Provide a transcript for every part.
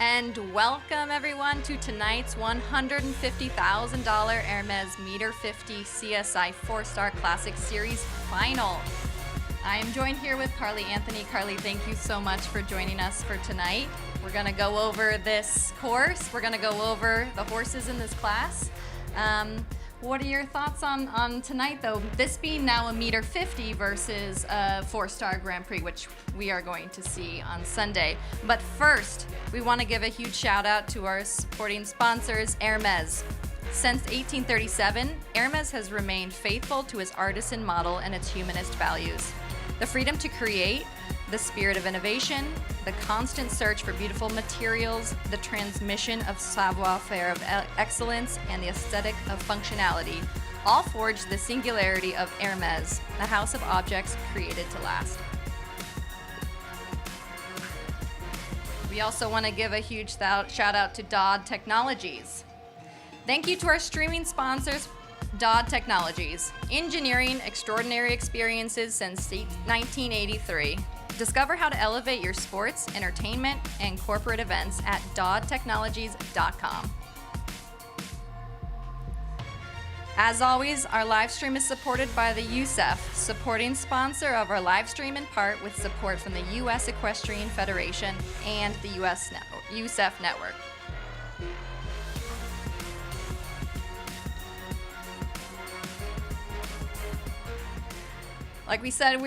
And welcome everyone to tonight's $150,000 Hermès Meter 50 CSI 4-Star Classic Series Final. I am joined here with Carly Anthony. Carly, thank you so much for joining us for tonight. We're going to go over this course. We're going to go over the horses in this class. What are your thoughts on tonight, though? This being now a meter 50 versus a 4-star Grand Prix, which we are going to see on Sunday. But first, we want to give a huge shout out to our supporting sponsors, Hermès. Since 1837, Hermès has remained faithful to its artisan model and its humanist values. The freedom to create, the spirit of innovation, the constant search for beautiful materials, the transmission of savoir-faire of excellence, and the aesthetic of functionality all forge the singularity of Hermès, the house of objects created to last. We also want to give a huge shout out to Dodd Technologies. Thank you to our streaming sponsors, Dodd Technologies, engineering extraordinary experiences since 1983. Discover how to elevate your sports, entertainment, and corporate events at doddtechnologies.com. As always, our live stream is supported by the USEF, supporting sponsor of our live stream in part with support from the U.S. Equestrian Federation and the USEF Network. Like we said,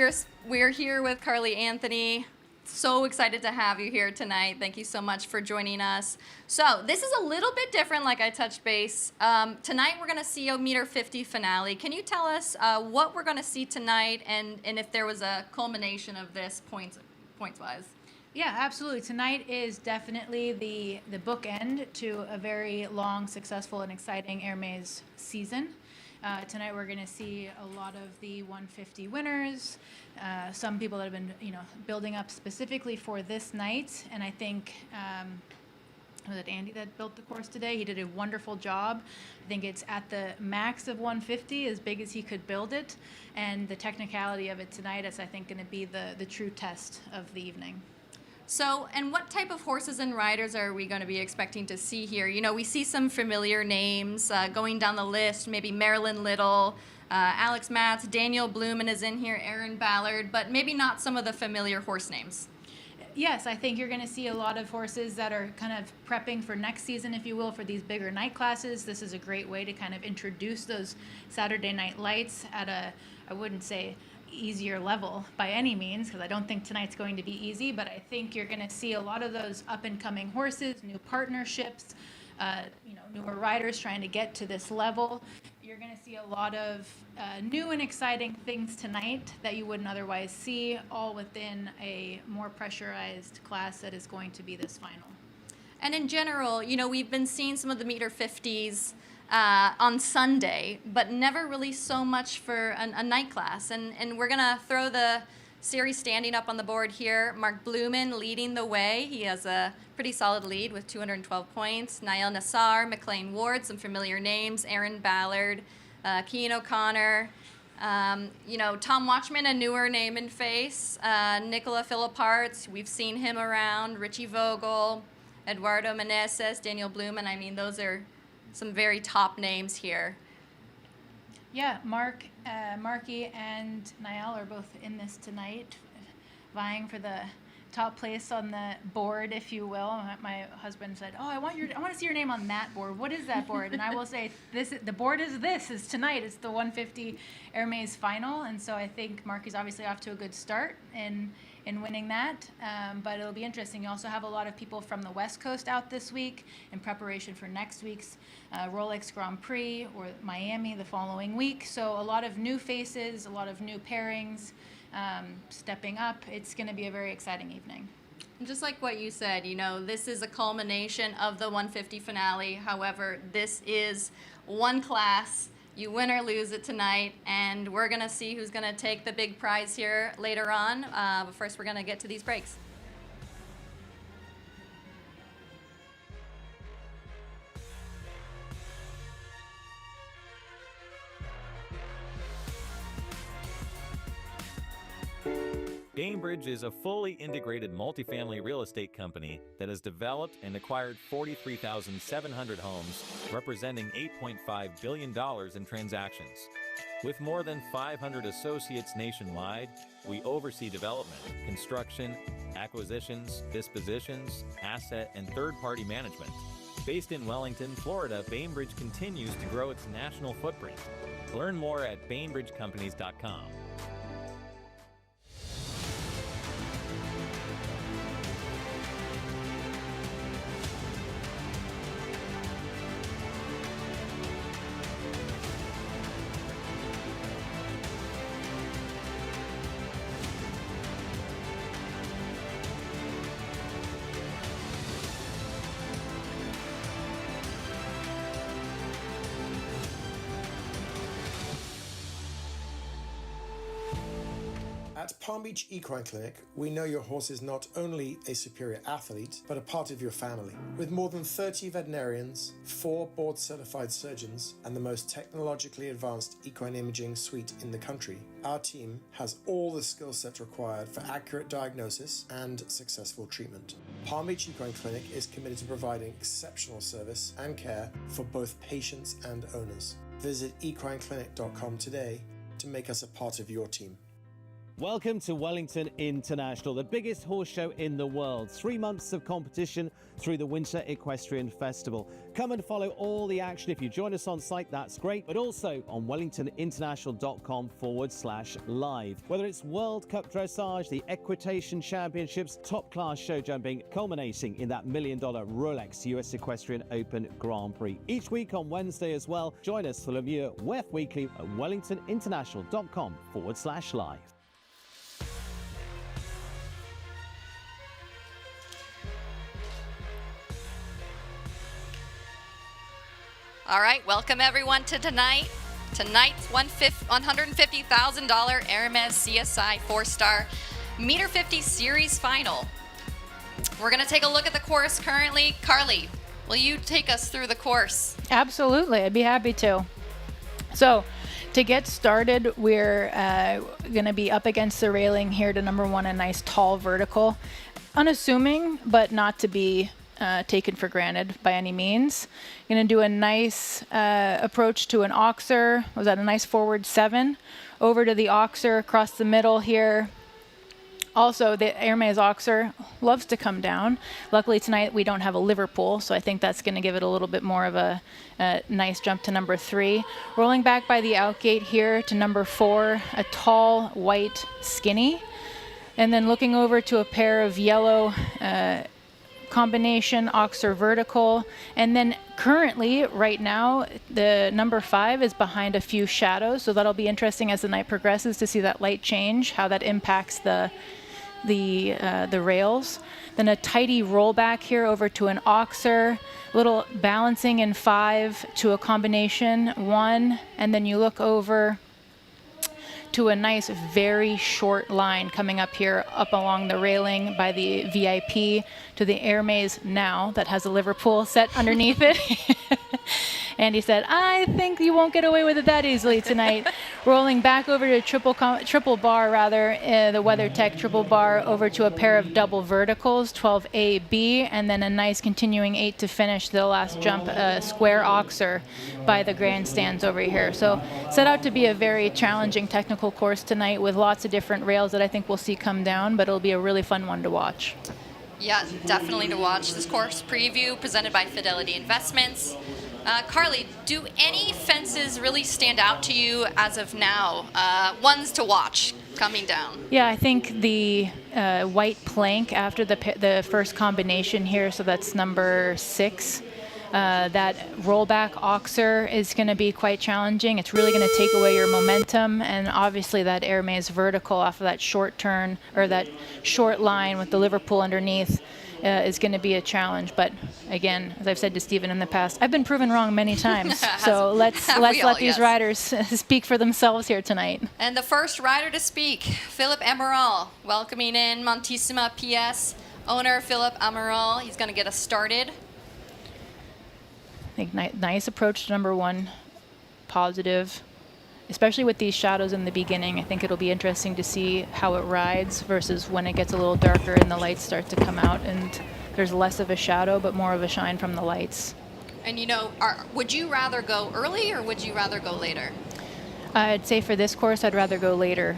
we're here with Carly Anthony. So excited to have you here tonight. Thank you so much for joining us. So this is a little bit different, like I touched base. Tonight we're going to see a meter 50 finale. Can you tell us what we're going to see tonight and if there was a culmination of this points-wise? Yeah, absolutely. Tonight is definitely the bookend to a very long, successful, and exciting Hermès season. Tonight we're going to see a lot of the 150 winners, some people that have been, building up specifically for this night. And I think, was it Andy that built the course today? He did a wonderful job. I think it's at the max of 150, as big as he could build it. And the technicality of it tonight is, I think, going to be the true test of the evening. So, and what type of horses and riders are we going to be expecting to see here? We see some familiar names going down the list, maybe Marilyn Little, Alex Matz, Daniel Blumen is in here, Aaron Ballard, but maybe not some of the familiar horse names. Yes, I think you're going to see a lot of horses that are kind of prepping for next season, if you will, for these bigger night classes. This is a great way to kind of introduce those Saturday night lights at I wouldn't say easier level by any means, because I don't think tonight's going to be easy, but I think you're going to see a lot of those up-and-coming horses, new partnerships, newer riders trying to get to this level. You're going to see a lot of new and exciting things tonight that you wouldn't otherwise see, all within a more pressurized class that is going to be this final. And in general, we've been seeing some of the meter 50s on Sunday, but never really so much for a night class. And we're going to throw the series standing up on the board here. Mark Blumen leading the way. He has a pretty solid lead with 212 points. Niall Nassar, McLean Ward, some familiar names. Aaron Ballard, Keane O'Connor. Tom Watchman, a newer name and face. Nicola Philipparts, we've seen him around. Richie Vogel, Eduardo Meneses, Daniel Blumen. I mean, those are some very top names here. Yeah, Marky and Niall are both in this tonight, vying for the top place on the board, if you will. My husband said, "Oh, I want to see your name on that board. What is that board?" And I will say, the board is tonight. It's the 150 Hermès final, and so I think Marky's obviously off to a good start in winning that, but it'll be interesting. You also have a lot of people from the West Coast out this week in preparation for next week's Rolex Grand Prix, or Miami the following week. So a lot of new faces, a lot of new pairings stepping up. It's going to be a very exciting evening. And just like what you said, this is a culmination of the 150 finale. However, this is one class. You win or lose it tonight, and we're going to see who's going to take the big prize here later on. But first, we're going to get to these breaks. Bainbridge is a fully integrated multifamily real estate company that has developed and acquired 43,700 homes, representing $8.5 billion in transactions. With more than 500 associates nationwide, we oversee development, construction, acquisitions, dispositions, asset, and third-party management. Based in Wellington, Florida, Bainbridge continues to grow its national footprint. Learn more at bainbridgecompanies.com. At Palm Beach Equine Clinic, we know your horse is not only a superior athlete, but a part of your family. With more than 30 veterinarians, 4 board-certified surgeons, and the most technologically advanced equine imaging suite in the country, our team has all the skill sets required for accurate diagnosis and successful treatment. Palm Beach Equine Clinic is committed to providing exceptional service and care for both patients and owners. Visit equineclinic.com today to make us a part of your team. Welcome to Wellington International, the biggest horse show in the world. 3 months of competition through the Winter Equestrian Festival. Come and follow all the action. If you join us on site, that's great, but also on wellingtoninternational.com/live. Whether it's World Cup dressage, the Equitation Championships, top-class show jumping, culminating in that $1 million Rolex US Equestrian Open Grand Prix. Each week on Wednesday as well, join us for Lemieux WEF Weekly at wellingtoninternational.com/live. All right, welcome everyone to tonight's $150,000 Hermès CSI 4-star meter 50 series final. We're going to take a look at the course currently. Carly, will you take us through the course? Absolutely, I'd be happy to. So, to get started, we're going to be up against the railing here to number 1, a nice tall vertical. Unassuming, but not to be taken for granted by any means. Going to do a nice approach to an oxer. Was that a nice forward 7? Over to the oxer across the middle here. Also, the Hermès oxer loves to come down. Luckily tonight we don't have a Liverpool, so I think that's going to give it a little bit more of a nice jump to number 3. Rolling back by the outgate here to number 4, a tall, white, skinny. And then looking over to a pair of yellow combination oxer vertical, and then currently right now the number 5 is behind a few shadows, so that'll be interesting as the night progresses to see that light change, how that impacts the rails. Then a tidy rollback here over to an oxer, little balancing in 5 to a combination 1, and then you look over to a nice, very short line coming up here, up along the railing by the VIP to the Hermès now that has a Liverpool set underneath it. And he said, I think you won't get away with it that easily tonight. Rolling back over to triple bar, the WeatherTech triple bar over to a pair of double verticals, 12A, and then a nice continuing 8 to finish the last jump, square oxer by the grandstands over here. So set out to be a very challenging technical course tonight with lots of different rails that I think we'll see come down, but it'll be a really fun one to watch. Yeah, definitely to watch. This course preview presented by Fidelity Investments. Carly, do any fences really stand out to you as of now? Ones to watch coming down? Yeah, I think the white plank after the first combination here, so that's number 6. That rollback oxer is going to be quite challenging. It's really going to take away your momentum, and obviously that Hermès vertical off of that short turn or that short line with the Liverpool underneath is going to be a challenge. But again, as I've said to Stephen in the past, I've been proven wrong many times. So let's let these riders speak for themselves here tonight. And the first rider to speak, Philippe Amaral, welcoming in Montissima PS owner Philippe Amaral. He's going to get us started. I think nice approach to number 1, positive. especially with these shadows in the beginning. I think it'll be interesting to see how it rides versus when it gets a little darker and the lights start to come out and there's less of a shadow but more of a shine from the lights. And would you rather go early or would you rather go later? I'd say for this course, I'd rather go later,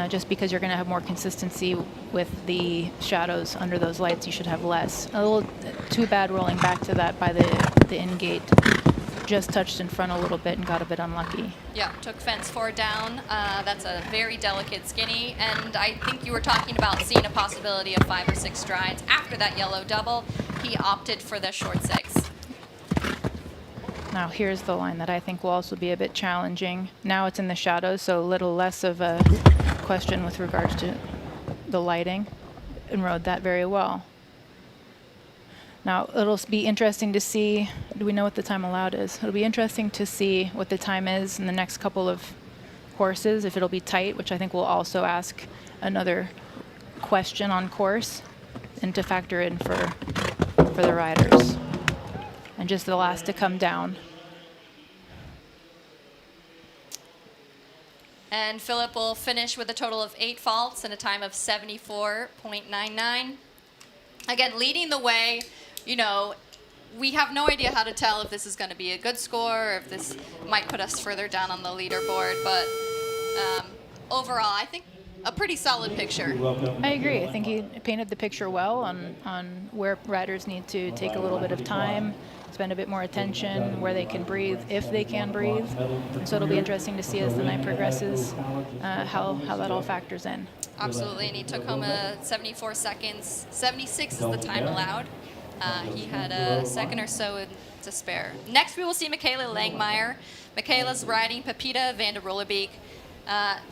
just because you're going to have more consistency with the shadows under those lights. You should have less. A little too bad rolling back to that by the in gate. Just touched in front a little bit and got a bit unlucky. Yeah, took fence 4 down. That's a very delicate skinny. And I think you were talking about seeing a possibility of 5 or 6 strides. After that yellow double, he opted for the short 6. Now here's the line that I think will also be a bit challenging. Now it's in the shadows, so a little less of a question with regards to the lighting, and rode that very well. Now it'll be interesting to see, do we know what the time allowed is? It'll be interesting to see what the time is in the next couple of courses, if it'll be tight, which I think we'll also ask another question on course, and to factor in for the riders. And just the last to come down. And Philip will finish with a total of 8 faults and a time of 74.99. Again, leading the way. We have no idea how to tell if this is going to be a good score or if this might put us further down on the leaderboard. But overall, I think a pretty solid picture. I agree. I think he painted the picture well on where riders need to take a little bit of time, spend a bit more attention, where they can breathe, if they can breathe. And so it'll be interesting to see as the night progresses how that all factors in. Absolutely, and he took home a 74 seconds. 76 is the time allowed. He had a second or so to spare. Next, we will see Michaela Langmeyer. Michaela's riding Pepita van der Rollebeek.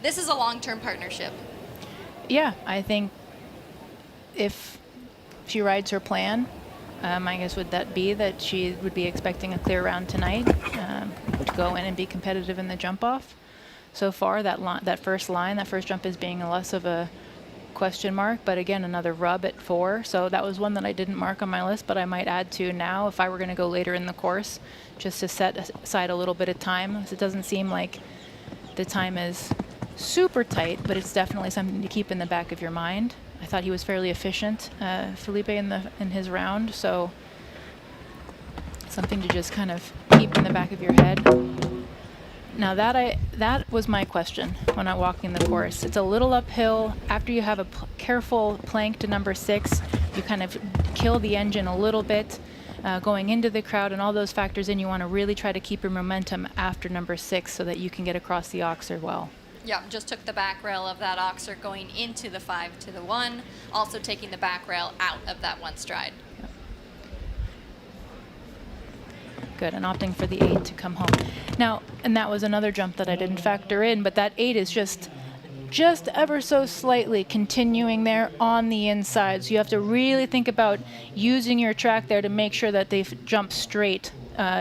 This is a long-term partnership. Yeah, I think if she rides her plan, I guess would that be that she would be expecting a clear round tonight to go in and be competitive in the jump-off. So far, that first jump is being less of a question mark, but again, another rub at 4. So that was one that I didn't mark on my list, but I might add to now if I were going to go later in the course, just to set aside a little bit of time. It doesn't seem like the time is super tight, but it's definitely something to keep in the back of your mind. I thought he was fairly efficient, Felipe, in his round, so something to just kind of keep in the back of your head. Now that was my question when I walked in the course. It's a little uphill. After you have a careful plank to number 6, you kind of kill the engine a little bit. Going into the crowd and all those factors in, you want to really try to keep your momentum after number 6 so that you can get across the Oxer well. Yeah, just took the back rail of that Oxer going into the 5 to the 1, also taking the back rail out of that 1 stride. Yep. Good, and opting for the 8 to come home. Now, and that was another jump that I didn't factor in, but that 8 is just ever so slightly continuing there on the inside. So you have to really think about using your track there to make sure that they jump straight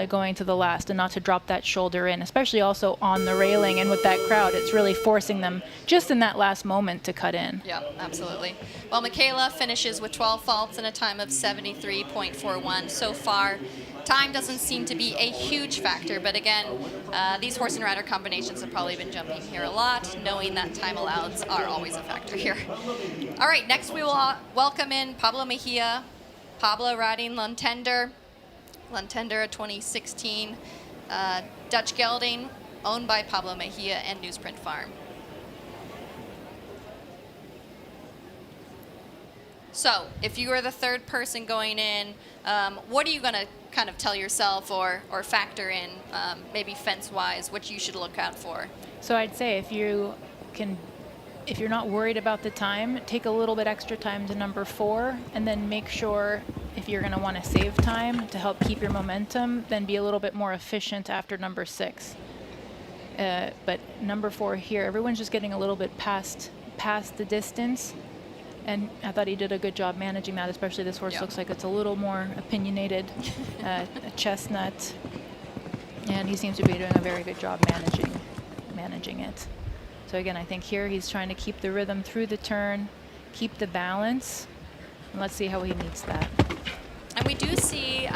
going to the last and not to drop that shoulder in, especially also on the railing. And with that crowd, it's really forcing them just in that last moment to cut in. Yeah, absolutely. Well, Michaela finishes with 12 faults and a time of 73.41 so far. Time doesn't seem to be a huge factor, but again, these horse and rider combinations have probably been jumping here a lot, knowing that time allows are always a factor here. All right, next we will welcome in Pablo Mejia. Pablo riding Contender. Contender, a 2016 Dutch gelding, owned by Pablo Mejia and Newsprint Farm. So, if you are the third person going in, what are you going to kind of tell yourself or factor in, maybe fence-wise, what you should look out for? So I'd say if you're not worried about the time, take a little bit extra time to number 4, and then make sure if you're going to want to save time to help keep your momentum, then be a little bit more efficient after number 6. But number 4 here, everyone's just getting a little bit past the distance. And I thought he did a good job managing that, especially this horse looks like it's a little more opinionated, a chestnut. And he seems to be doing a very good job managing it. So again, I think here he's trying to keep the rhythm through the turn, keep the balance, and let's see how he meets that. And we do see,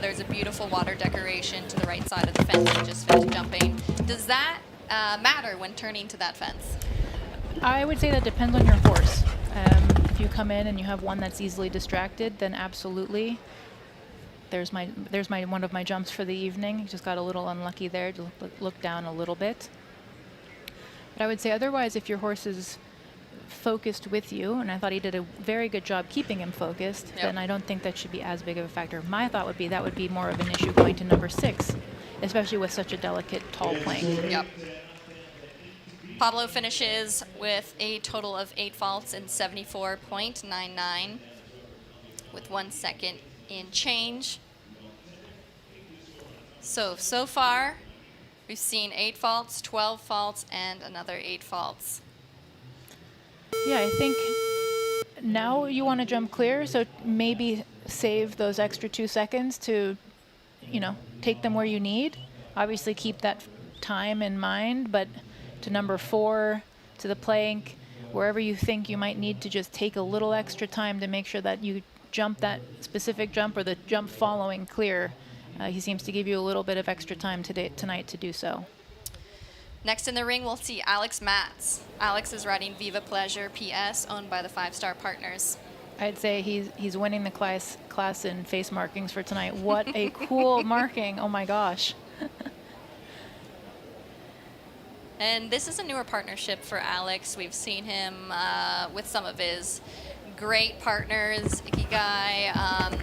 there's a beautiful water decoration to the right side of the fence he just finished jumping. Does that matter when turning to that fence? I would say that depends on your horse. If you come in and you have one that's easily distracted, then absolutely. There's one of my jumps for the evening. He just got a little unlucky there to look down a little bit. But I would say otherwise, if your horse is focused with you, and I thought he did a very good job keeping him focused, then I don't think that should be as big of a factor. My thought would be that would be more of an issue going to number 6, especially with such a delicate tall plank. Yep. Pablo finishes with a total of 8 faults in 74.99 with 1 second in change. So far, we've seen 8 faults, 12 faults, and another 8 faults. Yeah, I think now you want to jump clear, so maybe save those extra 2 seconds to, take them where you need. Obviously keep that time in mind, but to number 4, to the plank, wherever you think you might need to just take a little extra time to make sure that you jump that specific jump or the jump following clear. He seems to give you a little bit of extra time tonight to do so. Next in the ring, we'll see Alex Matz. Alex is riding Viva Pleasure PS, owned by the 5-Star Partners. I'd say he's winning the class in face markings for tonight. What a cool marking. Oh, my gosh. And this is a newer partnership for Alex. We've seen him with some of his great partners, Ikigai.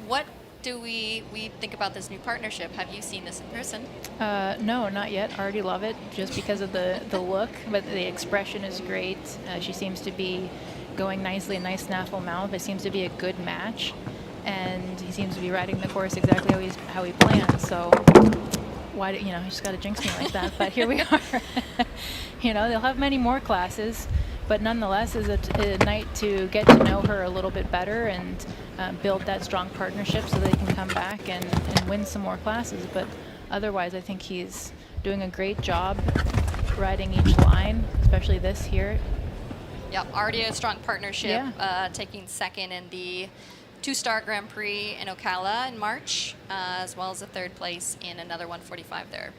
What do we think about this new partnership? Have you seen this in person? No, not yet. I already love it just because of the look, but the expression is great. She seems to be going nicely, a nice snaffle mouth. It seems to be a good match, and he seems to be riding the course exactly how he planned. So why do you just got to jinx me like that? But here we are. They'll have many more classes, but nonetheless, is a night to get to know her a little bit better and build that strong partnership so they can come back and win some more classes. But otherwise, I think he's doing a great job riding each line, especially this here. Yep, already a strong partnership, taking second in the 2-Star Grand Prix in Ocala in March, as well as a 3rd place in another 145 there.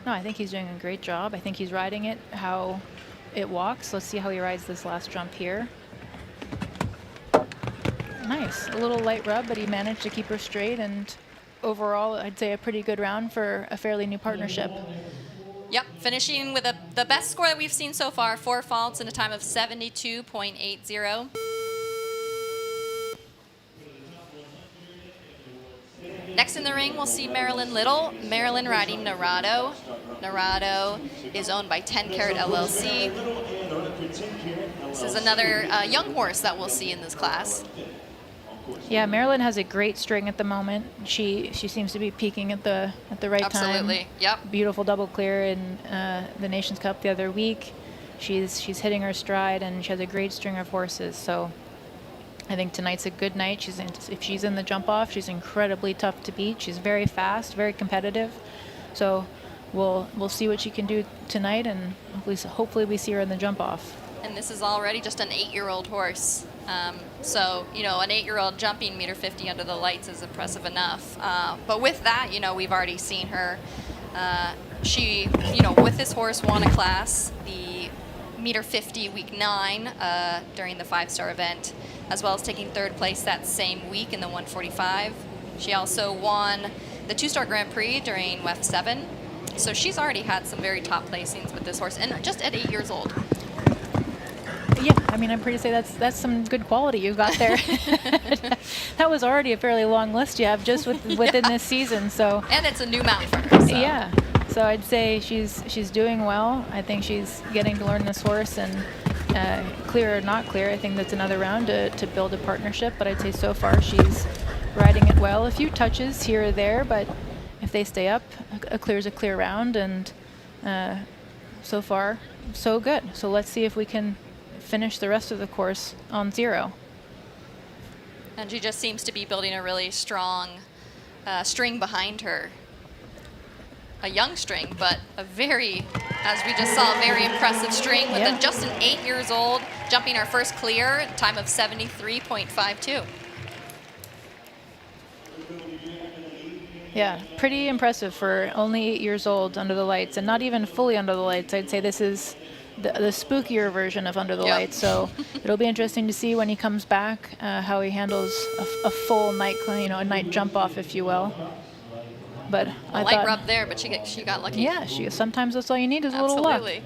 No, I think he's doing a great job. I think he's riding it how it walks. Let's see how he rides this last jump here. Nice, a little light rub, but he managed to keep her straight, and overall, I'd say a pretty good round for a fairly new partnership. Yep, finishing with the best score that we've seen so far, 4 faults in a time of 72.80. Next in the ring, we'll see Marilyn Little. Marilyn riding Narado. Narado is owned by 10 Carat LLC. This is another young horse that we'll see in this class. Yeah, Marilyn has a great string at the moment. She seems to be peaking at the right time. Absolutely, yep. Beautiful double clear in the Nations Cup the other week. She's hitting her stride, and she has a great string of horses. So I think tonight's a good night. If she's in the jump off, she's incredibly tough to beat. She's very fast, very competitive. So we'll see what she can do tonight, and hopefully we see her in the jump off. And this is already just an 8-year-old horse. So, an 8-year-old jumping 1.50 m under the lights is impressive enough. But with that, we've already seen her. She, with this horse, won a class, the 1.50 m week 9 during the 5-Star event, as well as taking 3rd place that same week in the 145. She also won the 2-Star Grand Prix during WEF 7. So she's already had some very top placings with this horse, and just at 8 years old. Yeah, I'm pretty say that's some good quality you got there. That was already a fairly long list you have just within this season. So and it's a new mount for her. So. Yeah, so I'd say she's doing well. I think she's getting to learn this horse, and clear or not clear, I think that's another round to build a partnership. But I'd say so far she's riding it well. A few touches here or there, but if they stay up, a clear's a clear round, and so far so good. So let's see if we can finish the rest of the course on 0. And she just seems to be building a really strong string behind her. A young string, but a very, as we just saw, very impressive string with just an 8 years old, jumping our first clear, time of 73.52. Yeah, pretty impressive for only 8 years old under the lights, and not even fully under the lights. I'd say this is the spookier version of under the Yep. lights. So it'll be interesting to see when he comes back how he handles a full night, a night jump off, if you will. But I Light thought, rub there, but she got lucky. yeah, sometimes that's all you need is a little luck. Absolutely.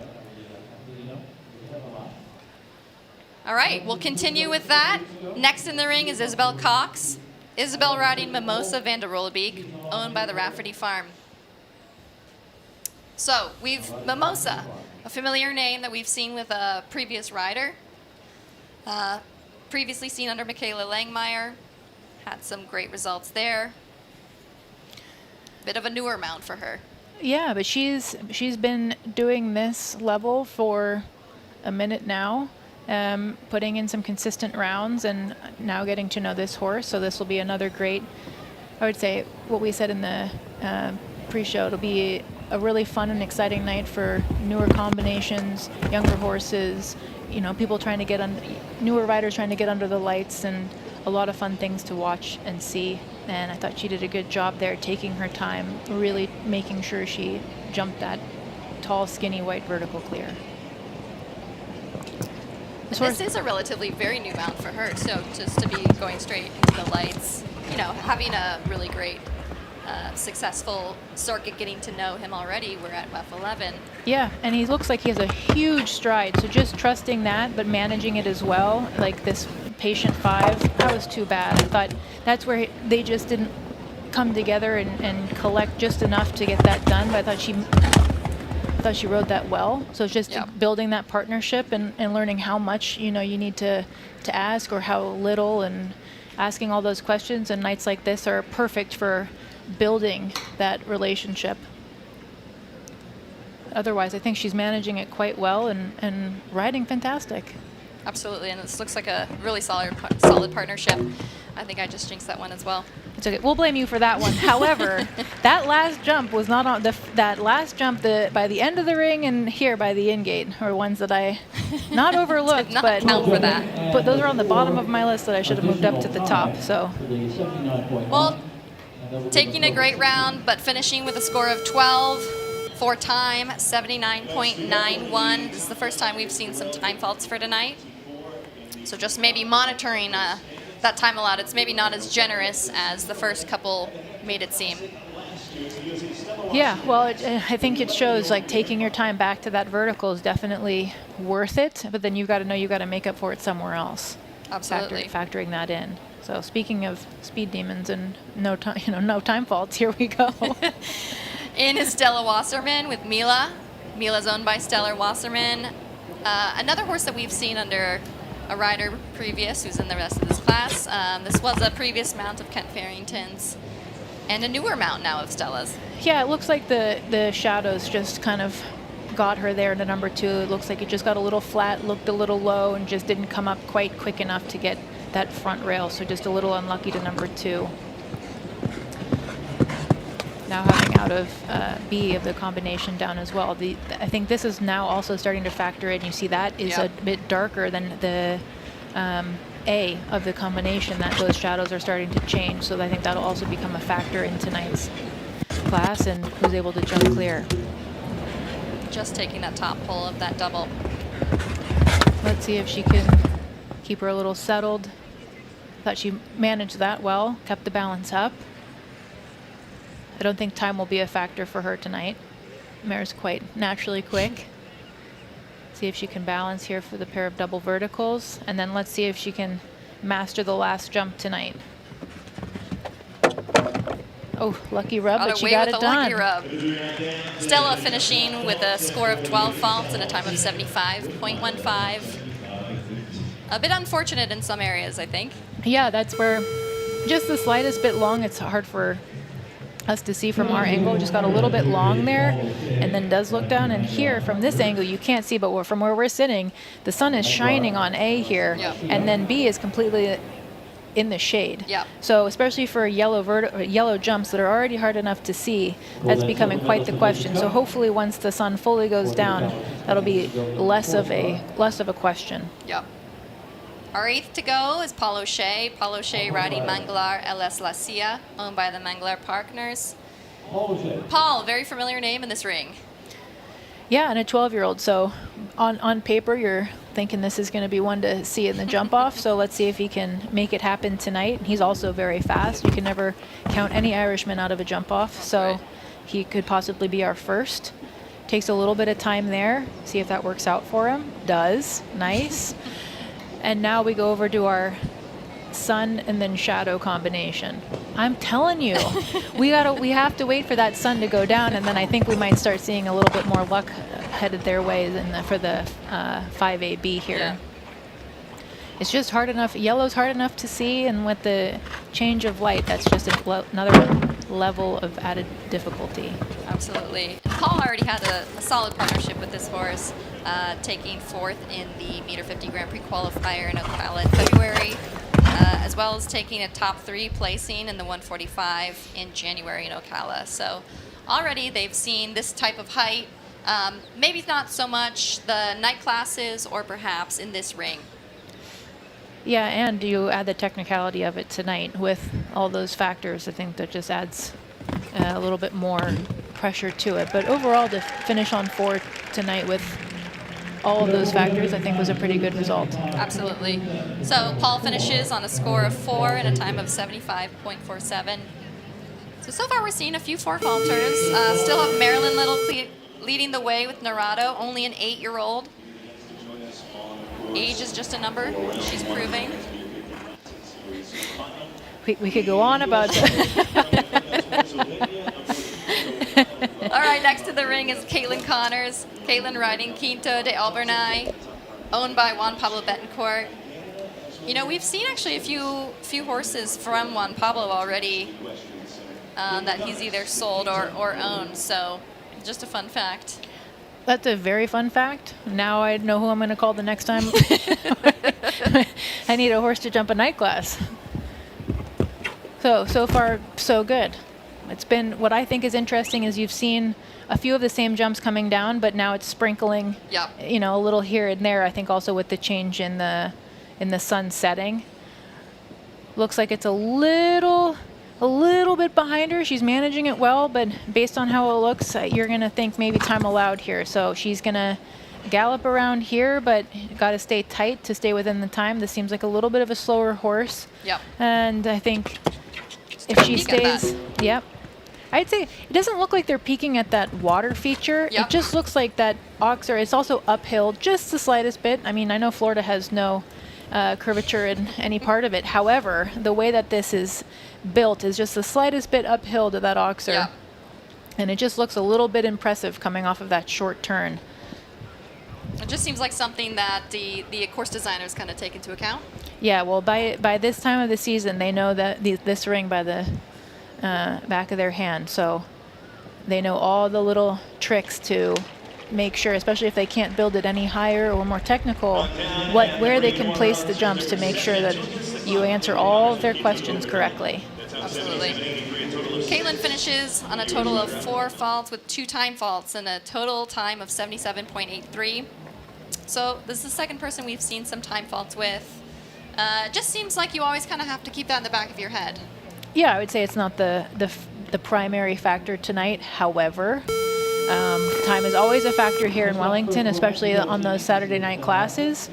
All right, we'll continue with that. Next in the ring is Isabel Cox. Isabel riding Mimosa van der Rollebeek, owned by the Rafferty Farm. So Mimosa, a familiar name that we've seen with a previous rider. Previously seen under Michaela Langmeyer, had some great results there. Bit of a newer mount for her. Yeah, but she's been doing this level for a minute now, putting in some consistent rounds and now getting to know this horse. So this will be another great, I would say, what we said in the pre-show, it'll be a really fun and exciting night for newer combinations, younger horses, people trying to get newer riders trying to get under the lights, and a lot of fun things to watch and see. And I thought she did a good job there, taking her time, really making sure she jumped that tall, skinny, white vertical clear. This is a relatively very new mount for her, so just to be going straight into the lights, having a really great, successful circuit, getting to know him already. We're at F11. Yeah, and he looks like he has a huge stride, so just trusting that, but managing it as well, like this patient 5, that was too bad. I thought that's where they just didn't come together and collect just enough to get that done, but I thought she rode that well. So it's just building that partnership and learning how much you need to ask, or how little, and asking all those questions. And nights like this are perfect for building that relationship. Otherwise, I think she's managing it quite well and riding fantastic. Absolutely, and this looks like a really solid partnership. I think I just jinxed that one as well. It's okay. We'll blame you for that one. However, that last jump was not on that last jump. By the end of the ring and here by the in-gate are ones that I not overlooked, Did not but count for that. But those are on the bottom of my list that I should have moved up to the top. So, well, taking a great round, but finishing with a score of 12 for time, 79.91. This is the first time we've seen some time faults for tonight. So just maybe monitoring that time allowed. It's maybe not as generous as the first couple made it seem. Yeah, well, I think it shows like taking your time back to that vertical is definitely worth it, but then you've got to know you've got to make up for it somewhere else. Absolutely. Factoring that in. So speaking of speed demons and no time faults, here we go. In is Stella Wasserman with Mila. Mila's owned by Stellar Wasserman. Another horse that we've seen under a rider previous who's in the rest of this class. This was a previous mount of Kent Farrington's and a newer mount now of Stella's. Yeah, it looks like the shadows just kind of got her there in the number 2. It looks like it just got a little flat, looked a little low, and just didn't come up quite quick enough to get that front rail. So just a little unlucky to number 2. Now having out of B of the combination down as well. I think this is now also starting to factor in. You see that is a bit darker than the A of the combination, that those shadows are starting to change. So I think that'll also become a factor in tonight's class and who's able to jump clear. Just taking that top pull of that double. Let's see if she can keep her a little settled. Thought she managed that well, kept the balance up. I don't think time will be a factor for her tonight. Mare's quite naturally quick. See if she can balance here for the pair of double verticals, and then let's see if she can master the last jump tonight. Oh, lucky rub, but she got it done. Lucky rub. Stella finishing with a score of 12 faults and a time of 75.15. A bit unfortunate in some areas, I think. Yeah, that's where just the slightest bit long. It's hard for us to see from our angle. Just got a little bit long there, and then does look down. And here from this angle you can't see, but from where we're sitting, the sun is shining on A here, and then B is completely in the shade. So especially for yellow jumps that are already hard enough to see, that's becoming quite the question. So hopefully once the sun fully goes down, that'll be less of a question. Our 8th to go is Paul O'Shea. Paul O'Shea riding Manglar LS La Silla, owned by the Manglar partners. Paul, very familiar name in this ring. Yeah, and a 12-year-old. So on paper, you're thinking this is going to be one to see in the jump off. So let's see if he can make it happen tonight. He's also very fast. You can never count any Irishman out of a jump off. So Right. he could possibly be our first. Takes a little bit of time there. See if that works out for him. Does. Nice. And now we go over to our sun and then shadow combination. I'm telling you, we have to wait for that sun to go down, and then I think we might start seeing a little bit more luck headed their way for the 5AB here. Yeah. It's just hard enough. Yellow's hard enough to see, and with the change of light, that's just another level of added difficulty. Absolutely. Paul already had a solid partnership with this horse, taking 4th in the Meter 50 Grand Prix qualifier in Ocala in February, as well as taking a top 3 placing in the 145 in January in Ocala. So already they've seen this type of height, maybe not so much the night classes or perhaps in this ring. Yeah, and you add the technicality of it tonight with all those factors. I think that just adds a little bit more pressure to it. But overall, to finish on 4 tonight with all of those factors, I think was a pretty good result. Absolutely. So Paul finishes on a score of 4 and a time of 75.47. So far we're seeing a few 4-falters. Still have Marilyn Little leading the way with Narado, only an 8-year-old. Age is just a number, she's proving. We could go on about that. All right, next to the ring is Caitlin Connors. Caitlin riding Quinto de Albernay, owned by Juan Pablo Betancourt. You know, we've seen actually a few horses from Juan Pablo already that he's either sold or owned, so just a fun fact. That's a very fun fact. Now I know who I'm going to call the next time I need a horse to jump a night class. So far, so good. It's been, what I think is interesting is you've seen a few of the same jumps coming down, but now it's sprinkling, Yep. you know, a little here and there. I think also with the change in the sun setting. Looks like it's a little bit behind her. She's managing it well, but based on how it looks, you're going to think maybe time allowed here. So she's going to gallop around here, but got to stay tight to stay within the time. This seems like a little bit of a slower horse. Yep. And I think if she peek at stays, yep. I'd say it doesn't look like they're peaking at that water feature. Yep. It just looks like that Oxer, it's also uphill just the slightest bit. I mean, I know Florida has no curvature in any part of it. However, the way that this is built is just the slightest bit uphill to that Oxer. Yep. And it just looks a little bit impressive coming off of that short turn. It just seems like something that the course designers kind of take into account. Yeah, well, by this time of the season, they know that this ring by the back of their hand. So they know all the little tricks to make sure, especially if they can't build it any higher or more technical, where they can place the jumps to make sure that you answer all of their questions correctly. Absolutely. Caitlin finishes on a total of 4 faults with 2 time faults and a total time of 77.83. So this is the second person we've seen some time faults with. It just seems like you always kind of have to keep that in the back of your head. Yeah, I would say it's not the primary factor tonight. However, time is always a factor here in Wellington, especially on those Saturday night classes.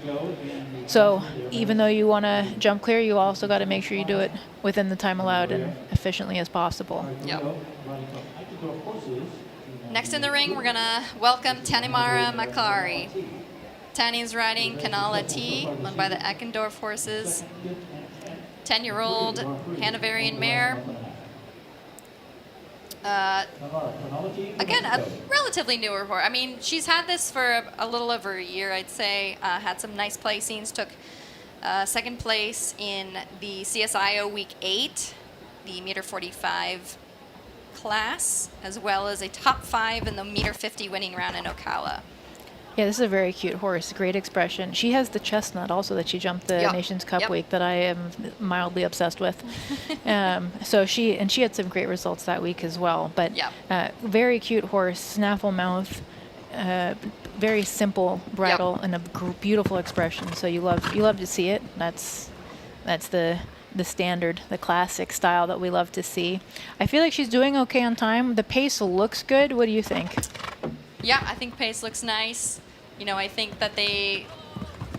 So even though you want to jump clear, you also got to make sure you do it within the time allowed and efficiently as possible. Yep. Next in the ring, we're going to welcome Tanimara Makari. Tani's riding Canala T, owned by the Eckendorf horses. 10-year-old Hanoverian mare. Again, a relatively newer horse. I mean, she's had this for a little over a year, I'd say. Had some nice placings. Took second place in the CSIO Week 8, the meter 45 class, as well as a top 5 in the meter 50 winning round in Ocala. Yeah, this is a very cute horse. Great expression. She has the chestnut also that she jumped the Nations Cup week that I am mildly obsessed with. So she had some great results that week as well. But very cute horse, snaffle mouth, very simple bridle and a beautiful expression. So you love to see it. That's the standard, the classic style that we love to see. I feel like she's doing okay on time. The pace looks good. What do you think? Yeah, I think pace looks nice. You know, I think that they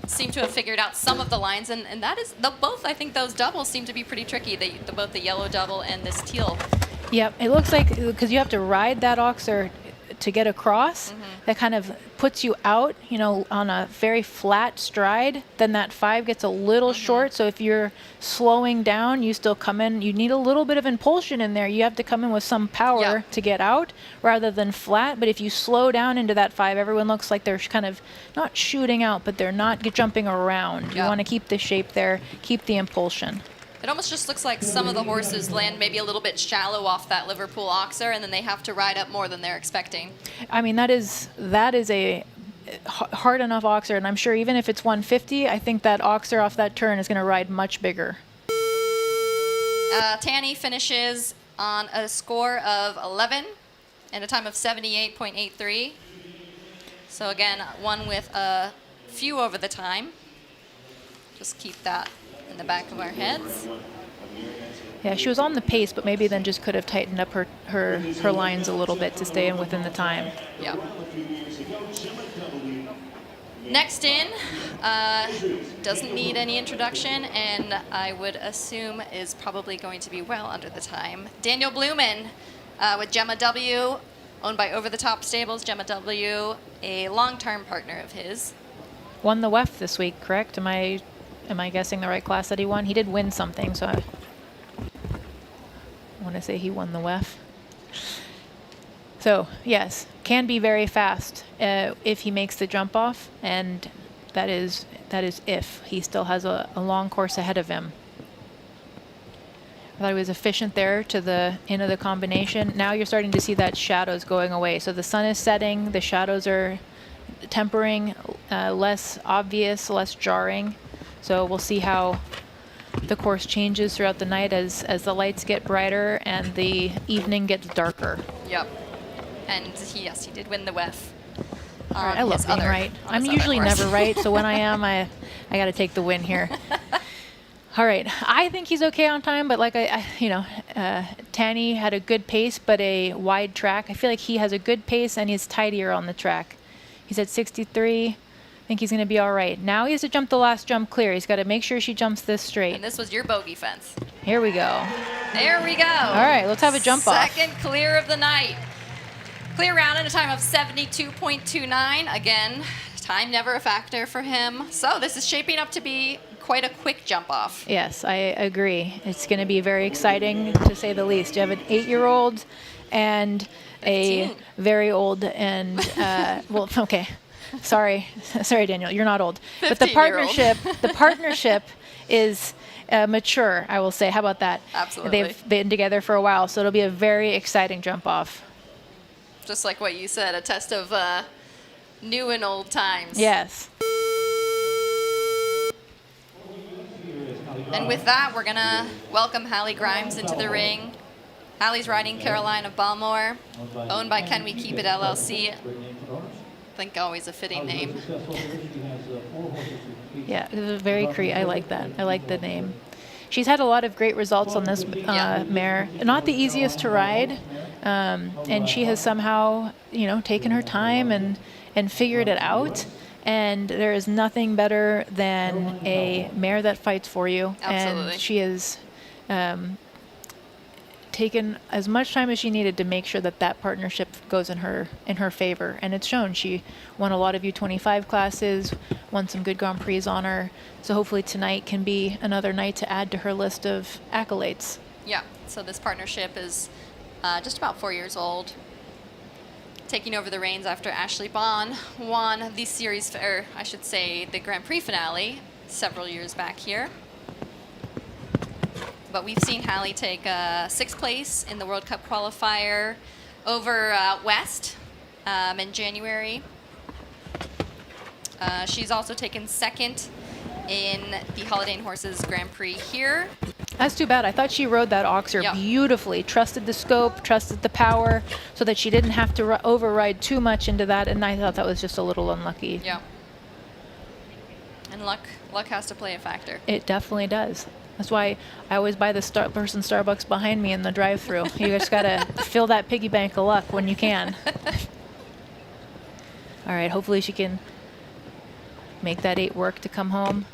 seem to have figured out some of the lines, and that is both. I think those doubles seem to be pretty tricky. Both the yellow double and this teal. Yep, it looks like because you have to ride that oxer to get across. That kind of puts you out, you know, on a very flat stride. Then that 5 gets a little short. So if you're slowing down, you still come in. You need a little bit of impulsion in there. You have to come in with some power to get out rather than flat. But if you slow down into that 5, everyone looks like they're kind of not shooting out, but they're not jumping around. You want to keep the shape there, keep the impulsion. It almost just looks like some of the horses land maybe a little bit shallow off that Liverpool oxer, and then they have to ride up more than they're expecting. I mean, that is a hard enough oxer, and I'm sure even if it's 150, I think that oxer off that turn is going to ride much bigger. Tanny finishes on a score of 11 and a time of 78.83. So again, one with a few over the time. Just keep that in the back of our heads. Yeah, she was on the pace, but maybe then just could have tightened up her lines a little bit to stay in within the time. Yeah. Next in, doesn't need any introduction, and I would assume is probably going to be well under the time. Daniel Blumen with Gemma W, owned by Over the Top Stables. Gemma W, a long-term partner of his. Won the WEF this week, correct? Am I guessing the right class that he won? He did win something, so I want to say he won the WEF. So yes, can be very fast if he makes the jump off, and that is if he still has a long course ahead of him. I thought he was efficient there to the end of the combination. Now you're starting to see that shadows going away. So the sun is setting, the shadows are tempering, less obvious, less jarring. So we'll see how the course changes throughout the night as the lights get brighter and the evening gets darker. Yep. And yes, he did win the WEF. All right, I love being right. I'm usually never right, so when I am, I got to take the win here. All right, I think he's okay on time, but like Tanny had a good pace, but a wide track. I feel like he has a good pace and he's tidier on the track. He's at 63. I think he's going to be all right. Now he has to jump the last jump clear. He's got to make sure she jumps this straight. And this was your bogey fence. Here we go. There we go. All right, let's have a jump off. Second clear of the night. Clear round in a time of 72.29. Again, time never a factor for him. So this is shaping up to be quite a quick jump off. Yes, I agree. It's going to be very exciting, to say the least. You have an 8-year-old and 15. A very old and, well, okay. Sorry, Daniel, you're not old. But the partnership is mature, I will say. How about that? Absolutely. They've been together for a while, so it'll be a very exciting jump off. Just like what you said, a test of new and old times. Yes. And with that, we're going to welcome Hallie Grimes into the ring. Hallie's riding Caroline of Balmore, owned by Can We Keep It LLC. I think always a fitting name. Yeah, it was very creative. I like that. I like the name. She's had a lot of great results on this mare. Not the easiest to ride, and she has somehow, taken her time and figured it out. And there is nothing better than a mare that fights for you. Absolutely. And she has taken as much time as she needed to make sure that partnership goes in her favor, and it's shown. She won a lot of U25 classes, won some good Grand Prix on her, so hopefully tonight can be another night to add to her list of accolades. Yeah, so this partnership is just about 4 years old, taking over the reins after Ashley Bond won the series, or I should say the Grand Prix finale several years back here. But we've seen Hallie take 6th place in the World Cup qualifier over West in January. She's also taken 2nd in the Holiday Inn Horses Grand Prix here. That's too bad. I thought she rode that oxer Yep. beautifully, trusted the scope, trusted the power, so that she didn't have to override too much into that, and I thought that was just a little unlucky. Yeah. And luck has to play a factor. It definitely does. That's why I always buy the person Starbucks behind me in the drive-thru. You just gotta fill that piggy bank of luck when you can. All right, hopefully she can make that 8 work to come home.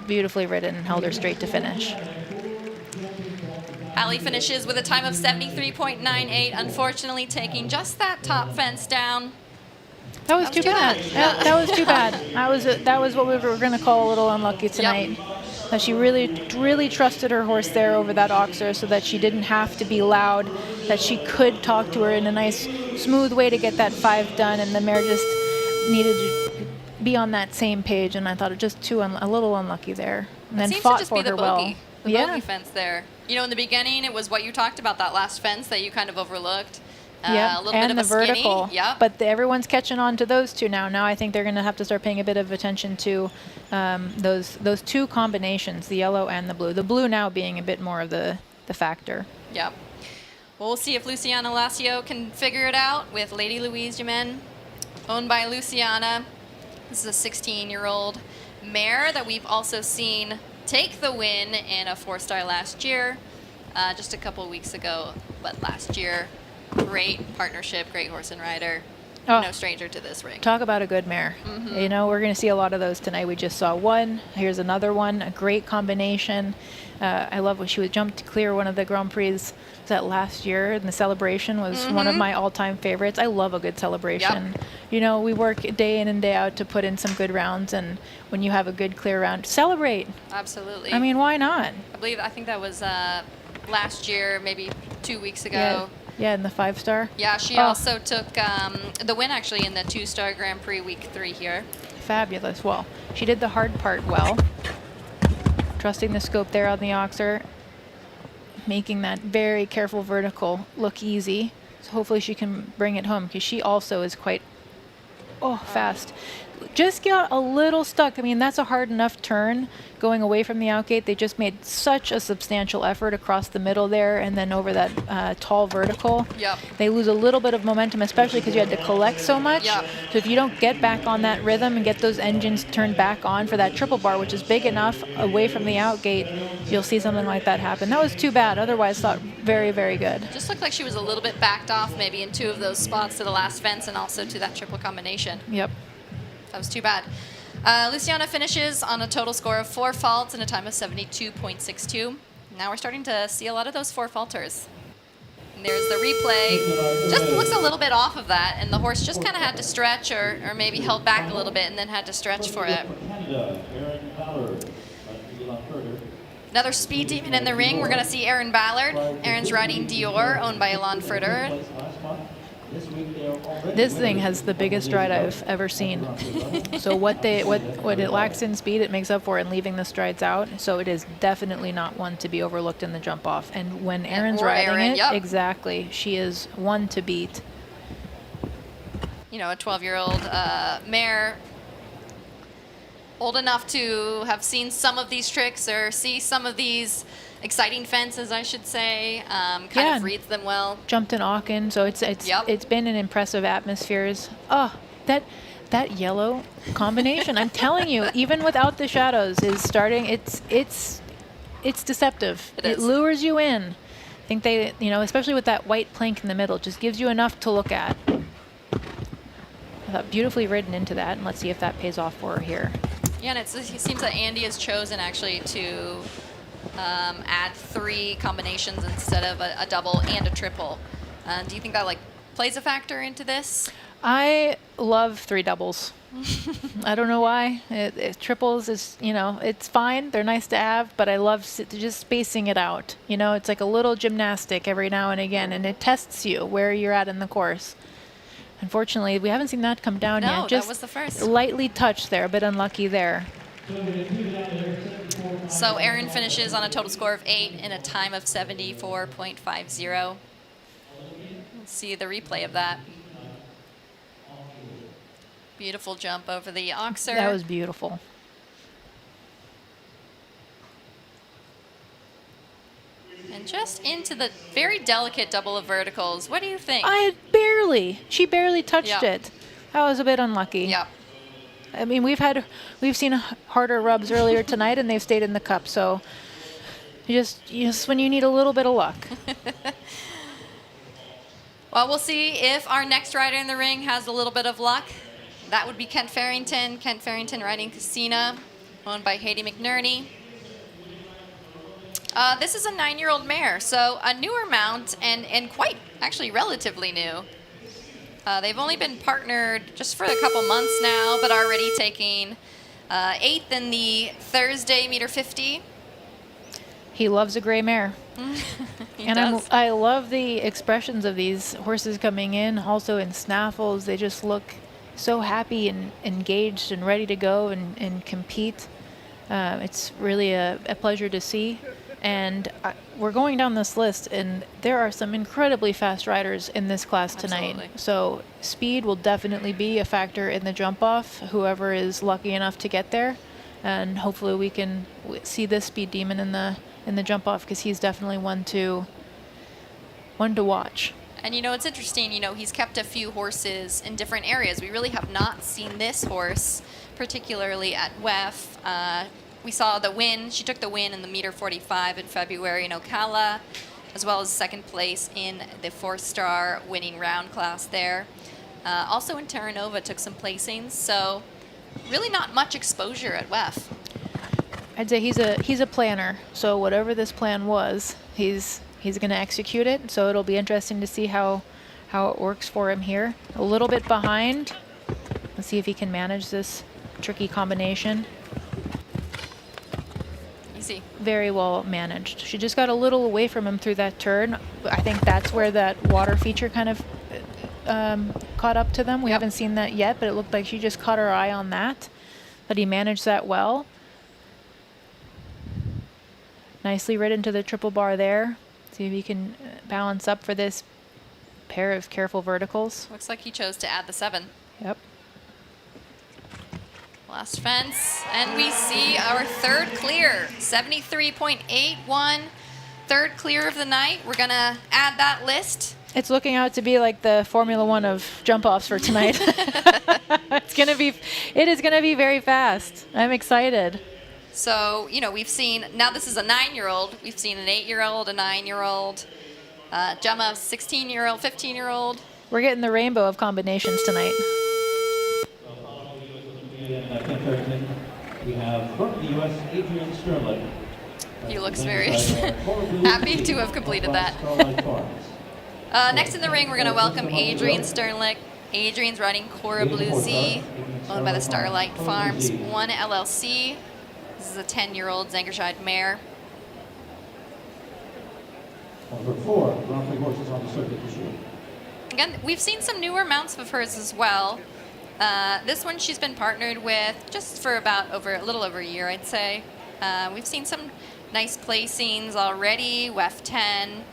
Beautifully ridden and held her straight to finish. Allie finishes with a time of 73.98, unfortunately taking just that top fence down. That was too bad. That was too bad. That was what we were going to call a little unlucky tonight. That she really trusted her horse there over that oxer, so that she didn't have to be loud, that she could talk to her in a nice, smooth way to get that 5 done, and the mare just needed to be on that same page, and I thought it just a little unlucky there. And then seems fought to just for be the her bogey, well. the bogey fence there. You know, in the beginning, it was what you talked about, that last fence that you kind of overlooked. Yeah, a little and bit the of a skinny. vertical. Yep. But everyone's catching on to those two now. Now I think they're going to have to start paying a bit of attention to those 2 combinations, the yellow and the blue. The blue now being a bit more of the factor. Yep. Well, we'll see if Luciana Lacio can figure it out with Lady Louise Jimen, owned by Luciana. This is a 16-year-old mare that we've also seen take the win in a 4-star last year, just a couple weeks ago. But last year, great partnership, great horse and rider. Oh. No stranger to this ring. Talk about a good mare. You know, we're going to see a lot of those tonight. We just saw one. Here's another one. A great combination. I love when she jumped to clear one of the Grand Prix that last year, and the celebration was one of my all-time favorites. I love a good celebration. Yep. You know, we work day in and day out to put in some good rounds, and when you have a good clear round, celebrate. Absolutely. I mean, why not? I think that was last year, maybe 2 weeks ago. Yeah, in the 5-star. Yeah, she also took the win actually in the 2-star Grand Prix week 3 here. Fabulous. Well, she did the hard part well. Trusting the scope there on the oxer, making that very careful vertical look easy. So hopefully she can bring it home, because she also is quite fast. Just got a little stuck. I mean, that's a hard enough turn going away from the outgate. They just made such a substantial effort across the middle there, and then over that tall vertical. Yep. They lose a little bit of momentum, especially because you had to collect so much. Yep. So if you don't get back on that rhythm and get those engines turned back on for that triple bar, which is big enough away from the outgate, you'll see something like that happen. That was too bad. Otherwise, thought very, very good. Just looked like she was a little bit backed off maybe in 2 of those spots to the last fence and also to that triple combination. Yep. That was too bad. Luciana finishes on a total score of 4 faults and a time of 72.62. Now we're starting to see a lot of those 4 falters. And there's the replay. Just looks a little bit off of that, and the horse just kind of had to stretch or maybe held back a little bit and then had to stretch for it. Another speed demon in the ring. We're going to see Aaron Ballard. Aaron's riding Dior, owned by Elan Furter. This thing has the biggest stride I've ever seen. So what it lacks in speed, it makes up for in leaving the strides out. So it is definitely not one to be overlooked in the jump off. And when Aaron's riding it, exactly, she is one to beat. You know, a 12-year-old mare, old enough to have seen some of these tricks or see some of these exciting fences, I should say. Kind of reads them well. Jumped in Aachen, so it's been an impressive atmospheres. Oh, that yellow combination! I'm telling you, even without the shadows, is starting. It's deceptive. It lures you in. I think they, especially with that white plank in the middle, just gives you enough to look at. I thought beautifully ridden into that, and let's see if that pays off for her here. Yeah, and it seems that Andy has chosen actually to add 3 combinations instead of a double and a triple. Do you think that plays a factor into this? I love 3 doubles. I don't know why. Triples is, it's fine. They're nice to have, but I love just spacing it out. It's like a little gymnastic every now and again, and it tests you where you're at in the course. Unfortunately, we haven't seen that come down yet. Just that was the first. Lightly touched there, a bit unlucky there. So Aaron finishes on a total score of 8 in a time of 74.50. Let's see the replay of that. Beautiful jump over the oxer. That was beautiful. And just into the very delicate double of verticals. What do you think? She barely touched Yep. it. That was a bit unlucky. Yep. I mean, we've seen harder rubs earlier tonight, and they've stayed in the cup. So just when you need a little bit of luck. Well, we'll see if our next rider in the ring has a little bit of luck. That would be Kent Farrington. Kent Farrington riding Casina, owned by Haiti McNerney. This is a 9-year-old mare, so a newer mount and quite actually relatively new. They've only been partnered just for a couple months now, but already taking 8th in the Thursday meter 50. He loves a gray mare. He And does. I love the expressions of these horses coming in, also in snaffles. They just look so happy and engaged and ready to go and compete. It's really a pleasure to see. And we're going down this list, and there are some incredibly fast riders in this class tonight. Absolutely. So speed will definitely be a factor in the jump-off, whoever is lucky enough to get there. And hopefully we can see this speed demon in the jump-off, because he's definitely one to watch. And you know, it's interesting, you know, he's kept a few horses in different areas. We really have not seen this horse, particularly at WEF. We saw the win. She took the win in the meter 45 in February in Ocala, as well as second place in the 4-star winning round class there. Also in Terra Nova took some placings, so really not much exposure at WEF. I'd say he's a planner. So whatever this plan was, he's going to execute it. So it'll be interesting to see how it works for him here. A little bit behind. Let's see if he can manage this tricky combination. Easy. Very well managed. She just got a little away from him through that turn. I think that's where that water feature kind of caught up to them. We haven't seen that yet, but it looked like she just caught her eye on that. But he managed that well. Nicely ridden to the triple bar there. See if he can balance up for this pair of careful verticals. Looks like he chose to add the 7. Yep. Last fence, and we see our third clear, 73.81, third clear of the night. We're gonna add that list. It's looking out to be like the Formula One of jump-offs for tonight. It is gonna be very fast. I'm excited. So, you know, we've seen, now this is a 9-year-old, we've seen an 8-year-old, a 9-year-old, Gemma, 16-year-old, 15-year-old. We're getting the rainbow of combinations tonight. We have from the U.S. Adrian Sterling. He looks very happy to have completed that. Next in the ring, we're going to welcome Adrian Sternlick. Adrian's riding Cora Blue Z, owned by the Starlight Farms 1 LLC. This is a 10-year-old Zangerscheid mare. Number 4, Grand Prix horses on the circuit this year. Again, we've seen some newer mounts of hers as well. This one she's been partnered with just for about a little over a year, I'd say. We've seen some nice placings already. WEF 10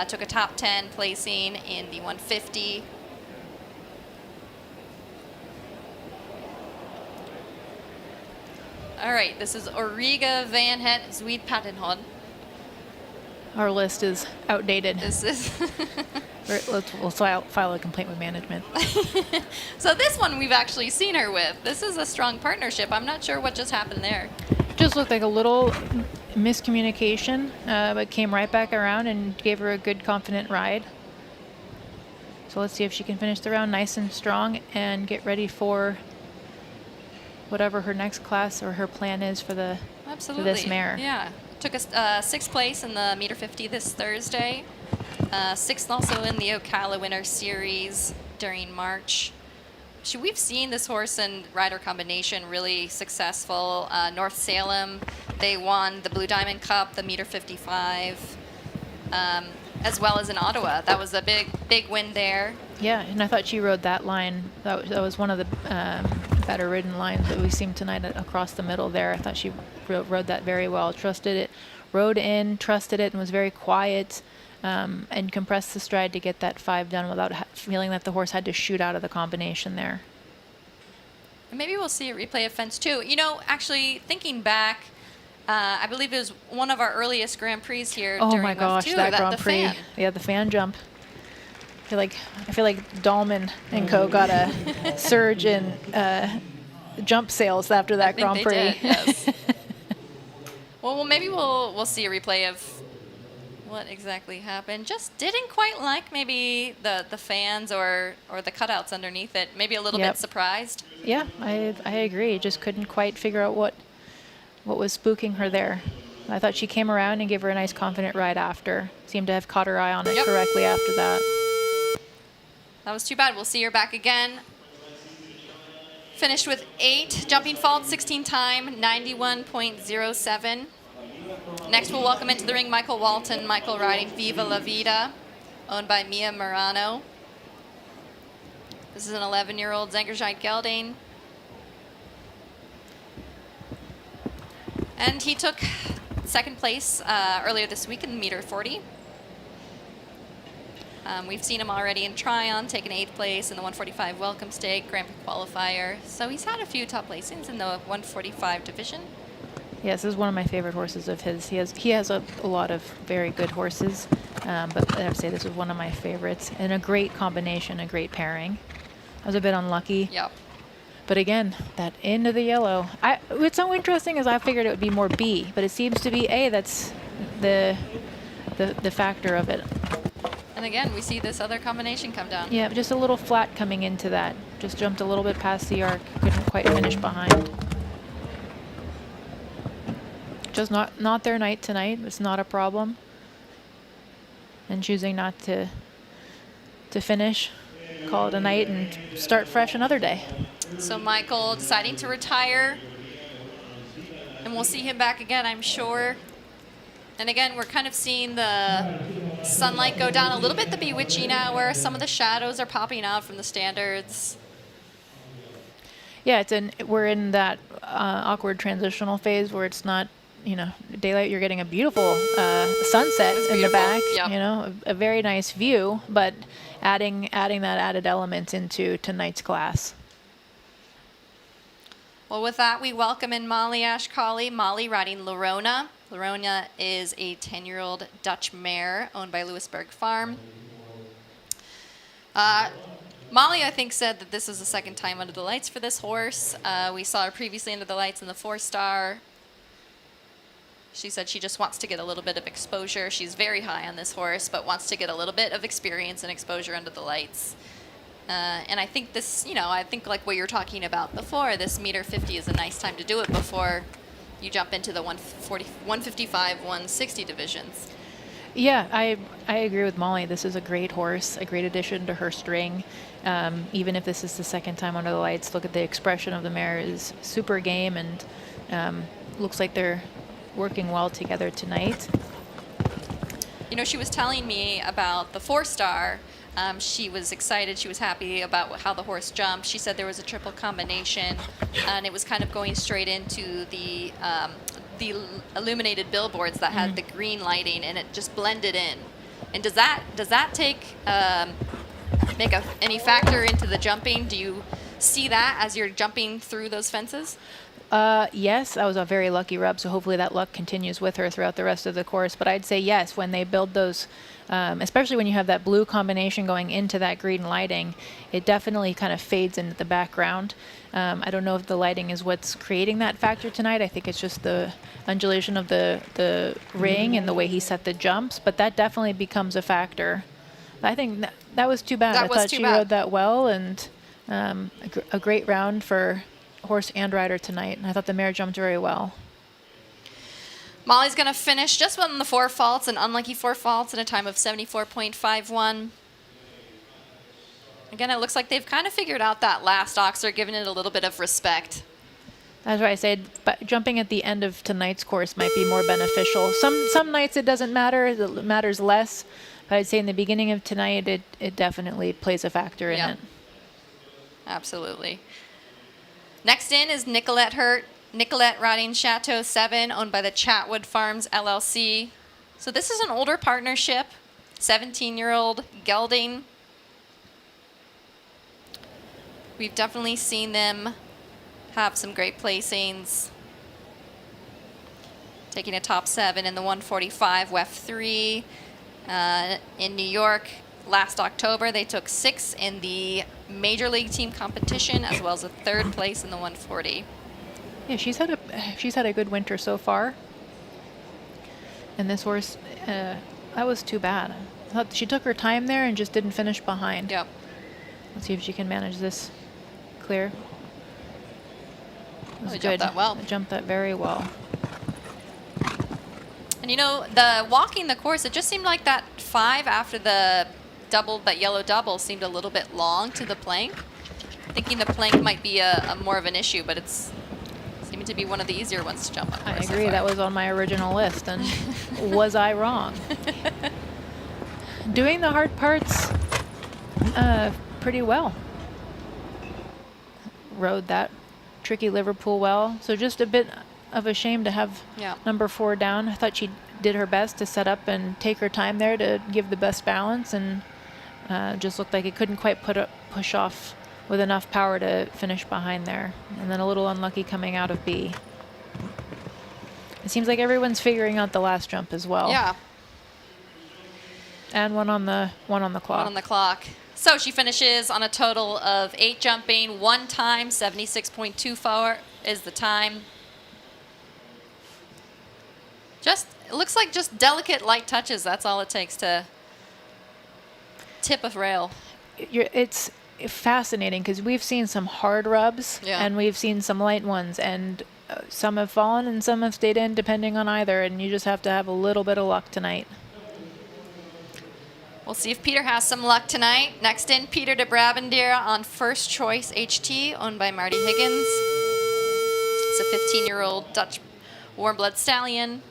took a top 10 placing in the 150. All right, this is Origa Van Het Zweed Patenhod. Our list is outdated. This is We'll file a complaint with management. so this one we've actually seen her with. This is a strong partnership. I'm not sure what just happened there. Just looked like a little miscommunication, but came right back around and gave her a good, confident ride. So let's see if she can finish the round nice and strong and get ready for whatever her next class or her plan is for this mare. Yeah. Took a 6th place in the meter 50 this Thursday. 6th also in the Ocala Winter Series during March. We've seen this horse and rider combination really successful. North Salem, they won the Blue Diamond Cup, the meter 55, as well as in Ottawa. That was a big win there. Yeah, and I thought she rode that line. That was one of the better ridden lines that we've seen tonight across the middle there. I thought she rode that very well. Trusted it, rode in, trusted it, and was very quiet. And compressed the stride to get that 5 done without feeling that the horse had to shoot out of the combination there. And maybe we'll see a replay of fence 2. You know, actually thinking back, I believe it was one of our earliest Grand Prix here Oh during my gosh, WEF2, that Grand the Prix. fan. Yeah, the fan jump. I feel like Dahlman and Co. got a surge in jump sales after that Grand They Prix. did, yes. Well, maybe we'll see a replay of what exactly happened. Just didn't quite like maybe the fans or the cutouts underneath it. Maybe a little bit surprised. Yeah, I agree. Just couldn't quite figure out what was spooking her there. I thought she came around and gave her a nice confident ride after. Seemed to have caught her eye on it correctly after that. That was too bad. We'll see her back again. Finished with 8 jumping faults, 16 time, 91.07. Next, we'll welcome into the ring Michael Walton. Michael riding Viva La Vida, owned by Mia Murano. This is an 11-year-old Zengerscheid gelding. And he took second place earlier this week in the meter 40. We've seen him already in Tryon, taking 8th place in the 145 Welcome Stake Grand Prix qualifier. So he's had a few top placings in the 145 division. Yes, this is one of my favorite horses of his. He has a lot of very good horses, but I have to say this is one of my favorites. And a great combination, a great pairing. I was a bit unlucky. Yep. But again, that into the yellow. What's so interesting is I figured it would be more B, but it seems to be A. That's the factor of it. And again, we see this other combination come down. Yeah, just a little flat coming into that. Just jumped a little bit past the arc. Couldn't quite finish behind. Just not their night tonight. It's not a problem. And choosing not to finish, call it a night, and start fresh another day. So Michael deciding to retire. And we'll see him back again, I'm sure. And again, we're kind of seeing the sunlight go down a little bit, the bewitching hour. Some of the shadows are popping out from the standards. Yeah, we're in that awkward transitional phase where it's not, daylight. You're getting a beautiful sunset in the back. Yep. A very nice view, but adding that added element into tonight's class. Well, with that, we welcome in Molly Ashcali. Molly riding Lorona. Lorona is a 10-year-old Dutch mare owned by Lewisburg Farm. Molly, I think, said that this is the second time under the lights for this horse. We saw her previously under the lights in the 4-star. She said she just wants to get a little bit of exposure. She's very high on this horse, but wants to get a little bit of experience and exposure under the lights. And I think this, I think like what you're talking about before, this meter 50 is a nice time to do it before you jump into the 155, 160 divisions. Yeah, I agree with Molly. This is a great horse, a great addition to her string. Even if this is the second time under the lights, look at the expression of the mare is super game, and looks like they're working well together tonight. She was telling me about the 4-star. She was excited. She was happy about how the horse jumped. She said there was a triple combination, and it was kind of going straight into the illuminated billboards that had the green lighting, and it just blended in. And does that make any factor into the jumping? Do you see that as you're jumping through those fences? Yes, that was a very lucky rub, so hopefully that luck continues with her throughout the rest of the course. But I'd say yes, when they build those, especially when you have that blue combination going into that green lighting, it definitely kind of fades into the background. I don't know if the lighting is what's creating that factor tonight. I think it's just the undulation of the ring and the way he set the jumps, but that definitely becomes a factor. I think that was too bad. I thought she rode that well, and a great round for horse and rider tonight, and I thought the mare jumped very well. Molly's going to finish just on the 4 faults, an unlucky 4 faults, in a time of 74.51. Again, it looks like they've kind of figured out that last oxer, giving it a little bit of respect. That's why I said jumping at the end of tonight's course might be more beneficial. Some nights it doesn't matter, it matters less, but I'd say in the beginning of tonight it definitely plays a factor in it. Absolutely. Next in is Nicolette Hurt. Nicolette riding Chateau 7, owned by the Chatwood Farms LLC. So this is an older partnership, 17-year-old gelding. We've definitely seen them have some great placings. taking a top 7 in the 145 WEF 3 in New York last October. They took 6 in the major league team competition, as well as a 3rd place in the 140. Yeah, she's had a good winter so far. And this horse, that was too bad. I thought she took her time there and just didn't finish behind. Yep. Let's see if she can manage this clear. That was They good. jumped that well. Jumped that very well. And you know, the walking the course, it just seemed like that 5 after the double, that yellow double, seemed a little bit long to the plank. Thinking the plank might be a more of an issue, but it's seeming to be one of the easier ones to jump on. I agree. That was on my original list, and was I wrong? Doing the hard parts pretty well. Rode that tricky Liverpool well. So just a bit of a shame to have number 4 down. I thought she did her best to set up and take her time there to give the best balance, and just looked like it couldn't quite push off with enough power to finish behind there. And then a little unlucky coming out of B. It seems like everyone's figuring out the last jump as well. Yeah. And one on the clock. One on the clock. So she finishes on a total of 8 jumping, 1 time, 76.24 is the time. It looks like just delicate light touches. That's all it takes to tip a rail. It's fascinating because we've seen some hard rubs and we've seen some light ones, and some have fallen and some have stayed in depending on either, and you just have to have a little bit of luck tonight. We'll see if Peter has some luck tonight. Next in, Peter de Brabandier on First Choice HT, owned by Marty Higgins. It's a 15-year-old Dutch warm blood stallion.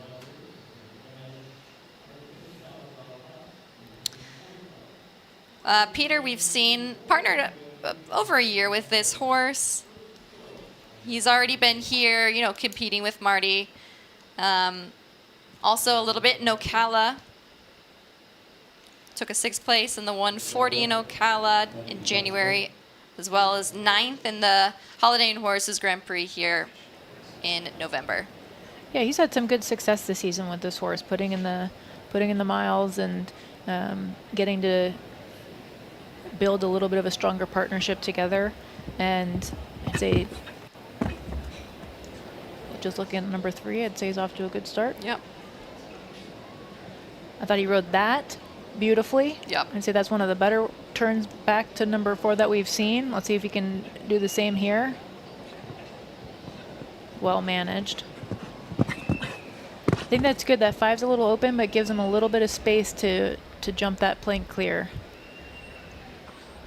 Peter, we've seen partnered over a year with this horse. He's already been here, you know, competing with Marty. Also a little bit in Ocala. Took a 6th place in the 140 in Ocala in January, as well as 9th in the Holiday Inn Horses Grand Prix here in November. Yeah, he's had some good success this season with this horse, putting in the miles and getting to build a little bit of a stronger partnership together. And I'd say, just looking at number 3, I'd say he's off to a good start. Yep. I thought he rode that beautifully. Yep. I'd say that's one of the better turns back to number 4 that we've seen. Let's see if he can do the same here. Well managed. I think that's good. That 5's a little open, but gives him a little bit of space to jump that plank clear.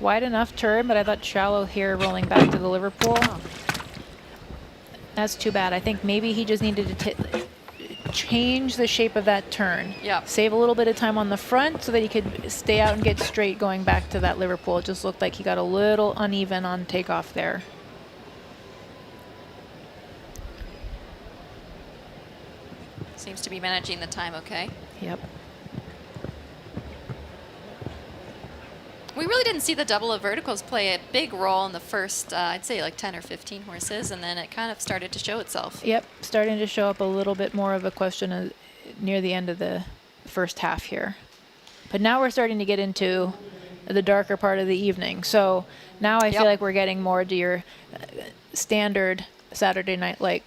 Wide enough turn, but I thought shallow here rolling back to the Liverpool. That's too bad. I think maybe he just needed to change the shape of that turn. Yep. Save a little bit of time on the front so that he could stay out and get straight going back to that Liverpool. It just looked like he got a little uneven on takeoff there. Seems to be managing the time okay. Yep. We really didn't see the double of verticals play a big role in the first, I'd say like 10 or 15 horses, and then it kind of started to show itself. Yep, starting to show up a little bit more of a question near the end of the first half here. But now we're starting to get into the darker part of the evening. So now I feel like we're getting more to your standard Saturday Night Light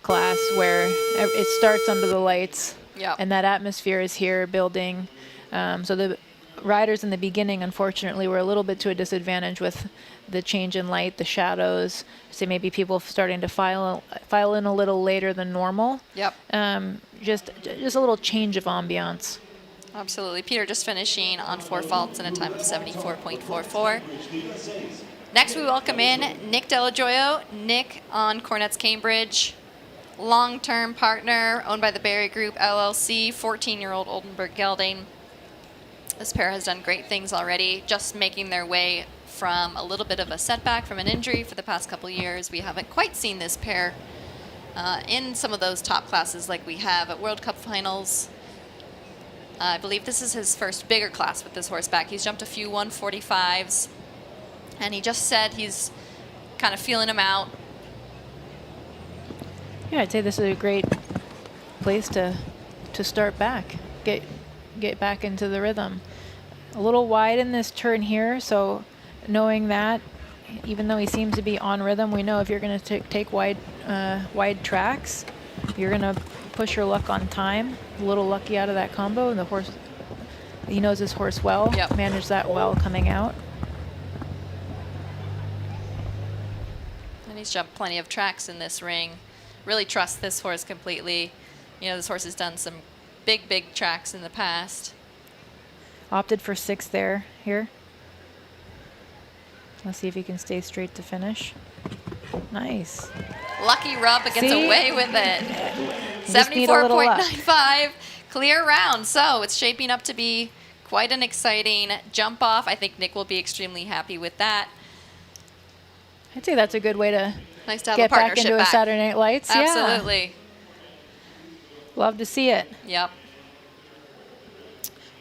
class where it starts under the lights and that atmosphere is here building. So the riders in the beginning, unfortunately, were a little bit to a disadvantage with the change in light, the shadows. So maybe people starting to file in a little later than normal. Yep. Just a little change of ambiance. Absolutely. Peter just finishing on 4 faults in a time of 74.44. Next, we welcome in Nick Delajoyo. Nick on Cornets Cambridge, long-term partner, owned by the Barry Group LLC, 14-year-old Oldenburg gelding. This pair has done great things already, just making their way from a little bit of a setback from an injury for the past couple years. We haven't quite seen this pair in some of those top classes like we have at World Cup finals. I believe this is his first bigger class with this horseback. He's jumped a few 145s, and he just said he's kind of feeling him out. Yeah, I'd say this is a great place to start back, get back into the rhythm. A little wide in this turn here, so knowing that, even though he seems to be on rhythm, we know if you're going to take wide tracks, you're going to push your luck on time. A little lucky out of that combo, and the horse, he knows his horse well. Yep. Managed that well coming out. And he's jumped plenty of tracks in this ring. Really trusts this horse completely. You know, this horse has done some big tracks in the past. Opted for 6 there, here. Let's see if he can stay straight to finish. Nice. Lucky rub, but gets See? away with it. Just need a little luck. 74.95, clear round. So it's shaping up to be quite an exciting jump off. I think Nick will be extremely happy with that. I'd say that's a good way to Nice to have get a back partnership into a Saturday Night Lights. Absolutely. Yeah. Love to see it. Yep.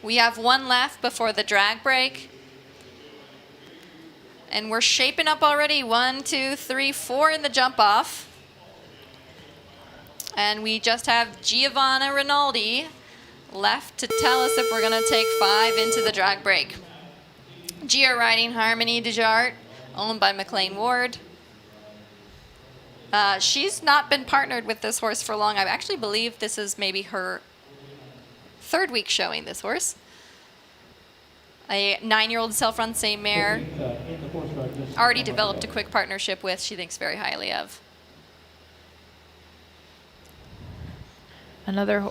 We have one left before the drag break. And we're shaping up already. 1, 2, 3, 4 in the jump off. And we just have Giovanna Rinaldi left to tell us if we're going to take 5 into the drag break. Gia riding Harmony Desjart, owned by McLean Ward. She's not been partnered with this horse for long. I actually believe this is maybe her 3rd week showing this horse. A 9-year-old self-run same mare. Already developed a quick partnership with, she thinks very highly of. Another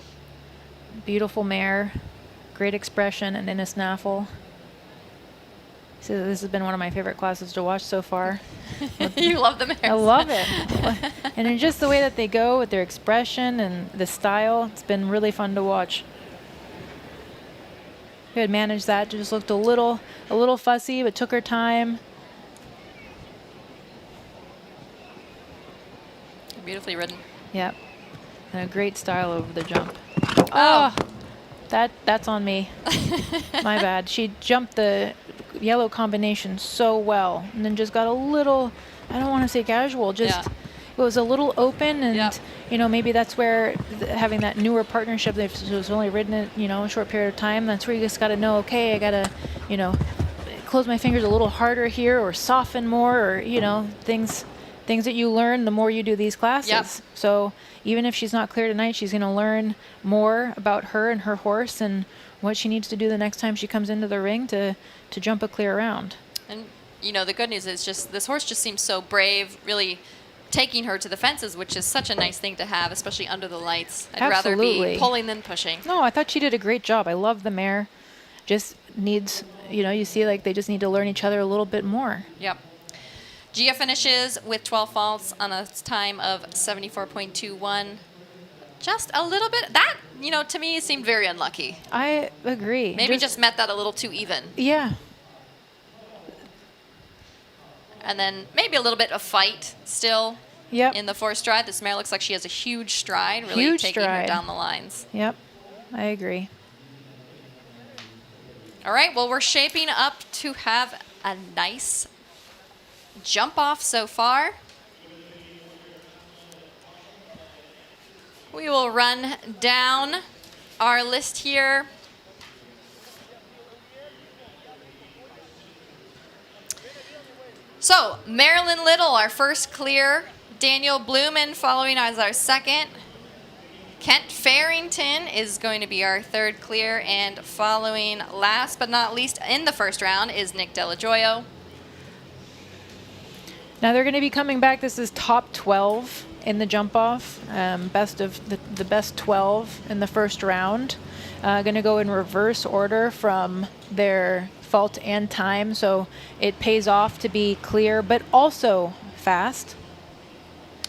beautiful mare, great expression, and in a snaffle. So this has been one of my favorite classes to watch so far. You love the mares. I love it. And in just the way that they go with their expression and the style, it's been really fun to watch. Good, managed that. Just looked a little fussy, but took her time. Beautifully ridden. Yep. And a great style over the jump. Oh, that's on me. My bad. She jumped the yellow combination so well, and then just got a little, I don't want to say casual, just it was a little open, and you know, maybe that's where having that newer partnership, that was only ridden it, you know, a short period of time, that's where you just got to know, okay, I got to, you know, close my fingers a little harder here, or soften more, or, you know, things that you learn the more you do these classes. Yep. So even if she's not clear tonight, she's going to learn more about her and her horse and what she needs to do the next time she comes into the ring to jump a clear round. And, you know, the good news is just this horse just seems so brave, really taking her to the fences, which is such a nice thing to have, especially under the lights. I'd rather be pulling than pushing. No, I thought she did a great job. I love the mare. Just needs, you know, you see like they just need to learn each other a little bit more. Yep. Gia finishes with 12 faults on a time of 74.21. Just a little bit. That, you know, to me seemed very unlucky. I agree. Maybe just met that a little too even. Yeah. And then maybe a little bit of fight still in the 4 stride. This mare looks like she has a huge stride, really taking her down the lines. Yep, I agree. All right, well, we're shaping up to have a nice jump off so far. We will run down our list here. So, Marilyn Little, our first clear. Daniel Blumen following as our second. Kent Farrington is going to be our third clear. And following last but not least in the first round is Nick Delajoyo. Now they're going to be coming back. This is top 12 in the jump off. Best of the best 12 in the first round. Going to go in reverse order from their fault and time, so it pays off to be clear but also fast.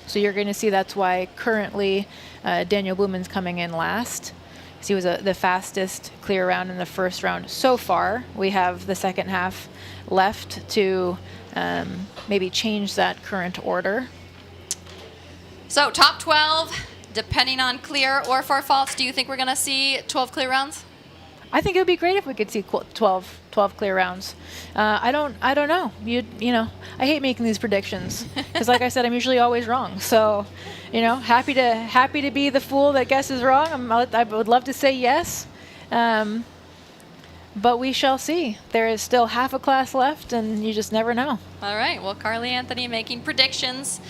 So you're going to see that's why currently Daniel Blumen's coming in last. So he was the fastest clear round in the first round so far. We have the second half left to maybe change that current order. So top 12, depending on clear or for faults, do you think we're going to see 12 clear rounds? I think it would be great if we could see 12 clear rounds. I don't know. You know, I hate making these predictions because, like I said, I'm usually always wrong. So, you know, happy to be the fool that guesses wrong. I would love to say yes, but we shall see. There is still half a class left, and you just never know. All right. Well, Carly Anthony making predictions.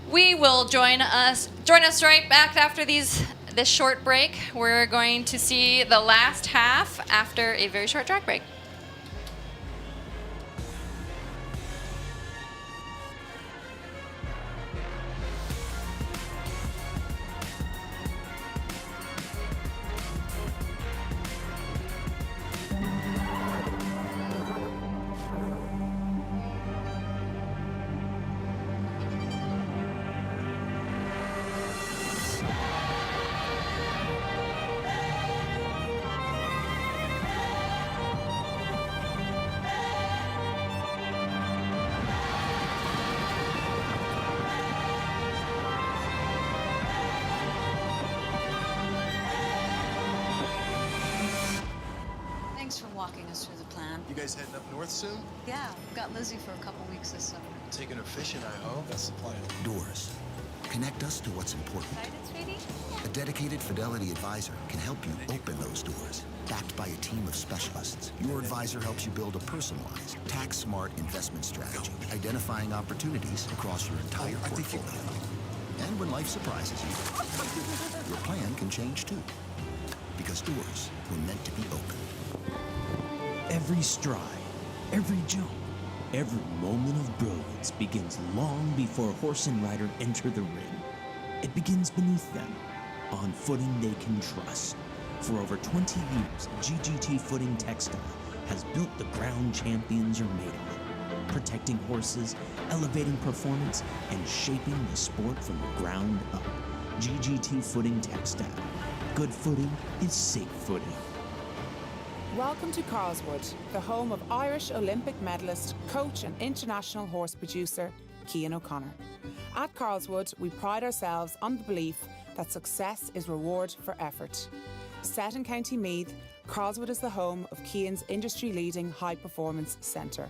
We will join us right back after this short break. We're going to see the last half after a very short track break. Thanks for walking us through the plan. You guys heading up north soon? Yeah, we've got Lizzie for a couple weeks this summer. Taking her fishing, I hope. That's the plan. Doors. Connect us to what's important. Excited, sweetie? A dedicated Fidelity advisor can help you open those doors. Backed by a team of specialists, your advisor helps you build a personalized, tax-smart investment strategy, identifying opportunities across your entire portfolio. And when life surprises you, your plan can change too. Because doors were meant to be opened. Every stride, every jump, every moment of brilliance begins long before horse and rider enter the ring. It begins beneath them, on footing they can trust. For over 20 years, GGT Footing Textile has built the ground champions are made of, protecting horses, elevating performance, and shaping the sport from the ground up. GGT Footing Textile. Good footing is safe footing. Welcome to Carlswood, the home of Irish Olympic medalist, coach and international horse producer, Cian O'Connor. At Carlswood, we pride ourselves on the belief that success is reward for effort. Set in County Meath, Carlswood is the home of Cian's industry-leading high-performance centre.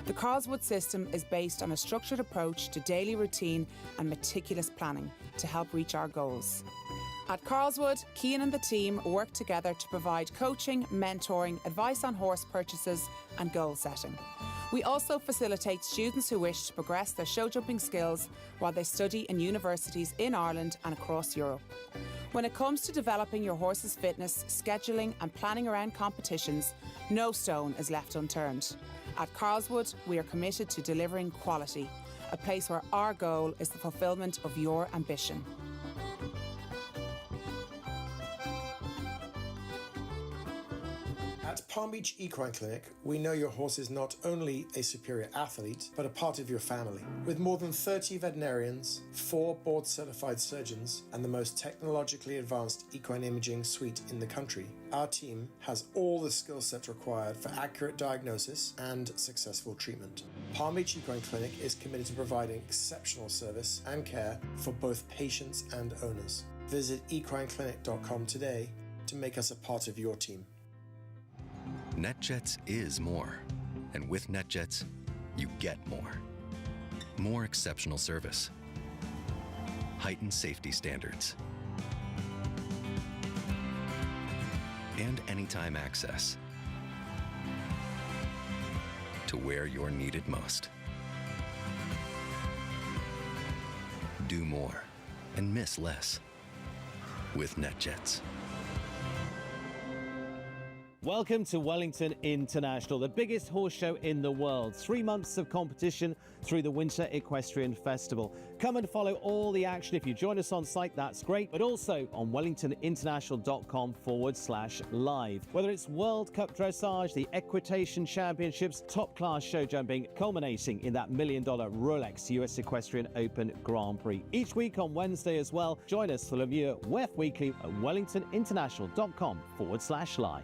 The Carlswood system is based on a structured approach to daily routine and meticulous planning to help reach our goals. At Carlswood, Cian and the team work together to provide coaching, mentoring, advice on horse purchases and goal setting. We also facilitate students who wish to progress their show jumping skills while they study in universities in Ireland and across Europe. When it comes to developing your horse's fitness, scheduling and planning around competitions, no stone is left unturned. At Carlswood, we are committed to delivering quality, a place where our goal is the fulfilment of your ambition. At Palm Beach Equine Clinic, we know your horse is not only a superior athlete, but a part of your family. With more than 30 veterinarians, 4 board-certified surgeons, and the most technologically advanced equine imaging suite in the country, our team has all the skill sets required for accurate diagnosis and successful treatment. Palm Beach Equine Clinic is committed to providing exceptional service and care for both patients and owners. Visit equineclinic.com today to make us a part of your team. NetJets is more. And with NetJets, you get more. More exceptional service. Heightened safety standards. And anytime access to where you're needed most. Do more and miss less with NetJets. Welcome to Wellington International, the biggest horse show in the world. 3 months of competition through the Winter Equestrian Festival. Come and follow all the action. If you join us on site, that's great, but also on wellingtoninternational.com/live. Whether it's World Cup dressage, the Equitation Championships, top-class show jumping, culminating in that $1 million Rolex US Equestrian Open Grand Prix. Each week on Wednesday as well, join us for Le Mieux WEF Weekly at wellingtoninternational.com/live.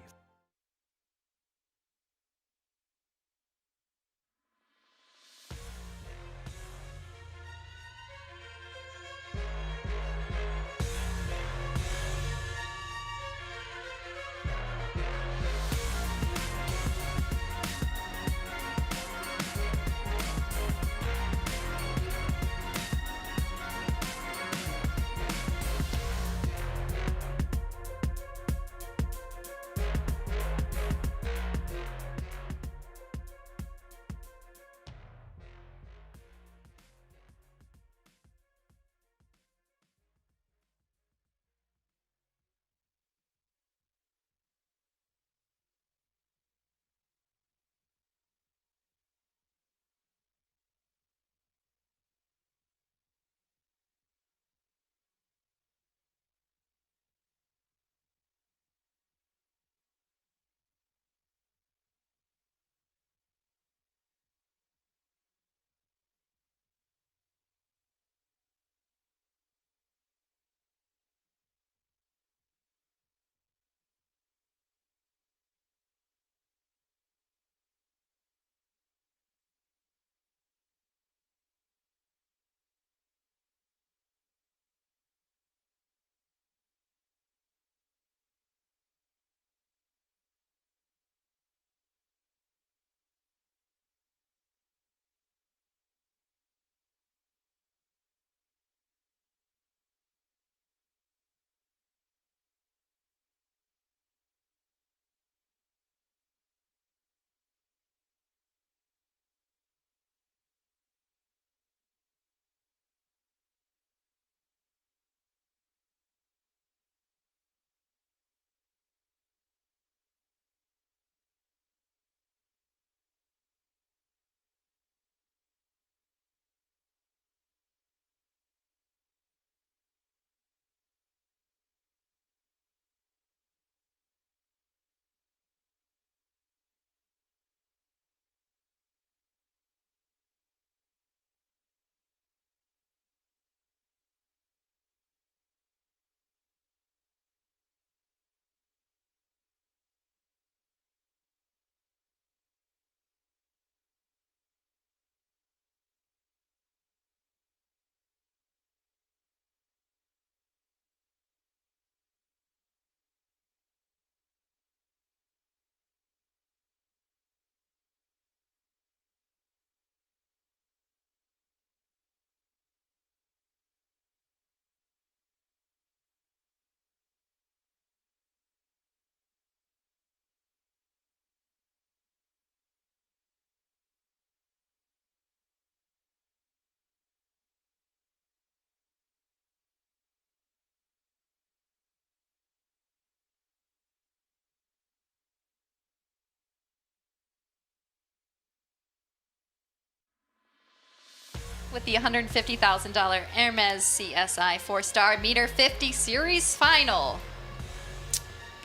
with the $150,000 Hermès CSI 4-star meter 50 series final.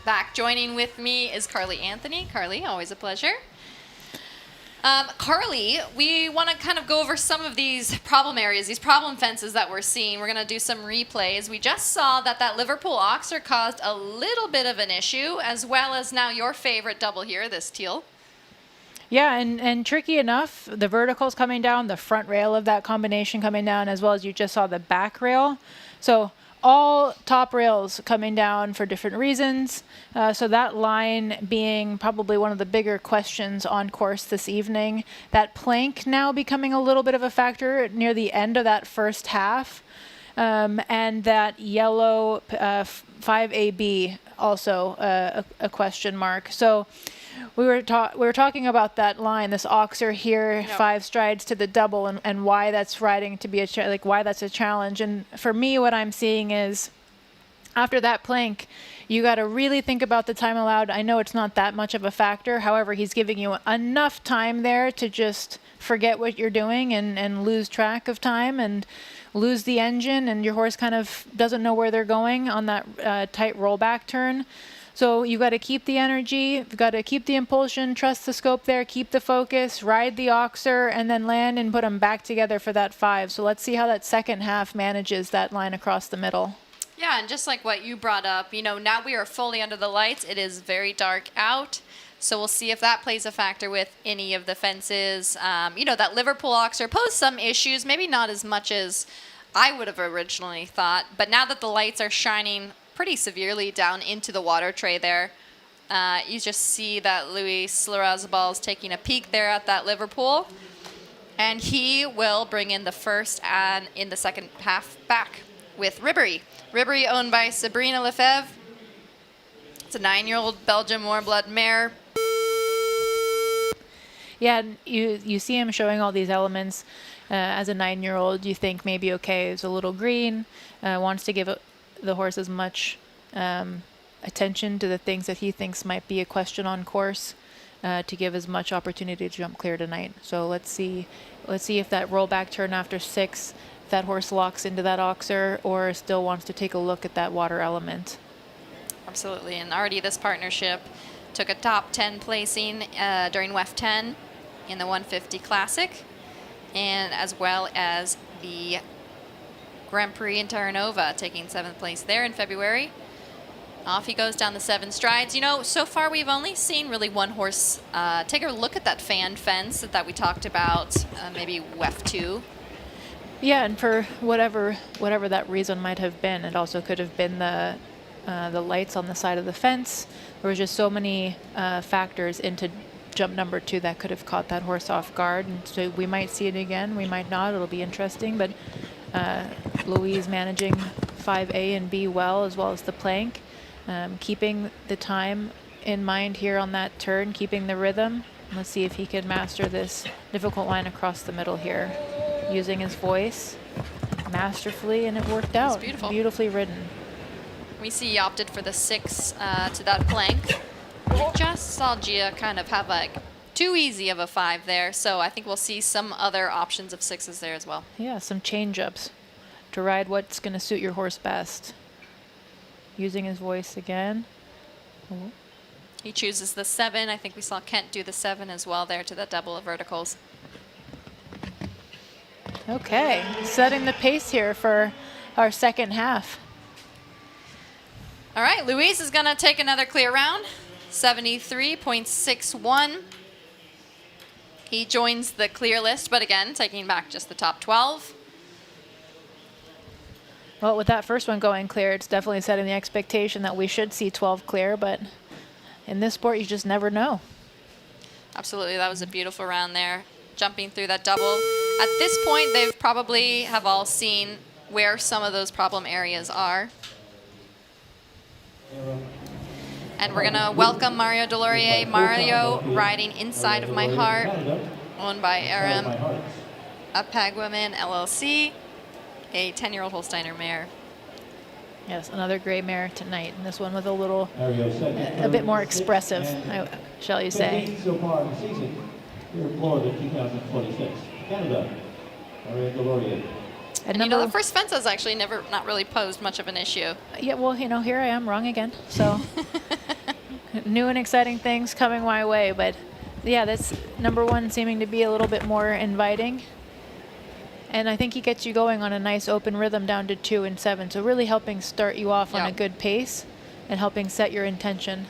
Back joining with me is Carly Anthony. Carly, always a pleasure. Carly, we want to kind of go over some of these problem areas, these problem fences that we're seeing. We're going to do some replays. We just saw that Liverpool Oxer caused a little bit of an issue, as well as now your favorite double here, this teal. Yeah, and tricky enough, the verticals coming down, the front rail of that combination coming down, as well as you just saw the back rail. So all top rails coming down for different reasons. So that line being probably one of the bigger questions on course this evening. That plank now becoming a little bit of a factor near the end of that first half. And that yellow 5AB also a question mark. So we were talking about that line, this Oxer here, 5 strides to the double, and why that's riding to be why that's a challenge. And for me, what I'm seeing is after that plank, you got to really think about the time allowed. I know it's not that much of a factor. However, he's giving you enough time there to just forget what you're doing and lose track of time and lose the engine, and your horse kind of doesn't know where they're going on that tight rollback turn. So you got to keep the energy, you've got to keep the impulsion, trust the scope there, keep the focus, ride the Oxer, and then land and put them back together for that 5. So let's see how that second half manages that line across the middle. Yeah, and just like what you brought up, now we are fully under the lights. It is very dark out. So we'll see if that plays a factor with any of the fences. That Liverpool Oxer posed some issues, maybe not as much as I would have originally thought. But now that the lights are shining pretty severely down into the water tray there, you just see that Luis Larrazabal is taking a peek there at that Liverpool. And he will bring in the first and in the second half back with Ribéry. Ribéry owned by Sabrina Lefebvre. It's a 9-year-old Belgian Warblood mare. Yeah, you see him showing all these elements as a 9-year-old. You think maybe, okay, it's a little green, wants to give the horse as much attention to the things that he thinks might be a question on course, to give as much opportunity to jump clear tonight. So let's see if that rollback turn after 6, if that horse locks into that Oxer or still wants to take a look at that water element. Absolutely, and already this partnership took a top 10 placing during WEF 10 in the 150 Classic, and as well as the Grand Prix in Terranova, taking 7th place there in February. Off he goes down the 7 strides. So far we've only seen really one horse take a look at that fan fence that we talked about, maybe WEF 2. Yeah, and for whatever that reason might have been, it also could have been the lights on the side of the fence. There was just so many factors into jump number 2 that could have caught that horse off guard. And so we might see it again, we might not. It'll be interesting. But Louise managing 5A and B well, as well as the plank, keeping the time in mind here on that turn, keeping the rhythm. Let's see if he can master this difficult line across the middle here, using his voice masterfully, and it worked out. Beautiful. Beautifully ridden. We see he opted for the 6 to that plank. We just saw Gia kind of have too easy of a 5 there, so I think we'll see some other options of 6s there as well. Yeah, some change-ups to ride what's going to suit your horse best. Using his voice again. Ooh. He chooses the 7. I think we saw Kent do the 7 as well there to the double of verticals. Okay, setting the pace here for our second half. All right, Luis is going to take another clear round, 73.61. He joins the clear list, but again, taking back just the top 12. Well, with that first one going clear, it's definitely setting the expectation that we should see 12 clear, but in this sport, you just never know. Absolutely, that was a beautiful round there, jumping through that double. At this point, they probably have all seen where some of those problem areas are. And we're gonna welcome Mario Delorier. Mario riding Inside of My Heart, owned by Aram Apagwomen LLC, a 10-year-old Holsteiner mare. Yes, another gray mare tonight, and this one with a bit more expressive, shall you say. So far in the season, here in Florida 2026, Canada. And you know, the first fence has actually not really posed much of an issue. Yeah, well, you know, here I am wrong again. So new and exciting things coming my way. But yeah, that's number one seeming to be a little bit more inviting. And I think he gets you going on a nice open rhythm down to 2 and 7. So really helping start you off on a good pace and helping set your intention.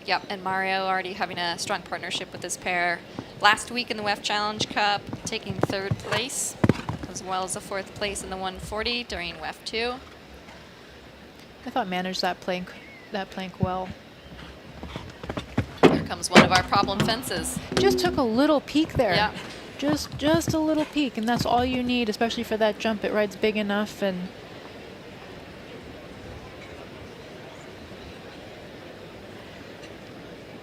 Yep, and Mario already having a strong partnership with this pair. Last week in the WEF Challenge Cup, taking 3rd place, as well as a 4th place in the 140 during WEF 2. I thought managed that plank well. Here comes one of our problem fences. Just took a little peek there. Yeah. Just a little peek, and that's all you need, especially for that jump. It rides big enough, and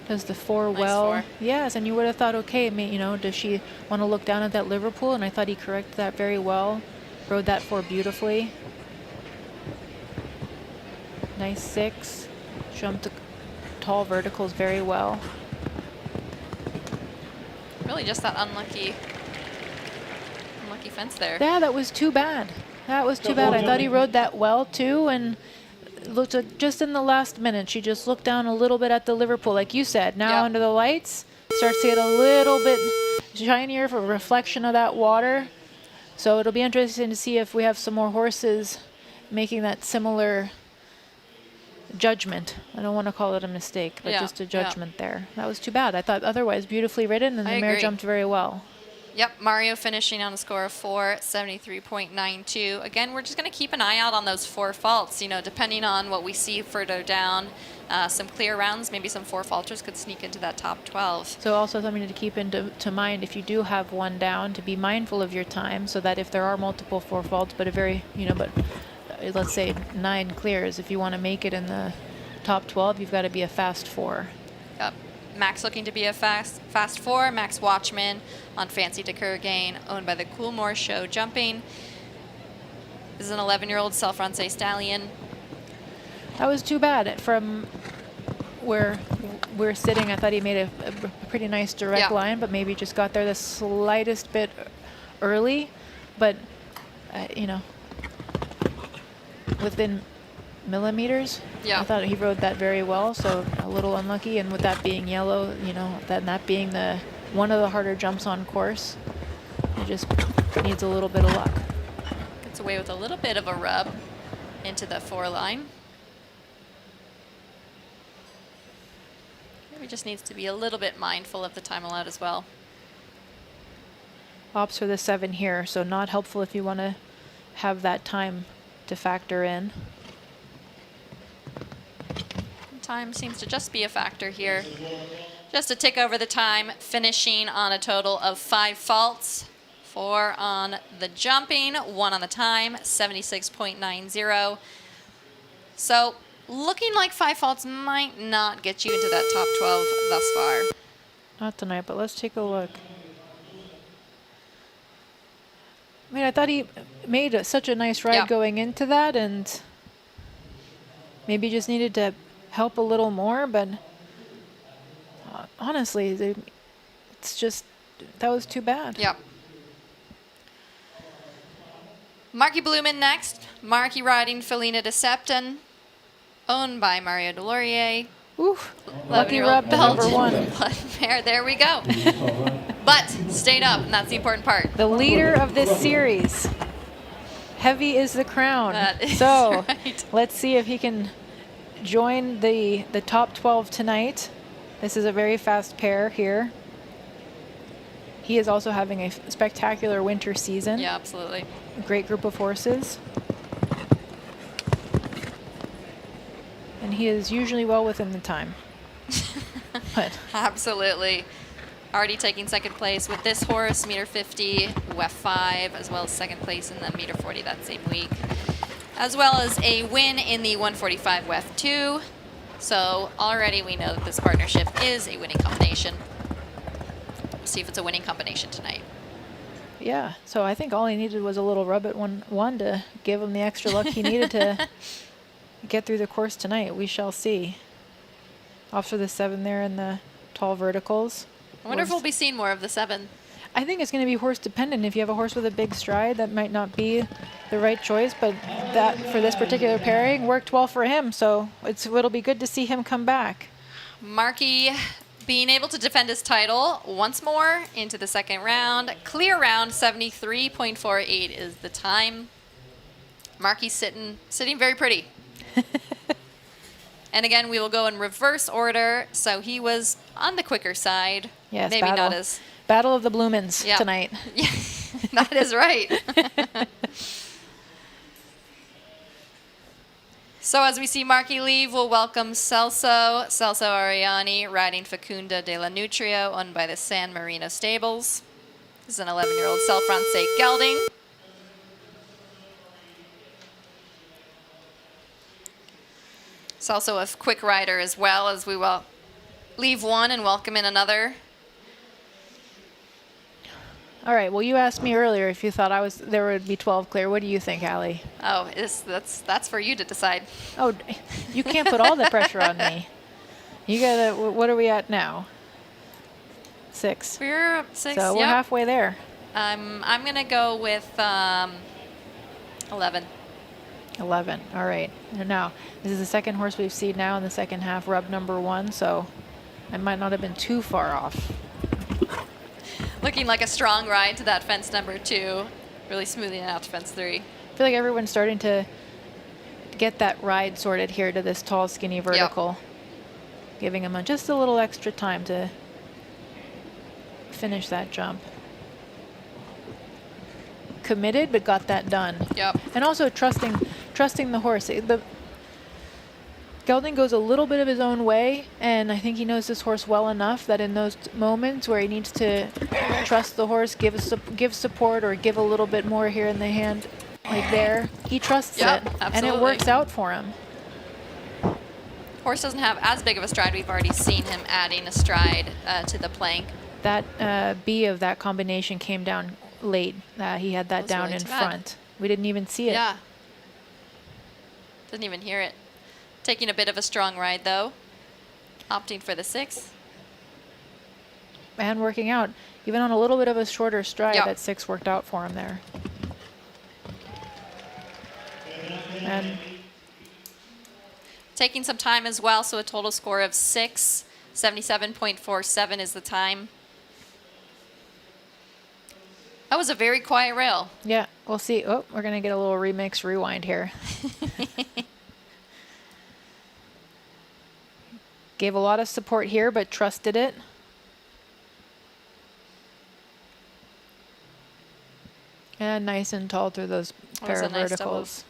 does the 4 nice well. 4. Yes, and you would have thought, okay, you know, does she want to look down at that Liverpool? And I thought he corrected that very well. Rode that 4 beautifully. Nice 6. Jumped the tall verticals very well. Really just that unlucky fence there. Yeah, that was too bad. That was too bad. I thought he rode that well too, and looked like just in the last minute, she just looked down a little bit at the Liverpool, like you said. Now under the lights, starts to get a little bit shinier for reflection of that water. So it'll be interesting to see if we have some more horses making that similar judgment. I don't want to call it a mistake, but just a judgment there. That was too bad. I thought otherwise beautifully ridden, and the mare jumped very well. Yep, Mario finishing on a score of 473.92. Again, we're just going to keep an eye out on those 4 faults. You know, depending on what we see further down, some clear rounds, maybe some 4 faulters could sneak into that top 12. So also something to keep into mind if you do have one down, to be mindful of your time, so that if there are multiple 4 faults, but a very, you know, but let's say 9 clears, if you want to make it in the top 12, you've got to be a fast 4. Yep. Max looking to be a fast 4. Max Watchman on Fancy to Kurgain, owned by the Coolmore Show Jumping. This is an 11-year-old self-Francais stallion. That was too bad. From where we're sitting, I thought he made a pretty nice direct line, but maybe just got there the slightest bit early. But, you know, within millimeters. I thought he rode that very well, so a little unlucky. And with that being yellow, you know, that being one of the harder jumps on course, it just needs a little bit of luck. Gets away with a little bit of a rub into the 4 line. He just needs to be a little bit mindful of the time allowed as well. Opts for the 7 here, so not helpful if you want to have that time to factor in. Time seems to just be a factor here. Just a tick over the time, finishing on a total of 5 faults. 4 on the jumping, 1 on the time, 76.90. So looking like 5 faults might not get you into that top 12 thus far. Not tonight, but let's take a look. I mean, I thought he made such a nice ride going into that, and maybe just needed to help a little more, but honestly, it's just, that was too bad. Yep. Marky Blumen next. Marky riding Felina de Septon, owned by Mario Delorier. Ooh, lucky rub to number 1. Mare, there we go. But stayed up, and that's the important part. The leader of this series. Heavy is the crown. That is so right. Let's see if he can join the top 12 tonight. This is a very fast pair here. He is also having a spectacular winter season. Yeah, absolutely. A great group of horses. And he is usually well within the time. But absolutely. Already taking 2nd place with this horse, meter 50, WEF 5, as well as 2nd place in the meter 40 that same week. As well as a win in the 145 WEF 2. So already we know that this partnership is a winning combination. We'll see if it's a winning combination tonight. yeah, so I think all he needed was a little rub at one to give him the extra luck he needed to get through the course tonight. We shall see. Off for the 7 there in the tall verticals. I wonder if we'll be seeing more of the 7. I think it's going to be horse dependent. If you have a horse with a big stride, that might not be the right choice, but that for this particular pairing worked well for him. So it'll be good to see him come back. Markey being able to defend his title once more into the second round. Clear round 73.48 is the time. Markey sitting very pretty. And again, we will go in reverse order. So he was on the quicker side. Yes, maybe not as Battle of the Bloomins tonight. Yeah, that is right. So as we see Markey leave, we'll welcome Celso Ariani riding Facunda de la Nutria, owned by the San Marino Stables. This is an 11-year-old Cel Francais gelding. It's also a quick rider as well, as we will leave one and welcome in another. All right. Well, you asked me earlier if you thought there would be 12 clear. What do you think, Allie? Oh, that's for you to decide. Oh, you can't put all the pressure on me. You gotta. What are we at now? 6. We're up 6. So we're halfway there. I'm gonna go with 11. 11. All right. And now this is the second horse we've seen now in the second half, rub number 1. So I might not have been too far off. Looking like a strong ride to that fence number 2, really smoothing out to fence 3. I feel like everyone's starting to get that ride sorted here to this tall, skinny vertical, giving him just a little extra time to finish that jump. Committed, but got that done. Yep. And also trusting the horse. The gelding goes a little bit of his own way, and I think he knows this horse well enough that in those moments where he needs to trust the horse, give support or give a little bit more here in the hand, like there, he trusts it, absolutely. And it works out for him. Horse doesn't have as big of a stride. We've already seen him adding a stride to the plank. That B of that combination came down late. He had that down really in too bad. front. We didn't even see it. Yeah. Didn't even hear it. Taking a bit of a strong ride, though. Opting for the 6. And working out. Even on a little bit of a shorter stride, that 6 worked out for him there. And taking some time as well, so a total score of 6. 77.47 is the time. That was a very quiet rail. Yeah, we'll see. Oh, we're going to get a little remix rewind here. Gave a lot of support here, but trusted it. And nice and tall through those pair of verticals.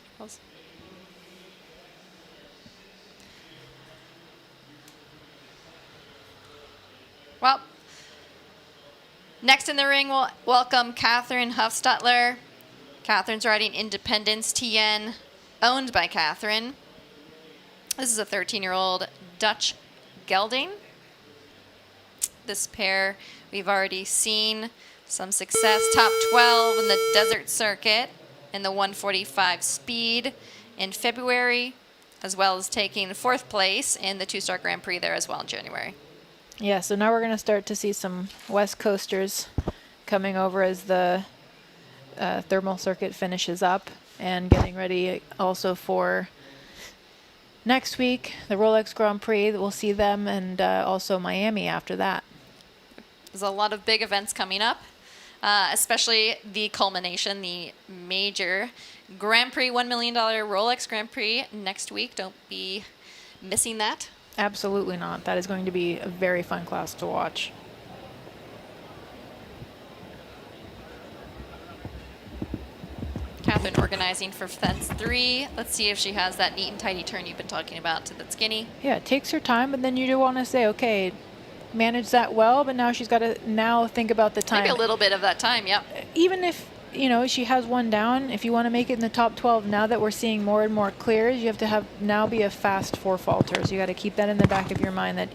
Well, next in the ring, we'll welcome Catherine Hufstutler. Catherine's riding Independence TN, owned by Catherine. This is a 13-year-old Dutch gelding. This pair, we've already seen some success. Top 12 in the desert circuit in the 145 speed in February, as well as taking 4th place in the 2-star Grand Prix there as well in January. Yeah, so now we're going to start to see some West Coasters coming over as the thermal circuit finishes up, and getting ready also for next week, the Rolex Grand Prix. We'll see them, and also Miami after that. There's a lot of big events coming up, especially the culmination, the major Grand Prix, $1 million Rolex Grand Prix next week. Don't be missing that. Absolutely not. That is going to be a very fun class to watch. Catherine organizing for fence 3. Let's see if she has that neat and tidy turn you've been talking about to that skinny. Yeah, it takes her time, but then you do want to say, okay, manage that well, but now she's got to now think about the time. Maybe a little bit of that time, yep. Even if, you know, she has one down, if you want to make it in the top 12, now that we're seeing more and more clears, you have to have now be a fast 4 falter. So you got to keep that in the back of your mind that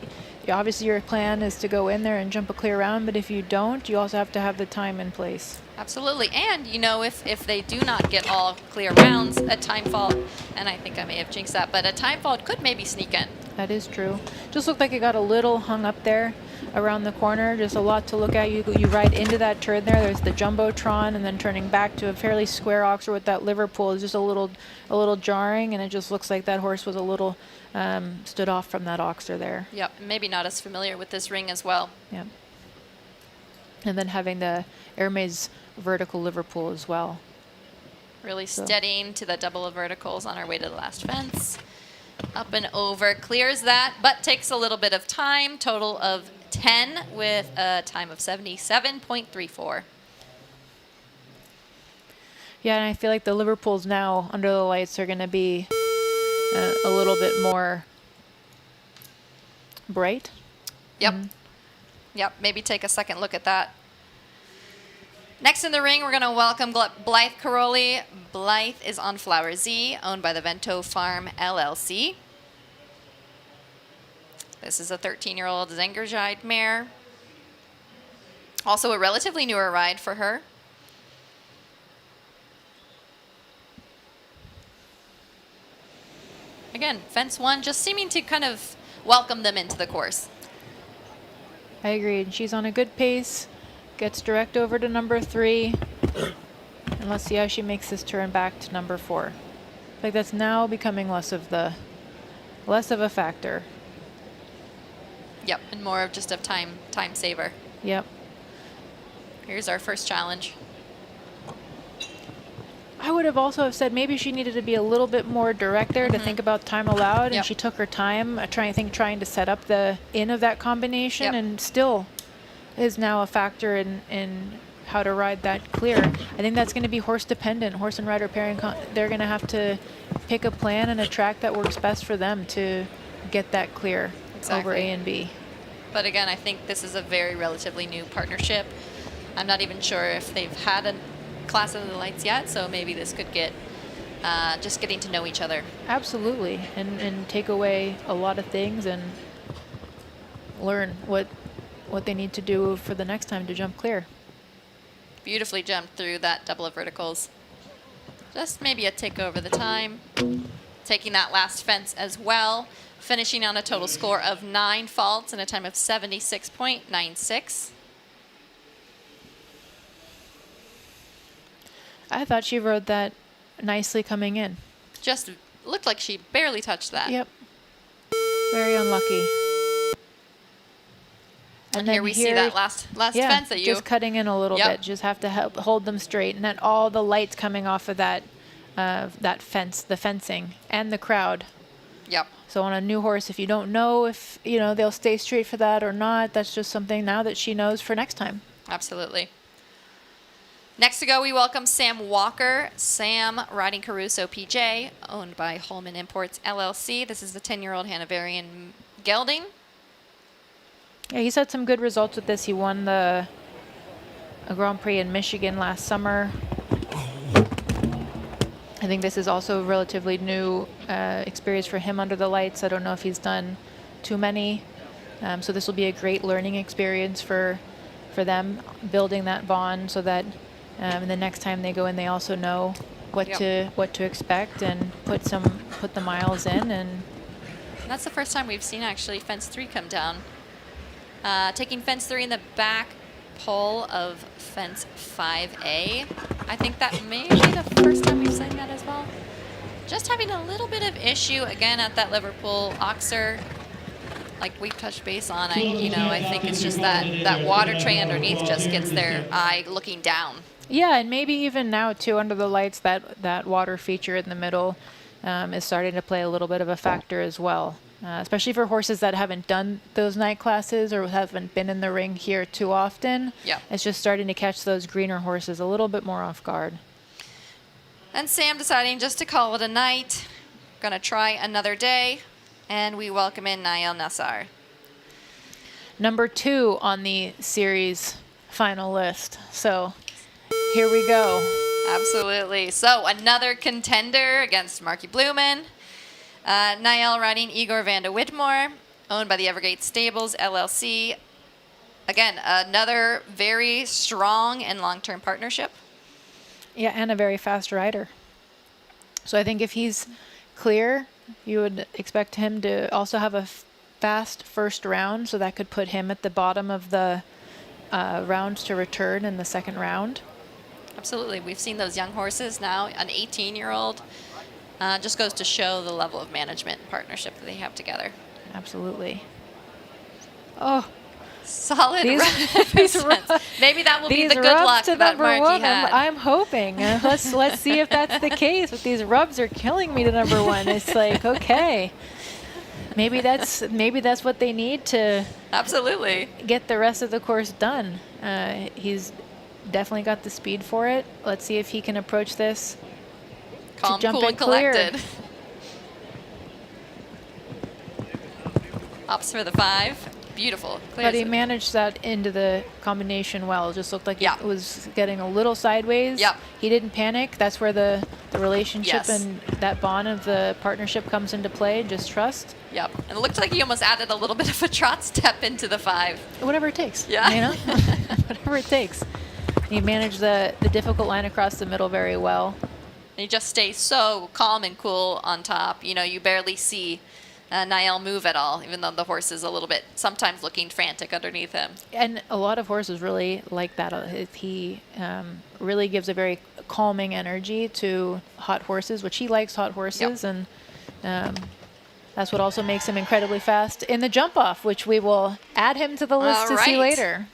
obviously your plan is to go in there and jump a clear round, but if you don't, you also have to have the time in place. Absolutely. And, you know, if they do not get all clear rounds, a time fault, and I think I may have jinxed that, but a time fault could maybe sneak in. That is true. Just looked like it got a little hung up there. around the corner. Just a lot to look at. You ride into that turn there. There's the Jumbotron, and then turning back to a fairly square oxer with that Liverpool is just a little jarring, and it just looks like that horse was a little stood off from that oxer there. Yep, maybe not as familiar with this ring as well. Yep. And then having the Hermès vertical Liverpool as well. Really steadying to the double of verticals on our way to the last fence. Up and over, clears that, but takes a little bit of time. Total of 10 with a time of 77.34. Yeah, and I feel like the Liverpools now under the lights are going to be a little bit more bright. Yep. Yep, maybe take a second look at that. Next in the ring, we're going to welcome Blythe Caroli. Blythe is on Flower Z, owned by the Vento Farm LLC. This is a 13-year-old Zengerjide mare. Also a relatively newer ride for her. Again, fence one just seeming to kind of welcome them into the course. I agree. And she's on a good pace. Gets direct over to number 3. And let's see how she makes this turn back to number 4. Like that's now becoming less of a factor. Yep, and more of just a time saver. Yep. Here's our first challenge. I would have also said maybe she needed to be a little bit more direct there to think about time allowed, and she took her time trying to set up the in of that combination, and still is now a factor in how to ride that clear. I think that's going to be horse dependent. Horse and rider pairing, they're going to have to pick a plan and a track that works best for them to get that clear over A and B. But again, I think this is a very relatively new partnership. I'm not even sure if they've had a class of the lights yet, so maybe this could get just getting to know each other. Absolutely, and take away a lot of things and learn what they need to do for the next time to jump clear. Beautifully jumped through that double of verticals. Just maybe a tick over the time. Taking that last fence as well. Finishing on a total score of 9 faults and a time of 76.96. I thought she rode that nicely coming in. Just looked like she barely touched that. Yep. Very unlucky. And here we see that last fence that you... just cutting in a little bit. Just have to hold them straight. And then all the lights coming off of that fence, the fencing, and the crowd. Yep. So on a new horse, if you don't know if they'll stay straight for that or not, that's just something now that she knows for next time. Absolutely. Next to go, we welcome Sam Walker. Sam riding Caruso PJ, owned by Holman Imports LLC. This is the 10-year-old Hanoverian gelding. Yeah, he's had some good results with this. He won a Grand Prix in Michigan last summer. I think this is also a relatively new experience for him under the lights. I don't know if he's done too many. So this will be a great learning experience for them, building that bond so that the next time they go in, they also know what to expect and put the miles in. And that's the first time we've seen actually fence 3 come down. Taking fence 3 in the back pole of fence 5A. I think that may be the first time we've seen that as well. Just having a little bit of issue again at that Liverpool Oxer, like we touched base on. I think it's just that water tray underneath just gets their eye looking down. Yeah, and maybe even now too under the lights that water feature in the middle is starting to play a little bit of a factor as well. Especially for horses that haven't done those night classes or haven't been in the ring here too often. Yeah. It's just starting to catch those greener horses a little bit more off guard. And Sam deciding just to call it a night. Gonna try another day. And we welcome in Nael Nassar. Number 2 on the series final list. So here we go. Absolutely. So another contender against Marky Blumen. Nael riding Igor van de Whitmore, owned by the Evergate Stables, LLC. Again, another very strong and long-term partnership. Yeah, and a very fast rider. So I think if he's clear, you would expect him to also have fast first round, so that could put him at the bottom of the rounds to return in the second round. Absolutely. We've seen those young horses now. An 18-year-old just goes to show the level of management and partnership that they have together. Absolutely. Oh, solid. These Maybe that will be the good luck that Marky had. I'm hoping. Let's see if that's the case. But these rubs are killing me to number one. It's like, okay, maybe that's what they need to absolutely get the rest of the course done. He's definitely got the speed for it. Let's see if he can approach this calm, to jump cool, in and clear. collected. Ups for the 5. Beautiful. But he managed that into the combination well. It just looked like it was getting a little sideways. Yep. He didn't panic. That's where the relationship Yes. and that bond of the partnership comes into play. Just trust. Yep. And it looked like he almost added a little bit of a trot step into the 5. Whatever it takes. Yeah. You know? Whatever it takes. He managed the difficult line across the middle very well. And he just stays so calm and cool on top. You know, you barely see Niall move at all, even though the horse is a little bit sometimes looking frantic underneath him. And a lot of horses really like that. He really gives a very calming energy to hot horses, which he likes hot horses. Yep. And that's what also makes him incredibly fast in the jump off, which we will add him to the list to see later.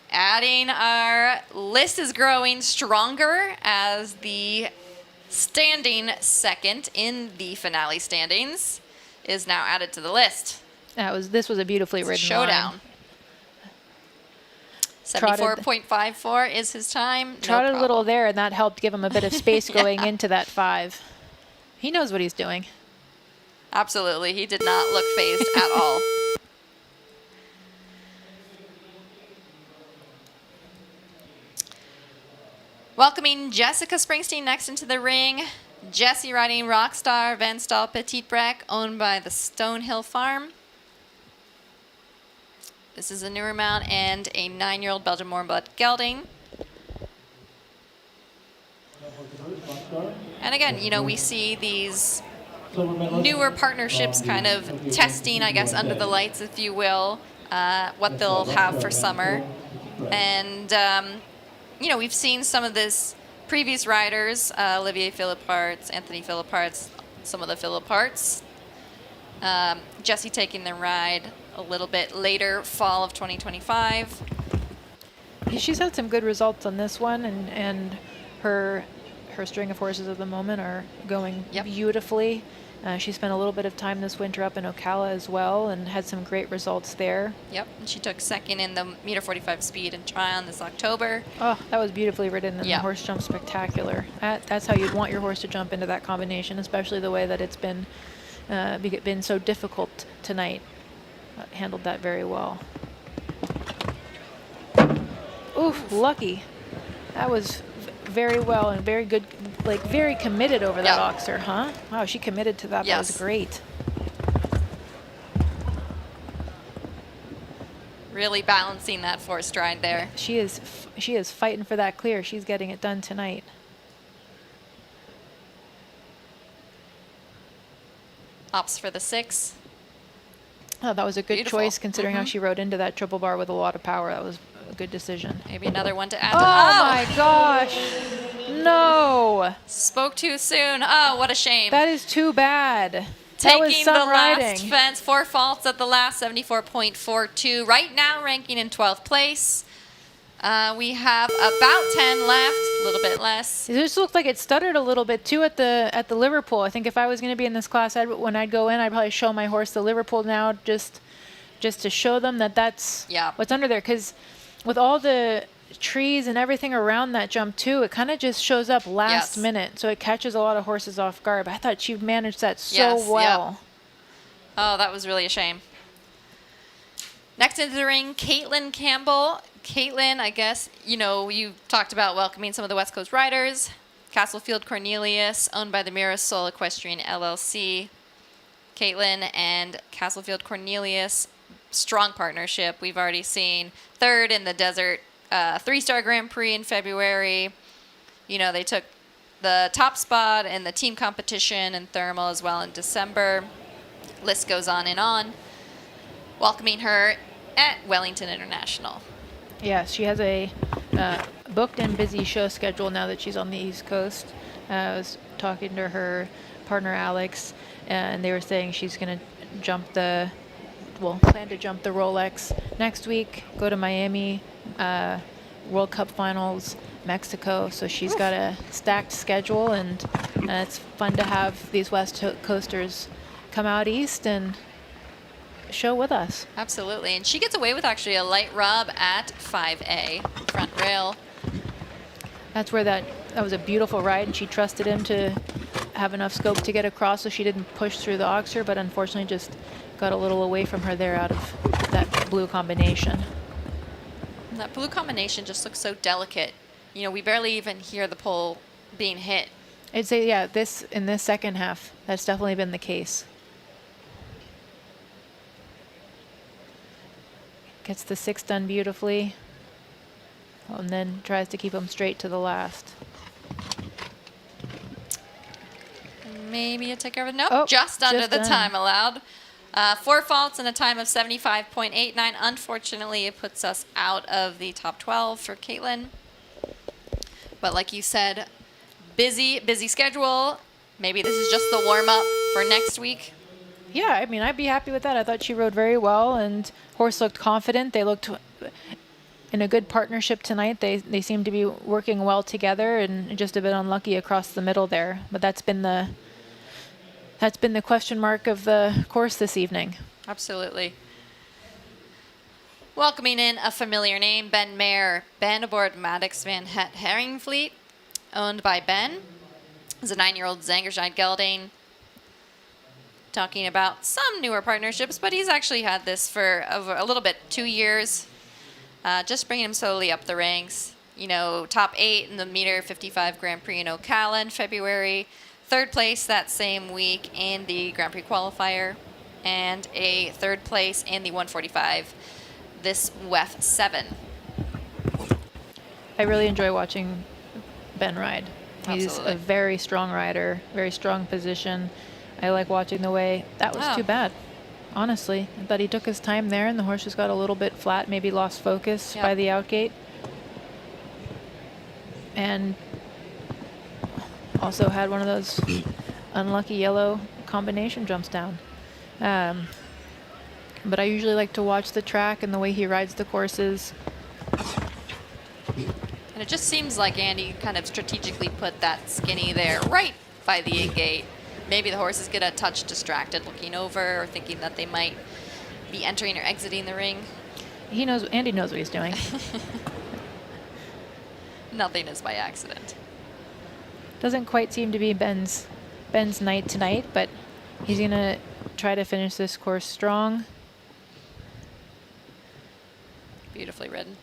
Adding, our list is growing stronger as the standing second in the finale standings is now added to the list. This was a beautifully ridden showdown. 74.54 is his time. Trotted a little there, and that helped give him a bit of space going into that 5. He knows what he's doing. Absolutely. He did not look phased at all. Welcoming Jessica Springsteen next into the ring. Jessie riding Rockstar Van Staal Petit Brack, owned by the Stonehill Farm. This is a newer mount and a 9-year-old Belgian Warmblood gelding. And again, you know, we see these newer partnerships kind of testing, I guess, under the lights, if you will, what they'll have for summer. And, you know, we've seen some of this previous riders, Olivier Philipparts, Anthony Philipparts, some of the Philipparts. Jessie taking the ride a little bit later, fall of 2025. She's had some good results on this one, and her string of horses at the moment are going beautifully. She spent a little bit of time this winter up in Ocala as well and had some great results there. Yep, and she took second in the meter 45 speed in Tryon this October. Oh, that was beautifully ridden, and the horse jumped spectacular. That's how you'd want your horse to jump into that combination, especially the way that it's been so difficult tonight. Handled that very well. Oof, lucky. That was very well and very good, like very committed over that oxer, huh? Wow, she committed to that. That was great. Really balancing that 4-stride there. She is fighting for that clear. She's getting it done tonight. Ops for the 6. Oh, that was a good choice considering how she rode into that triple bar with a lot of power. That was a good decision. Maybe another one to add. Oh my gosh. No. Spoke too soon. Oh, what a shame. That is too bad. Taking the last fence, 4 faults at the last, 74.42. Right now ranking in 12th place. We have about 10 left, a little bit less. It just looked like it stuttered a little bit too at the Liverpool. I think if I was going to be in this class, when I'd go in, I'd probably show my horse the Liverpool now just to show them that that's what's under there. Because with all the trees and everything around that jump too, it kind of just shows up last minute. So it catches a lot of horses off guard. But I thought she managed that so well. Oh, that was really a shame. Next into the ring, Caitlin Campbell. Caitlin, I guess, you know, you talked about welcoming some of the West Coast riders. Castlefield Cornelius, owned by the Mirasol Equestrian LLC. Caitlin and Castlefield Cornelius, strong partnership. We've already seen 3rd in the Desert 3-star Grand Prix in February. You know, they took the top spot in the team competition and thermal as well in December. List goes on and on. welcoming her at Wellington International. Yes, she has a booked and busy show schedule now that she's on the East Coast. I was talking to her partner Alex, and they were saying she's going to plan to jump the Rolex next week, go to Miami, World Cup finals, Mexico. So she's got a stacked schedule, and it's fun to have these West Coasters come out east and show with us. Absolutely. And she gets away with actually a light rub at 5A, front rail. That's where that was a beautiful ride, and she trusted him to have enough scope to get across, so she didn't push through the Oxer, but unfortunately just got a little away from her there out of that blue combination. And that blue combination just looks so delicate. You know, we barely even hear the pole being hit. I'd say, yeah, in this second half, that's definitely been the case. Gets the 6 done beautifully, and then tries to keep them straight to the last. Maybe a ticker of nope, Oh, just under just the done. time allowed. 4 faults and a time of 75.89. Unfortunately, it puts us out of the top 12 for Caitlin. But like you said, busy schedule. Maybe this is just the warm-up for next week. Yeah, I mean, I'd be happy with that. I thought she rode very well, and horse looked confident. They looked in a good partnership tonight. They seem to be working well together, and just a bit unlucky across the middle there. But that's been the question mark of the course this evening. Absolutely. Welcoming in a familiar name, Ben Mayer. Ben aboard Maddox Van Het Herringfleet, owned by Ben. Is a 9-year-old Zangerscheid gelding. Talking about some newer partnerships, but he's actually had this for over a little bit, 2 years. Just bringing him slowly up the ranks. You know, top 8 in the meter 55 Grand Prix in Ocala in February. 3rd place that same week in the Grand Prix qualifier, and a 3rd place in the 145 this WEF 7. I really enjoy watching Ben ride. He's Absolutely. a very strong rider, very strong position. I like watching the way that was too bad. Honestly, I thought he took his time there, and the horse just got a little bit flat, maybe lost focus by the outgate. And also had one of those unlucky yellow combination jumps down. But I usually like to watch the track and the way he rides the courses. And it just seems like Andy kind of strategically put that skinny there right by the in-gate. Maybe the horses get a touch distracted looking over or thinking that they might be entering or exiting the ring. Andy knows what he's doing. Nothing is by accident. Doesn't quite seem to be Ben's night tonight, but he's going to try to finish this course strong. Beautifully ridden.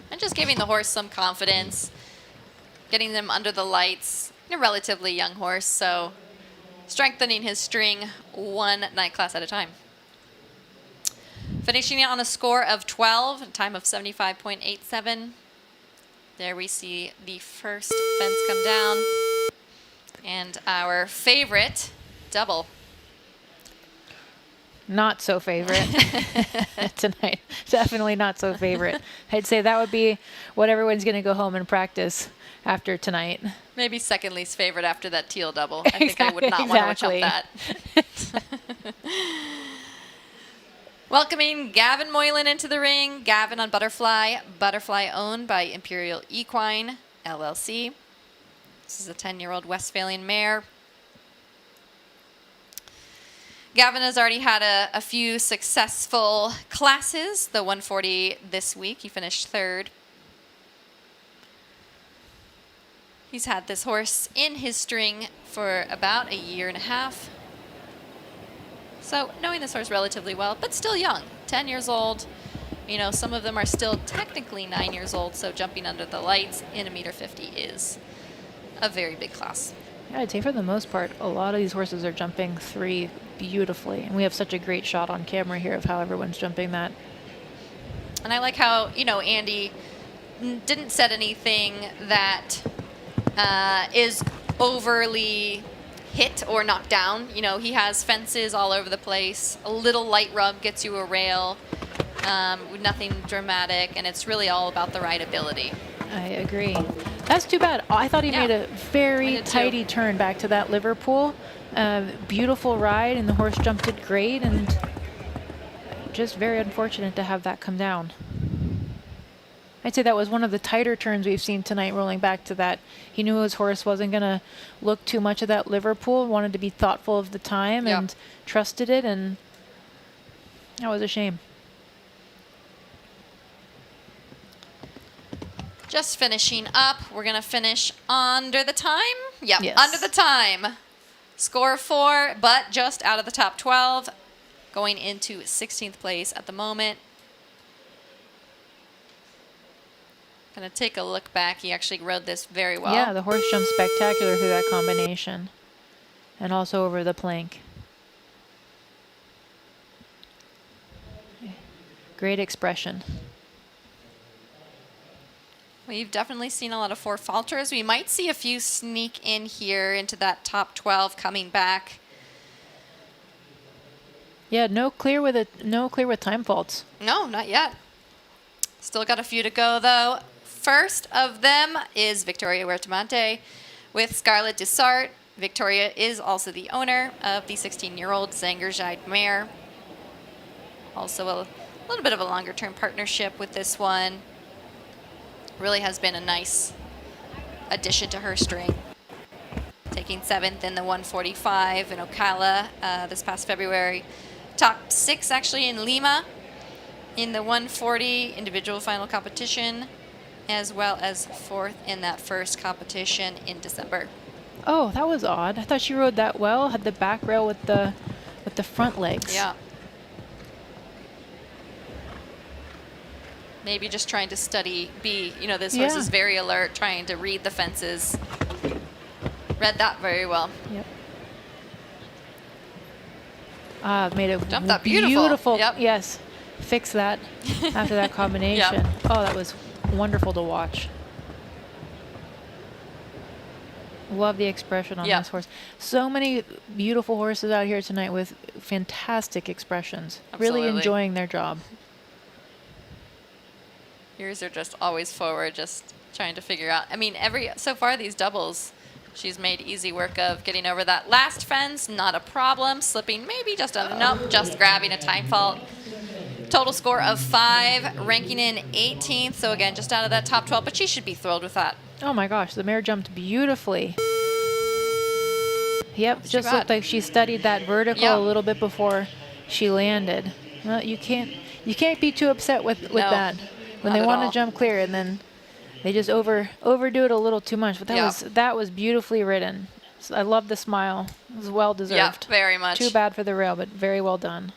And just giving the horse some confidence, getting them under the lights. A relatively young horse, so strengthening his string 1 night class at a time. Finishing on a score of 12, a time of 75.87. There we see the first fence come down. And our favorite, double. Not so favorite tonight. Definitely not so favorite. I'd say that would be what everyone's going to go home and practice after tonight. Maybe second least favorite after that teal double. I think I would not want to jump that. Welcoming Gavin Moylan into the ring. Gavin on Butterfly. Butterfly owned by Imperial Equine, LLC. This is a 10-year-old Westphalian mare. Gavin has already had a few successful classes. The 140 this week, he finished 3rd. He's had this horse in his string for about a year and a half. So knowing this horse relatively well, but still young, 10 years old. You know, some of them are still technically 9 years old, so jumping under the lights in a meter 50 is a very big class. Yeah, I'd say for the most part, a lot of these horses are jumping 3 beautifully. And we have such a great shot on camera here of how everyone's jumping that. And I like how, you know, Andy didn't set anything that is overly hit or knocked down. You know, he has fences all over the place. A little light rub gets you a rail. Nothing dramatic, and it's really all about the rideability. I agree. That's too bad. I thought he made a very tidy turn back to that Liverpool. Beautiful ride, and the horse jumped it great, and just very unfortunate to have that come down. I'd say that was one of the tighter turns we've seen tonight, rolling back to that. He knew his horse wasn't going to look too much of that Liverpool, wanted to be thoughtful of the time and trusted it, and that was a shame. Just finishing up. We're going to finish under the time. Yep, Yes. under the time. Score 4, but just out of the top 12. Going into 16th place at the moment. Going to take a look back. He actually rode this very well. Yeah, the horse jumped spectacular through that combination. And also over the plank. Great expression. We've definitely seen a lot of 4 falters. We might see a few sneak in here into that top 12 coming back. Yeah, no clear with time faults. No, not yet. Still got a few to go though. First of them is Victoria Huertamonte with Scarlett Dessart. Victoria is also the owner of the 16-year-old Zangerscheid mare. Also a little bit of a longer-term partnership with this one. Really has been a nice addition to her string. Taking 7th in the 145 in Ocala this past February. Top 6 actually in Lima in the 140 individual final competition, as well as 4th in that first competition in December. Oh, that was odd. I thought she rode that well. Had the back rail with the front legs. Yeah. Maybe just trying to study B. You know, this horse is very alert, trying to read the fences. Read that very well. Yep. Made a Jumped that beautiful. Yep. Yes. Fix that after that combination. Yep. Oh, that was wonderful to watch. Love the expression on this horse. So many beautiful horses out here tonight with fantastic expressions. Absolutely. Really enjoying their job. Yours are just always forward, just trying to figure out. I mean, so far these doubles, she's made easy work of getting over that last fence. Not a problem. Slipping maybe just nope, just grabbing a time fault. Total score of 5, ranking in 18th. So again, just out of that top 12, but she should be thrilled with that. Oh my gosh, the mare jumped beautifully. Yep, just looked like she studied that vertical a little bit before she landed. Well, you can't be too upset with that. When they want to jump clear, and then they just overdo it a little too much. But that was beautifully ridden. So I love the smile. It was well deserved. Yeah, very much. Too bad for the rail, but very well done.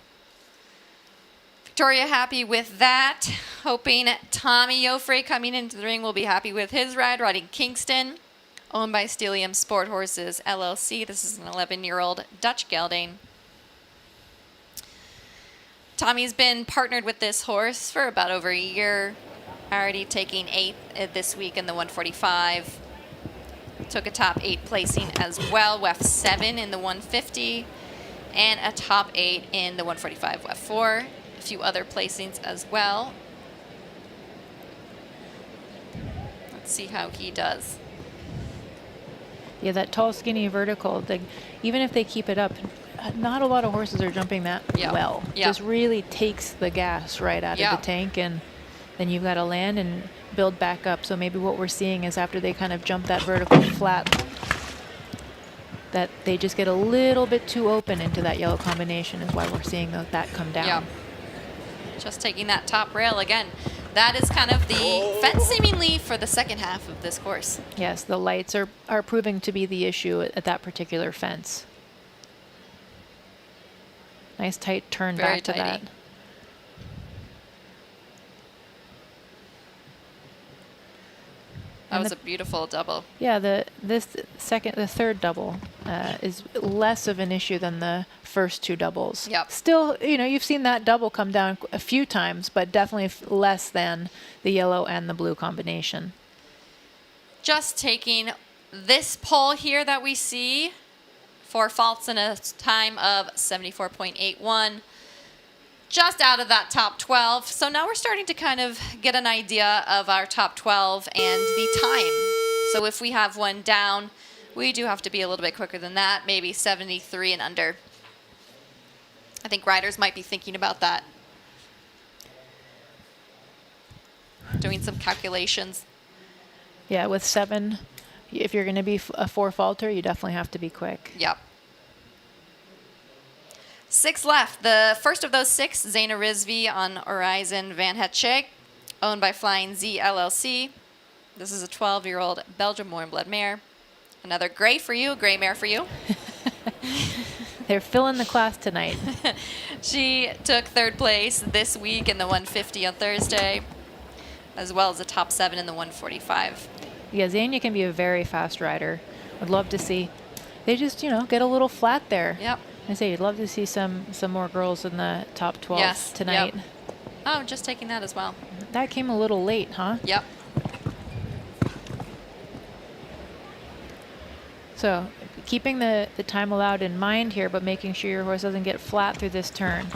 Victoria happy with that. Hoping Tommy Joffre coming into the ring will be happy with his ride. Riding Kingston, owned by Stelium Sport Horses LLC. This is an 11-year-old Dutch gelding. Tommy's been partnered with this horse for about over a year. Already taking 8th this week in the 145. Took a top 8 placing as well. WEF 7 in the 150. And a top 8 in the 145 WEF 4. A few other placings as well. Let's see how he does. Yeah, that tall, skinny vertical, even if they keep it up, not a lot of horses are jumping that well. Just really takes the gas right out of the tank, and then you've got to land and build back up. So maybe what we're seeing is after they kind of jump that vertical flat, that they just get a little bit too open into that yellow combination is why we're seeing that come down. Yeah. Just taking that top rail again. That is kind of the fence seemingly for the second half of this course. Yes, the lights are proving to be the issue at that particular fence. Nice tight turn Very back to tighty. that. That was a beautiful double. Yeah, the third double is less of an issue than the first 2 doubles. Yep. Still, you've seen that double come down a few times, but definitely less than the yellow and the blue 4 faults and a time of 74.81. Just out of that top 12. So now we're starting to kind of get an idea of our top 12 and the time. So if we have one down, we do have to be a little bit quicker than that, maybe 73 and under. I think riders might be thinking about that. Doing some calculations. Yeah, with 7, if you're going to be a 4 faulter, you definitely have to be quick. Yep. 6 left. The first of those 6, Zaina Rizvi on Horizon Van Hetchek, owned by Flying Z LLC. This is a 12-year-old Belgian warm-blood mare. Another gray for you, a gray mare for you. They're filling the class tonight. She took 3rd place this week in the 150 on Thursday, as well as the top 7 in the 145. Yeah, Zania can be a very fast rider. I'd love to see. They just, you know, get a little flat there. Yep. I say you'd love to see some more girls in the top 12 tonight. Yep. Oh, just taking that as well. That came a little late, huh? Yep. So keeping the time allowed in mind here, but making sure your horse doesn't get flat through this turn.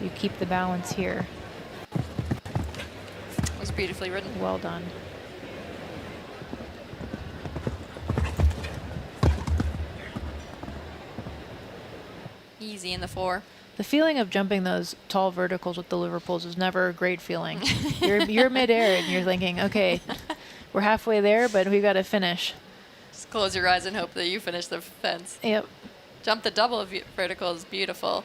You keep the balance here. It was beautifully ridden. Well done. Easy in the 4. The feeling of jumping those tall verticals with the Liverpools is never a great feeling. You're midair and you're thinking, okay, we're halfway there, but we've got to finish. Just close your eyes and hope that you finish the fence. Yep. Jump the double vertical is beautiful.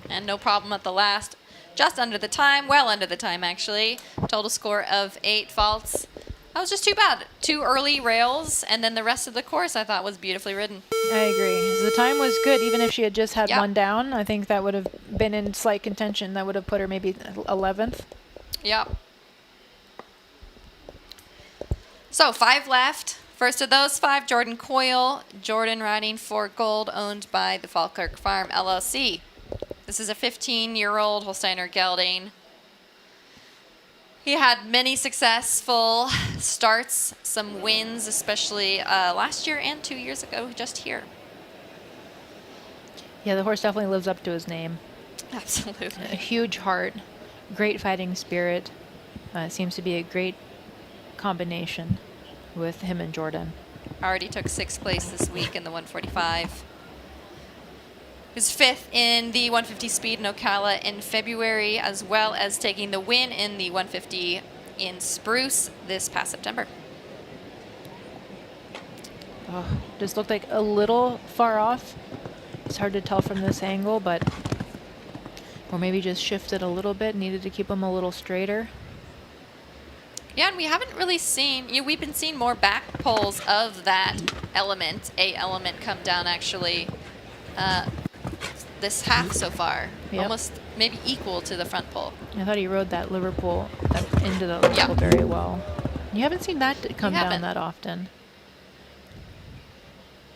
And no problem at the last. Just under the time, well under the time actually. Total score of 8 faults. That was just too bad. 2 early rails, and then the rest of the course I thought was beautifully ridden. I agree. So the time was good. Even if she had just had one down, I think that would have been in slight contention. That would have put her maybe 11th. Yep. So 5 left. First of those 5, Jordan Coyle. Jordan riding for Gold, owned by the Falkirk Farm LLC. This is a 15-year-old Holsteiner gelding. He had many successful starts, some wins, especially last year and 2 years ago, just here. Yeah, the horse definitely lives up to his name. Absolutely. A huge heart, great fighting spirit. Seems to be a great combination with him and Jordan. Already took 6th place this week in the 145. He was 5th in the 150 speed in Ocala in February, as well as taking the win in the 150 in Spruce this past September. Oh, just looked like a little far off. It's hard to tell from this angle, but or maybe just shifted a little bit, needed to keep him a little straighter. Yeah, and we haven't really seen, we've been seeing more back pulls of that element, A element, come down actually this half so far. Yep. Almost maybe equal to the front pull. I thought he rode that Liverpool into the Liverpool very well. You haven't seen that come down that often.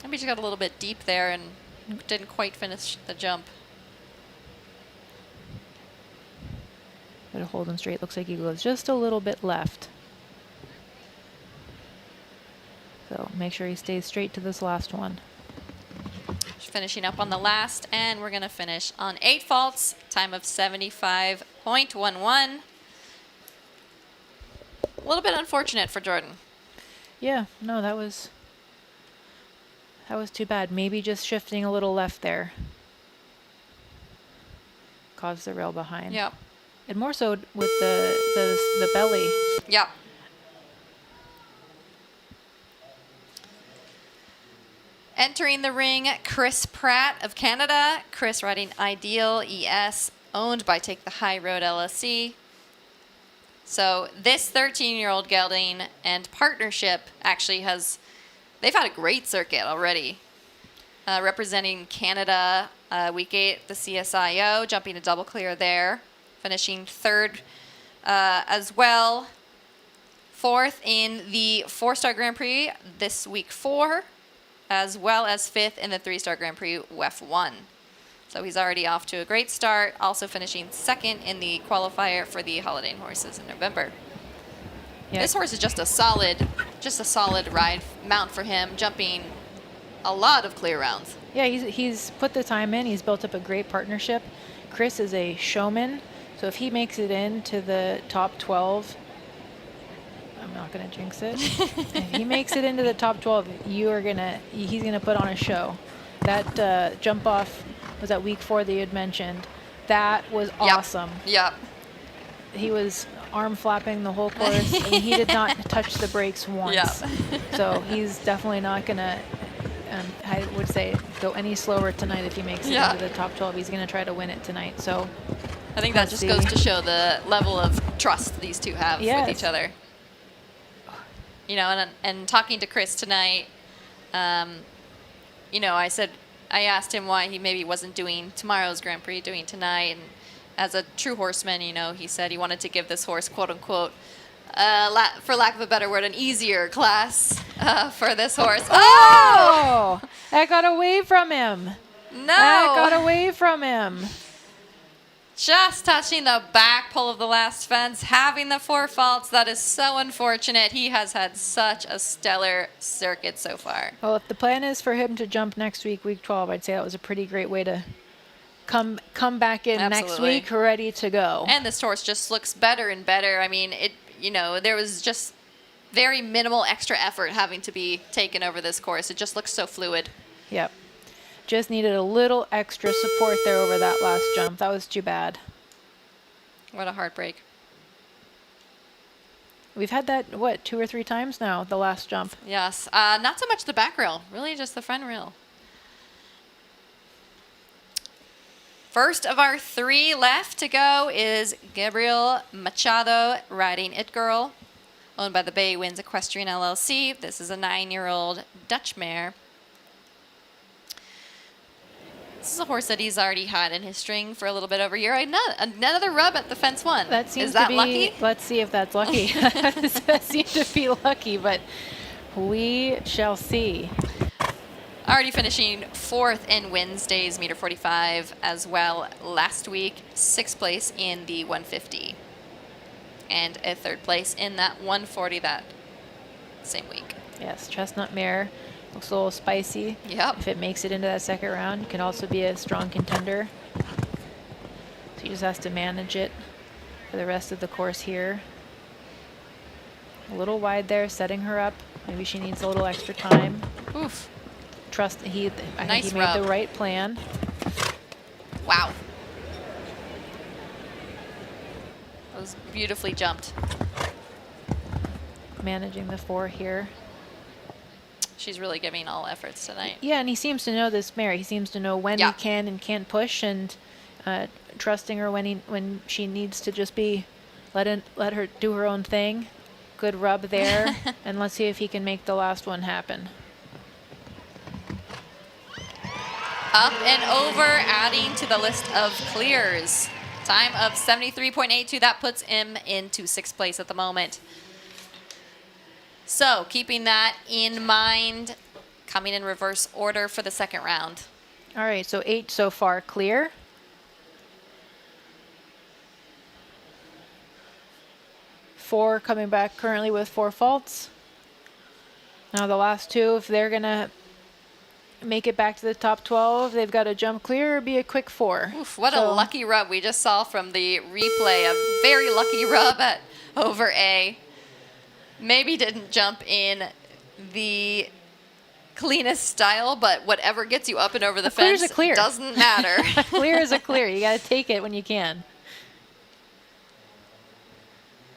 Maybe just got a little bit deep there and didn't quite finish the jump. Better hold him straight. Looks like he goes just a little bit left. So make sure he stays straight to this last one. Finishing up on the last, and we're going to finish on 8 faults, time of 75.11. A little bit unfortunate for Jordan. Yeah, no, that was too bad. Maybe just shifting a little left there caused the rail behind. Yep. And more so with the belly. Yep. Entering the ring, Chris Pratt of Canada. Chris riding Ideal ES, owned by Take the High Road LLC. So this 13-year-old gelding and partnership actually they've had a great circuit already. Representing Canada, week 8, the CSIO, jumping a double clear there. Finishing 3rd as well. 4th in the 4-star Grand Prix this week 4. As well as 5th in the 3-star Grand Prix WEF 1. So he's already off to a great start, also finishing 2nd in the qualifier for the Holiday horses in November. Yeah. This horse is just a solid ride mount for him, jumping a lot of clear rounds. Yeah, he's put the time in. He's built up a great partnership. Chris is a showman, so if he makes it into the top 12, I'm not gonna jinx it. If he makes it into the top 12, he's gonna put on a show. That jump off was at week 4 that you had mentioned. That was awesome. Yep. He was arm flapping the whole course. I mean, he did not touch the brakes once. Yep. So he's definitely not gonna, I would say, go any slower tonight if he makes it into the top 12. He's gonna try to win it tonight. So I think that just goes to show the level of trust these two have with each other. You know, and talking to Chris tonight, you know, I asked him why he maybe wasn't doing tomorrow's Grand Prix, doing tonight. And as a true horseman, you know, he said he wanted to give this horse, quote unquote, for lack of a better word, an easier class for this horse. Oh! That got away from him. No! That got away from him. Just touching the back pole of the last fence, having the 4 faults. That is so unfortunate. He has had such a stellar circuit so far. Well, if the plan is for him to jump next week, week 12, I'd say that was a pretty great way to come back in next week ready to go. And this horse just looks better and better. I mean, you know, there was just very minimal extra effort having to be taken over this course. It just looks so fluid. Yep. Just needed a little extra support there over that last jump. That was too bad. What a heartbreak. We've had that, what, 2 or 3 times now, the last jump. Yes. Not so much the back rail, really just the front rail. First of our 3 left to go is Gabriel Machado riding It Girl, owned by the Bay Winds Equestrian LLC. This is a 9-year-old Dutch mare. This is a horse that he's already had in his string for a little bit over a year. Another rub at the fence 1. That seems is that to be lucky? Let's see if that's lucky. That seems to be lucky, but we shall see. Already finishing 4th in Wednesday's meter 45 as well last week. 6th place in the 150. And a 3rd place in that 140 that same week. Yes, Chestnut Mare. Looks a little spicy. Yep. If it makes it into that 2nd round, it can also be a strong contender. So he just has to manage it for the rest of the course here. A little wide there, setting her up. Maybe she needs a little extra time. Oof. Trust I think he made the right plan. Wow. That was beautifully jumped. Managing the 4 here. She's really giving all efforts tonight. Yeah, and he seems to know this mare. He seems to know when he can and can't push, and trusting her when she needs to just be let her do her own thing. Good rub there, and let's see if he can make the last one happen. Up and over, adding to the list of clears. Time of 73.82. That puts him into 6th place at the moment. So, keeping that in mind, coming in reverse order for the 2nd round. All right, so 8 so far clear. Four coming back currently with 4 faults. Now the last 2, if they're gonna make it back to the top 12, they've got to jump clear or be a quick 4. Oof, what a lucky rub we just saw from the replay. A very lucky rub at over A. Maybe didn't jump in the cleanest style, but whatever gets you up and over the fence doesn't matter. Clear is a clear. You got to take it when you can.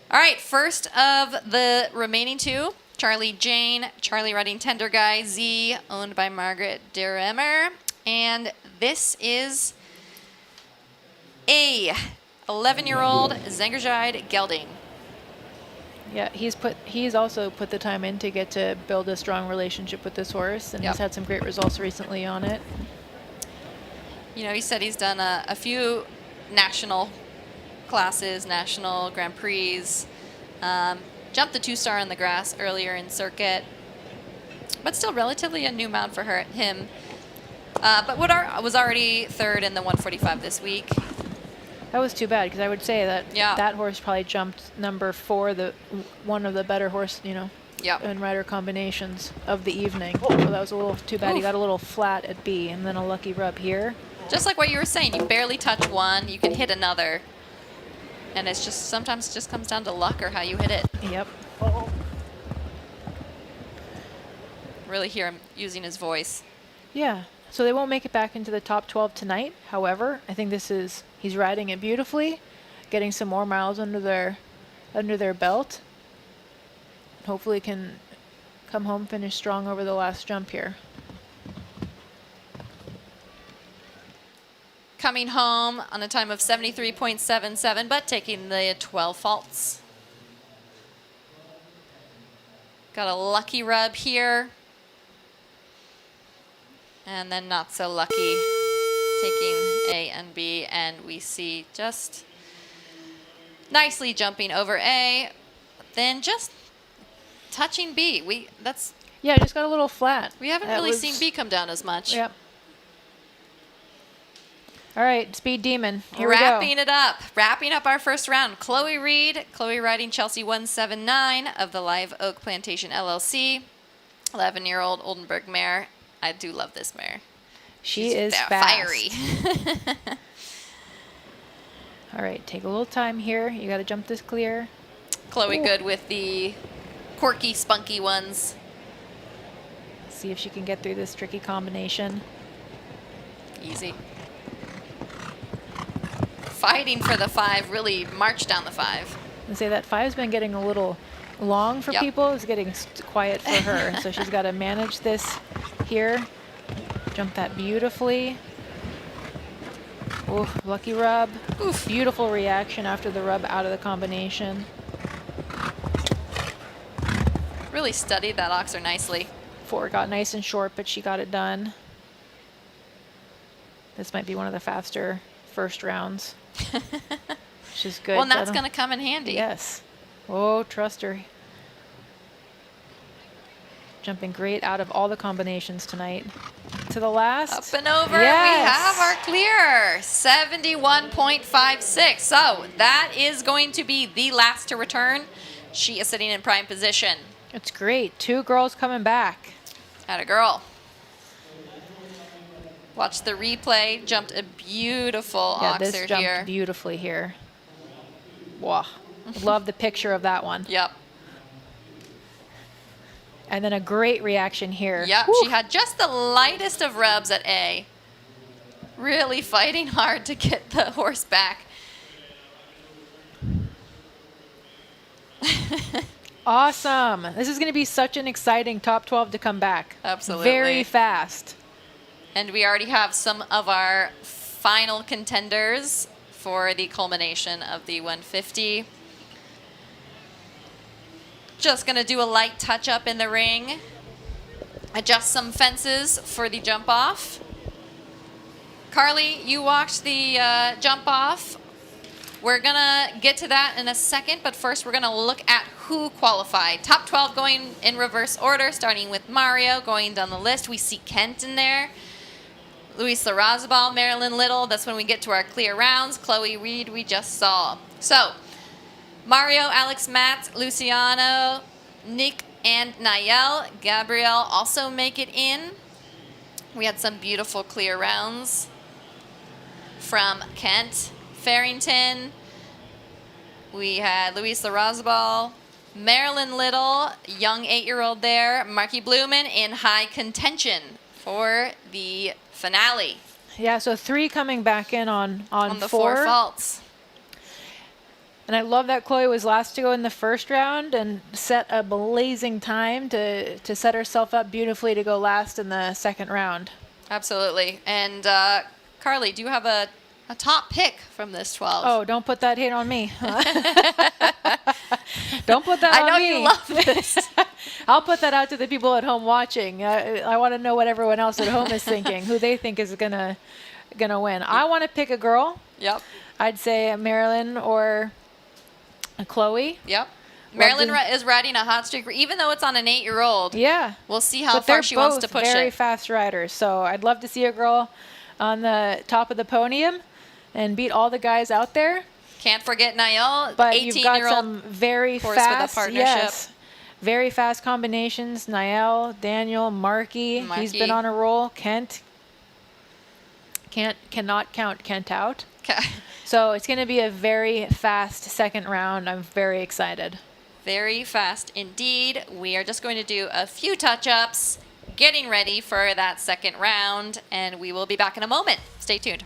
All right, first of the remaining 2, Charlie Jane, Charlie riding Tender Guy, Z, owned by Margaret Deremer. And this is a 11-year-old Zengerjide Gelding. Yeah, he's also put the time in to get to build a strong relationship with this horse, and he's had some great results recently on it. You know, he said he's done a few national classes, national Grand Prix, jumped the 2-star on the grass earlier in circuit, but still relatively a new mount for him. But was already 3rd in the 145 this week. That was too bad because I would say that Yeah. that horse probably jumped number 4, one of the better horse, Yep. and rider combinations of the evening. So that was a little too bad. He got a little flat at B and then a lucky rub here. Just like what you were saying, you barely touch one, you can hit another. And it's just, sometimes it just comes down to luck or how you hit it. Yep. Really hear him using his voice. Yeah. So they won't make it back into the top 12 tonight. However, I think he's riding it beautifully, getting some more miles under their belt. Hopefully can come home, finish strong over the last jump here. Coming home on a time of 73.77, but taking the 12 faults. Got a lucky rub here. And then not so lucky, taking A and B, and we see just nicely jumping over A, then just touching B. Yeah, just got a little flat. We haven't really seen B come down as much. Yep. All right, Speed Demon. Here Wrapping it up. Wrapping up our first round. Chloe Reed. Chloe riding Chelsea 179 of the Live Oak Plantation LLC. 11-year-old Oldenburg mare. I do love this mare. She She's is fast. fiery. All right, take a little time here. You got to jump this clear. Chloe Ooh. good with the quirky, spunky ones. See if she can get through this tricky combination. Easy. Fighting for the 5, really marched down the 5. And say that 5's been getting a little long for Yep. people. It's getting quiet for her. So she's got to manage this here. Jump that beautifully. Ooh, lucky rub. Oof. Beautiful reaction after the rub out of the combination. Really studied that oxer nicely. 4 got nice and short, but she got it done. This might be one of the faster first rounds. Which is good. Well, and that's going to come in handy. Yes. Oh, trust her. Jumping great out of all the combinations tonight. To the last. Up and over. Yes. We have our clear. 71.56. So that is going to be the last to return. She is sitting in prime position. It's great. 2 girls coming back. Atta girl. Watch the replay. Jumped a beautiful Yeah, oxer this jumped here. beautifully here. Wow. Love the picture of that one. Yep. And then a great reaction here. Yep. Woo. She had just the lightest of rubs at A. Really fighting hard to get the horse back. Awesome. This is going to be such an exciting top 12 to come back. Absolutely. Very fast. And we already have some of our final contenders for the culmination of the 150. Just going to do a light touch up in the ring. Adjust some fences for the jump off. Carly, you watched the jump off. We're going to get to that in a second, but first we're going to look at who qualified. Top 12 going in reverse order, starting with Mario, going down the list. We see Kent in there. Luis Larrazabal, Marilyn Little. That's when we get to our clear rounds. Chloe Reed, we just saw. So, Mario, Alex Matt, Luciano, Nick, and Nayel. Gabrielle also make it in. We had some beautiful clear rounds from Kent, Farrington. We had Luis Larrazabal, Marilyn Little, young 8-year-old there, Marky Blumen in high contention for the finale. Yeah, so 3 coming back in on the 4 faults. And I love that Chloe was last to go in the first round and set a blazing time to set herself up beautifully to go last in the second round. Absolutely. And Carly, do you have a top pick from this 12? Oh, don't put that hate on me. Don't put that on me. I know you love this. I'll put that out to the people at home watching. I want to know what everyone else at home is thinking, who they think is gonna win. I want to pick a girl. Yep. I'd say a Marilyn or a Chloe. Yep. Marilyn is riding a hot streak, even though it's on an 8-year-old. Yeah. We'll see how far she wants to push it. They're both very fast riders, so I'd love to see a girl on the top of the podium. and beat all the guys out there. Can't forget Niall, But you've got 18-year-old some very horse with a fast, partnership. yes, very fast combinations. Niall, Daniel, Markey. He's been on a roll. Kent. Cannot count Kent out. Okay. So it's going to be a very fast second round. I'm very excited. Very fast indeed. We are just going to do a few touch-ups, getting ready for that second round, and we will be back in a moment. Stay tuned.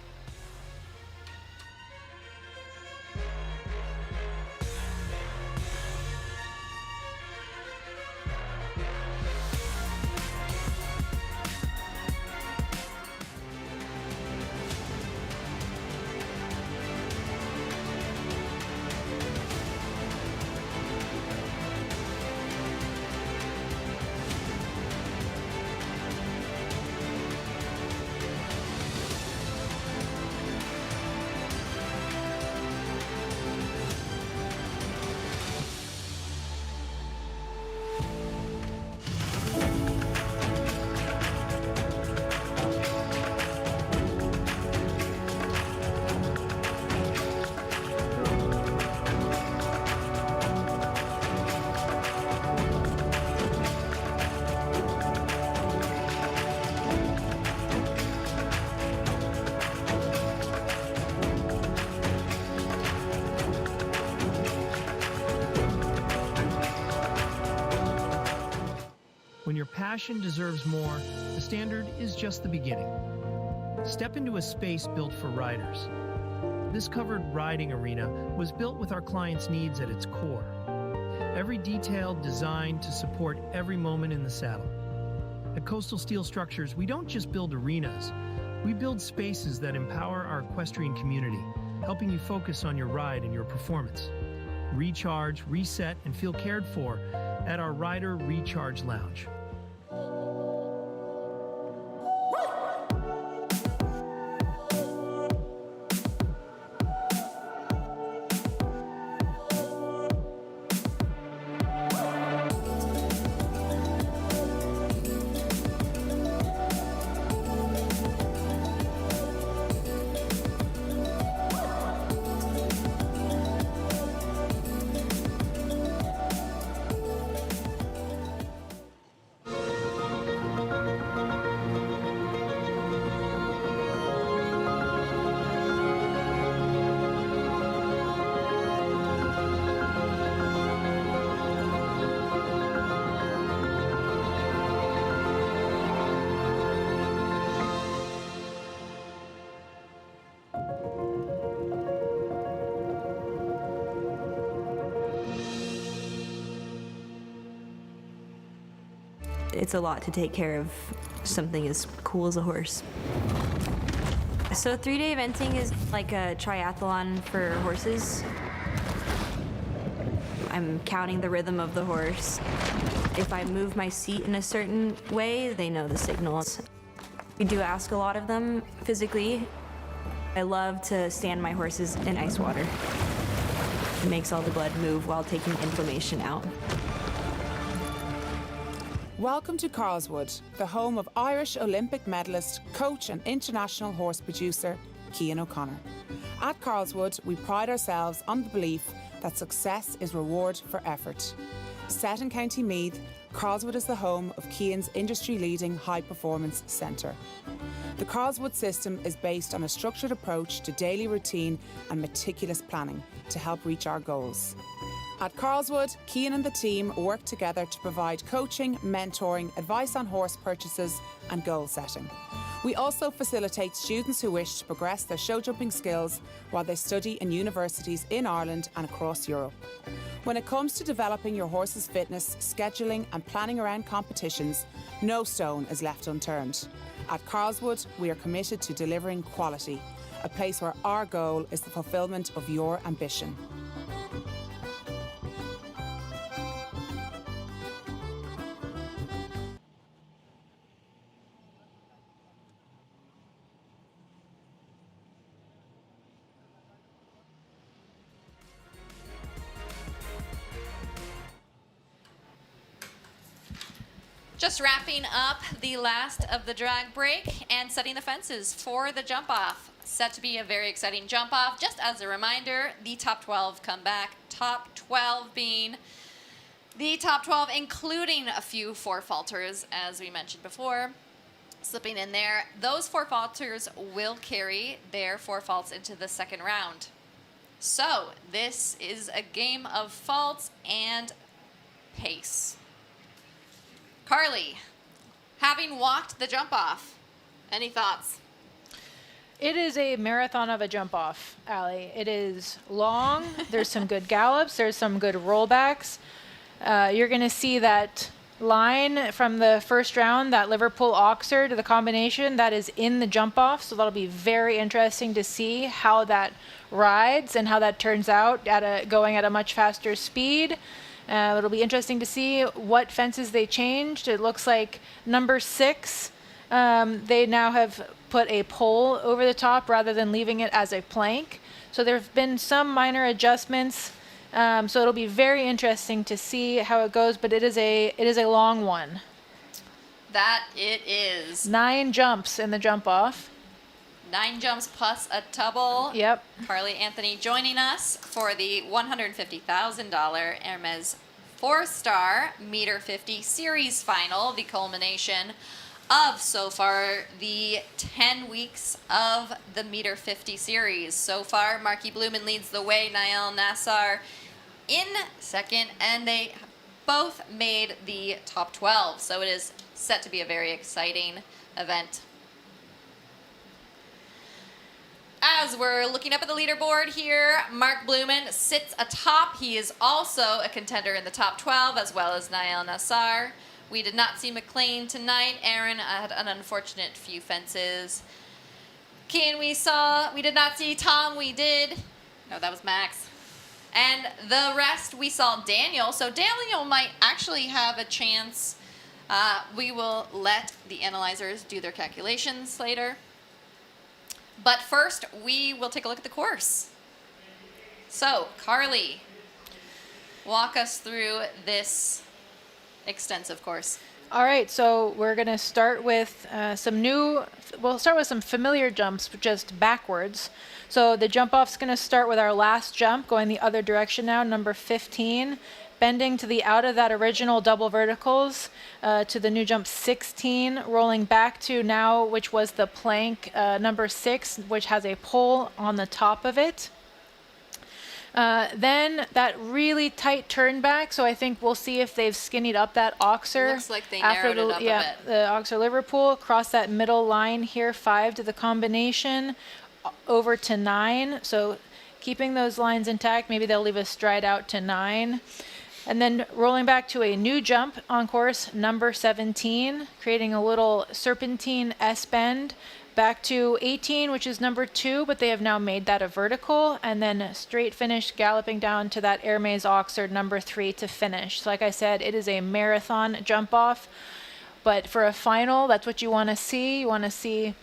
When your passion deserves more, the standard is just the beginning. Step into a space built for riders. This covered riding arena was built with our clients' needs at its core. Every detail designed to support every moment in the saddle. At Coastal Steel Structures, we don't just build arenas, we build spaces that empower our equestrian community, helping you focus on your ride and your performance. Recharge, reset, and feel cared for at our Rider Recharge Lounge. It's a lot to take care of something as cool as a horse. So 3-day eventing is like a triathlon for horses. I'm counting the rhythm of the horse. If I move my seat in a certain way, they know the signals. We do ask a lot of them physically. I love to stand my horses in ice water. It makes all the blood move while taking inflammation out. Welcome to Carlswood, the home of Irish Olympic medalist, coach and international horse producer, Cian O'Connor. At Carlswood, we pride ourselves on the belief that success is reward for effort. Set in County Meath, Carlswood is the home of Cian's industry-leading high-performance centre. The Carlswood system is based on a structured approach to daily routine and meticulous planning to help reach our goals. At Carlswood, Cian and the team work together to provide coaching, mentoring, advice on horse purchases and goal setting. We also facilitate students who wish to progress their show jumping skills while they study in universities in Ireland and across Europe. When it comes to developing your horse's fitness, scheduling and planning around competitions, no stone is left unturned. At Carlswood, we are committed to delivering quality, a place where our goal is the fulfilment of your ambition. Just wrapping up the last of the drag break and setting the fences for the jump off. Set to be a very exciting jump off. Just as a reminder, the top 12 come back. Top 12 being the top 12, including a few four falters, as we mentioned before, slipping in there. Those four falters will carry their four faults into the second round. So this is a game of faults and pace. Carly, having walked the jump off, any thoughts? It is a marathon of a jump off, Allie. It is long. There's some good gallops. There's some good rollbacks. You're going to see that line from the first round, that Liverpool-Oxford, the combination, that is in the jump off. So that'll be very interesting to see how that rides and how that turns out going at a much faster speed. It'll be interesting to see what fences they changed. It looks like number 6, they now have put a pole over the top rather than leaving it as a plank. So there have been some minor adjustments. So it'll be very interesting to see how it goes, but it is a long one. That it is. 9 jumps in the jump off. 9 jumps plus a double. Yep. Carly Anthony joining us for the $150,000 Hermès 4-star meter 50 series final, the culmination of so far the 10 weeks of the meter 50 series. So far, Marky Blumen leads the way, Nael Nassar in second, and they both made the top 12. So it is set to be a very exciting event. As we're looking up at the leaderboard here, Mark Blumen sits atop. He is also a contender in the top 12, as well as Nael Nassar. We did not see McLean tonight. Aaron had an unfortunate few fences. Kean we did not see. Tom we did. No, that was Max. And the rest we saw Daniel. So Daniel might actually have a chance. We will let the analyzers do their calculations later. But first, we will take a look at the course. So, Carly, walk us through this extensive course. All right, so we're going to start with we'll start with some familiar jumps, just backwards. So the jump off's going to start with our last jump, going the other direction now, number 15, bending to the out of that original double verticals to the new jump 16, rolling back to now, which was the plank number 6, which has a pole on the top of it. Then that really tight turn back, so I think we'll see if they've skinnied up that Oxer. Looks like they narrowed it up a bit. The Oxer Liverpool, cross that middle line here, 5 to the combination, over to 9. So keeping those lines intact, maybe they'll leave a stride out to 9. And then rolling back to a new jump on course, number 17, creating a little serpentine S-bend. Back to 18, which is number 2, but they have now made that a vertical, and then straight finish galloping down to that Hermès Oxford number 3 to finish. So like I said, it is a marathon jump off, but for a final, that's what you want to see. You want to see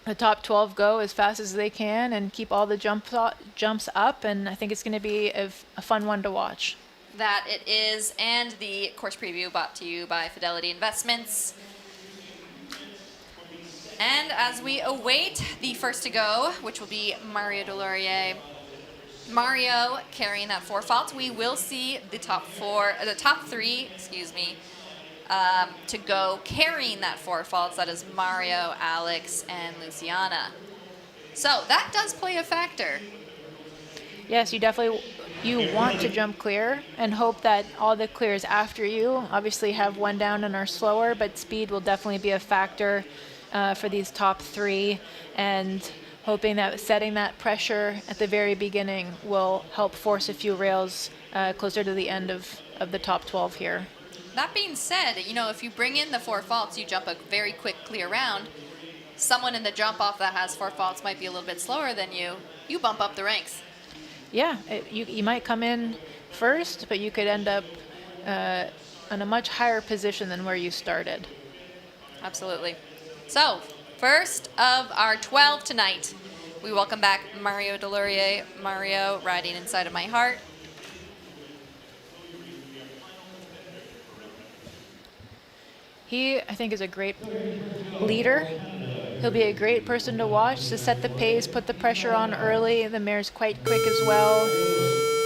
the top 12 go as fast as they can and keep all the jumps up, and I think it's going to be a fun one to watch. That it is, and the course preview brought to you by Fidelity Investments. And as we await the first to go, which will be Mario Delorier, Mario carrying that 4 faults, we will see the top 3, to go carrying that 4 faults. That is Mario, Alex, and Luciana. So that does play a factor. Yes, you want to jump clear and hope that all the clears after you obviously have one down and are slower, but speed will definitely be a factor for these top 3, and hoping that setting that pressure at the very beginning will help force a few rails closer to the end of the top 12 here. That being said, if you bring in the 4 faults, you jump a very quick clear round. Someone in the jump off that has 4 faults might be a little bit slower than you. You bump up the ranks. Yeah, you might come in first, but you could end up in a much higher position than where you started. Absolutely. So, first of our 12 tonight, we welcome back Mario Delorier. Mario, riding inside of my heart. He, I think, is a great leader. He'll be a great person to watch to set the pace, put the pressure on early. The mare's quite quick as well.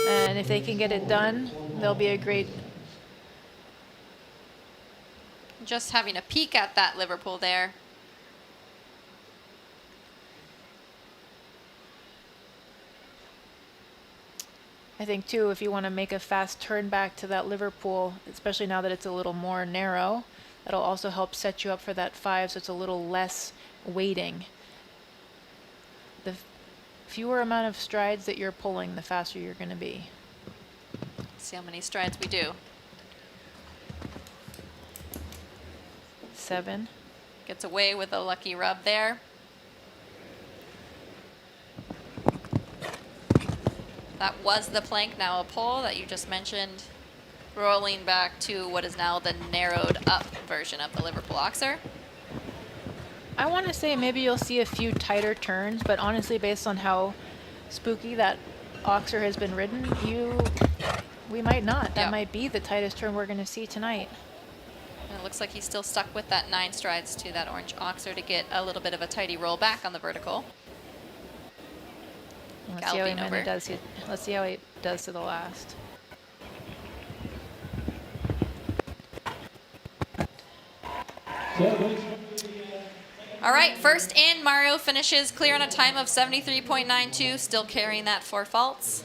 And if they can get it done, they'll be a great... Just having a peek at that Liverpool there. I think too, if you want to make a fast turn back to that Liverpool, especially now that it's a little more narrow, that'll also help set you up for that 5, so it's a little less waiting. The fewer amount of strides that you're pulling, the faster you're going to be. See how many strides we do. 7. Gets away with a lucky rub there. That was the plank, now a pole that you just mentioned. Rolling back to what is now the narrowed up version of the Liverpool Oxer. I want to say maybe you'll see a few tighter turns, but honestly, based on how spooky that Oxer has been ridden, we might not. That might be the tightest turn we're going to see tonight. And it looks like he's still stuck with that 9 strides to that orange Oxer to get a little bit of a tidy roll back on the vertical. Let's see how he does to the last. All right, first in, Mario finishes clear on a time of 73.92, still carrying that 4 faults.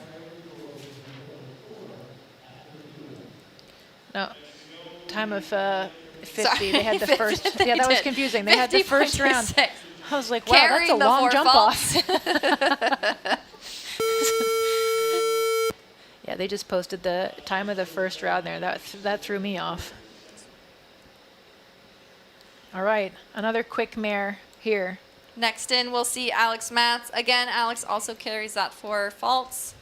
No, time of 50. Sorry, They had the first. Yeah, that was confusing. They had the first round. I was like, wow, carrying that's a long jump off. Yeah, they just posted the time of the first round there. That threw me off. All right, another quick mare here. Next in, we'll see Alex Matz. Again, Alex also carries that 4 faults.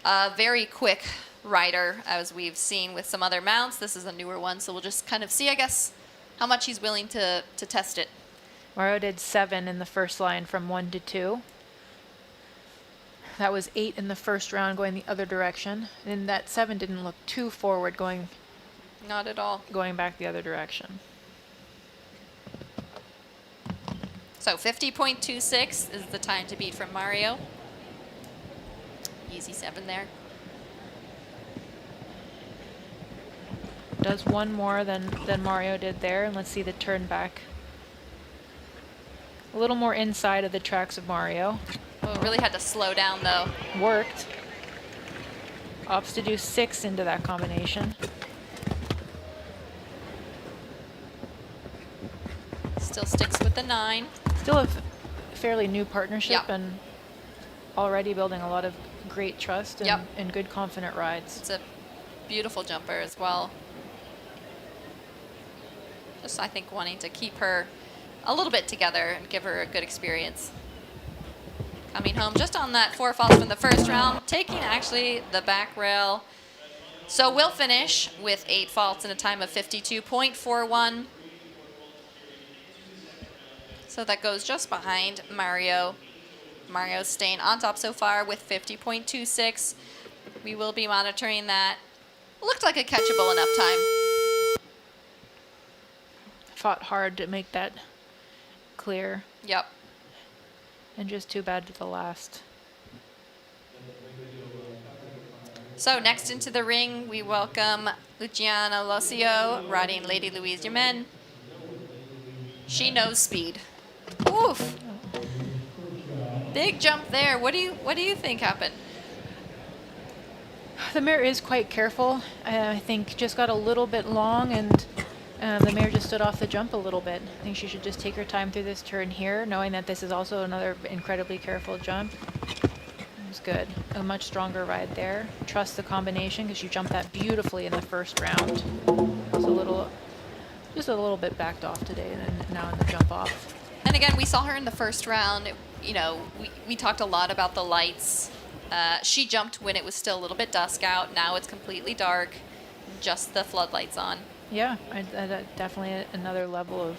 A very quick rider, as we've seen with some other mounts. This is a newer one, so we'll just kind of see, I guess, how much he's willing to test it. Mario did 7 in the first line from 1 to 2. That was 8 in the first round going the other direction. And that 7 didn't look too forward going. Not at all. Going back the other direction. So 50.26 is the time to beat from Mario. Easy 7 there. Does one more than Mario did there, and let's see the turn back. A little more inside of the tracks of Mario. Oh, really had to slow down though. Worked. Opts to do 6 into that combination. Still sticks with the 9. Still a fairly new partnership and already building a lot of great trust and good confident rides. It's a beautiful jumper as well. Just, I think, wanting to keep her a little bit together and give her a good experience. Coming home just on that 4 faults from the first round, taking actually the back rail. So we'll finish with 8 faults in a time of 52.41. So that goes just behind Mario. Mario's staying on top so far with 50.26. We will be monitoring that. Looked like a catchable enough time. Fought hard to make that clear. Yep. And just too bad to the last. So next into the ring, we welcome Luciana Locio riding Lady Louise Yemen. She knows speed. Oof. Big jump there. What do you think happened? The mare is quite careful. I think just got a little bit long, and the mare just stood off the jump a little bit. I think she should just take her time through this turn here, knowing that this is also another incredibly careful jump. It was good. A much stronger ride there. Trust the combination because you jumped that beautifully in the first round. It was just a little bit backed off today, and now in the jump off. And again, we saw her in the first round. You know, we talked a lot about the lights. She jumped when it was still a little bit dusk out. Now it's completely dark, just the floodlights on. Yeah, definitely another level of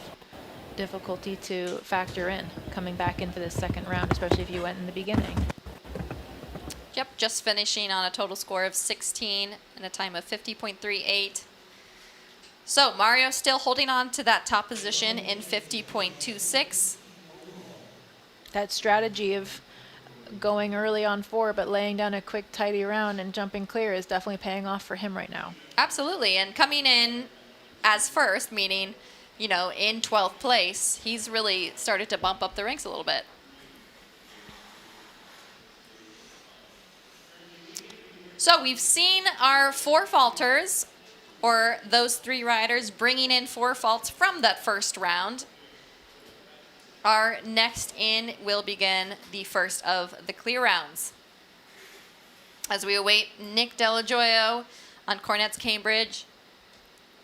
difficulty to factor in coming back in for this second round, especially if you went in the beginning. Yep, just finishing on a total score of 16 and a time of 50.38. So Mario still holding on to that top position in 50.26. That strategy of going early on 4 but laying down a quick tidy round and jumping clear is definitely paying off for him right now. Absolutely, and coming in as first, meaning, you know, in 12th place, he's really started to bump up the ranks a little bit. So we've seen our 4 faulters, or those 3 riders bringing in 4 faults from that first round. Our next in will begin the first of the clear rounds. As we await Nick Delajoyo on Cornet's Cambridge.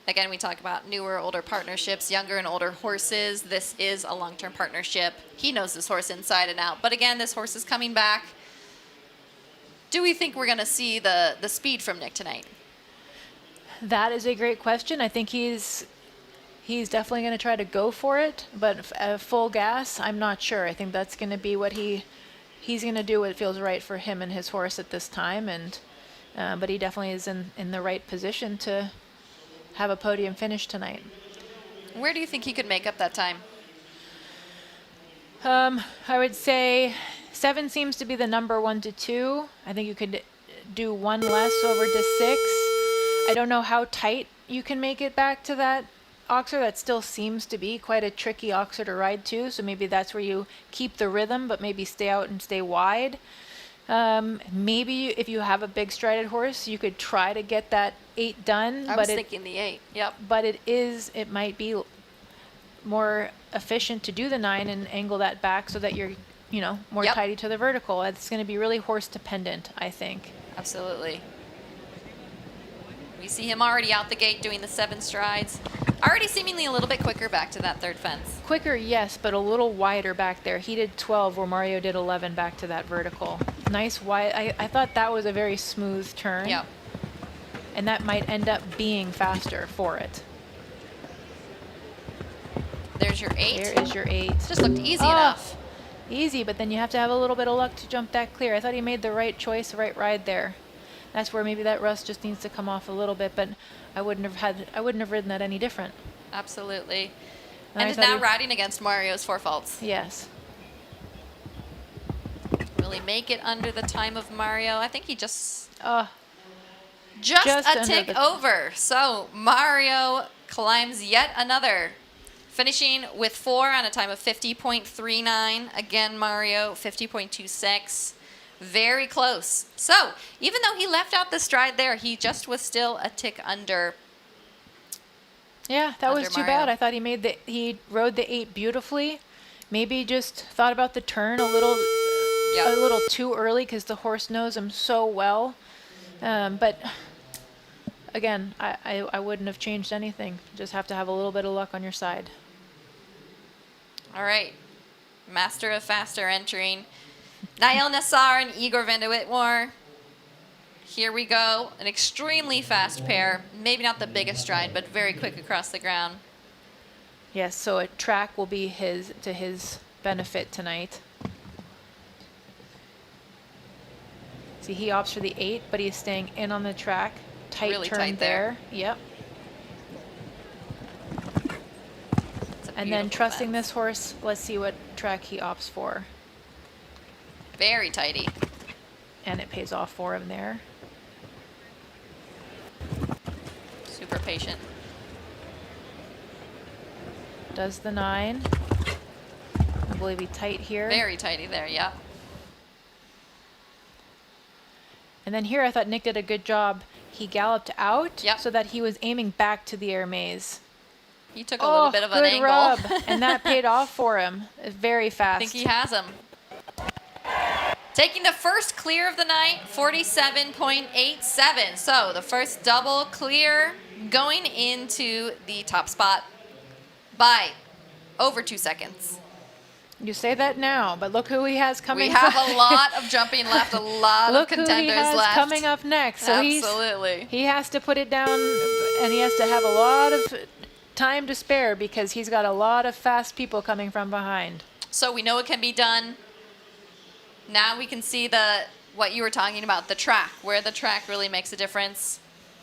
Again, we talk about newer, older partnerships, younger and older horses. This is a long-term partnership. He knows this horse inside and out. But again, this horse is coming back. Do we think we're going to see the speed from Nick tonight? That is a great question. I think he's definitely going to try to go for it, but full gas, I'm not sure. I think that's going to be what he's going to do what feels right for him and his horse at this time, and but he definitely is in the right position to have a podium finish tonight. Where do you think he could make up that time? I would say 7 seems to be the number 1 to 2. I think you could do 1 less over to 6. I don't know how tight you can make it back to that Oxer. That still seems to be quite a tricky Oxer to ride too, so maybe that's where you keep the rhythm but maybe stay out and stay wide. Maybe if you have a big strided horse, you could try to get that 8 done. I was thinking the 8, yep. But it might be more efficient to do the 9 and angle that back so that you're, you know, more tidy to the vertical. It's going to be really horse dependent, I think. Absolutely. We see him already out the gate doing the 7 strides. Already seemingly a little bit quicker back to that 3rd fence. Quicker, yes, but a little wider back there. He did 12 where Mario did 11 back to that vertical. Nice wide. I thought that was a very smooth turn. Yep. And that might end up being faster for it. There's your 8. There is your 8. Just looked easy enough. Easy, but then you have to have a little bit of luck to jump that clear. I thought he made the right choice, the right ride there. That's where maybe that rust just needs to come off a little bit, but I wouldn't have ridden that any different. Absolutely. And And is now riding against Mario's 4 faults. Yes. Really make it under the time of Mario. I think he just a Just tick over. So Mario climbs yet another, finishing with 4 on a time of 50.39. Again, Mario 50.26. Very close. So even though he left out the stride there, he just was still a tick under. Yeah, that was too Mario. bad. I thought he rode the 8 beautifully. Maybe just thought about the turn a little too early because the horse knows him so well. But again, I wouldn't have changed anything. Just have to have a little bit of luck on your side. All right. Master of Faster entering. Niall Nassar and Igor van de Witmore. Here we go. An extremely fast pair. Maybe not the biggest stride, but very quick across the ground. Yes, so a track will be to his benefit tonight. See, he opts for the 8, but he's staying in on the track. Tight Really turn tight there. Yep. And then trusting this horse, let's see what track he opts for. Very tidy. And it pays off for him there. Super patient. Does the 9. I believe he's tight here. Very tidy there, yeah. And then here I thought Nick did a good job. He galloped out Yep. so that he was aiming back to the Hermès. He took a little bit of an good angle. rub. And that paid off for him. Very fast. I think he has him. Taking the first clear of the night, 47.87. So the first double clear going into the top spot by over 2 seconds. You say that now, but look who he has coming. We have a lot of jumping left, a lot of contenders look who he has left. coming up next. So Absolutely. he has to put it down, and he has to have a lot of time to spare because he's got a lot of fast people coming from behind. So we know it can be done. Now we can see what you were talking about, the track, where the track really makes a difference.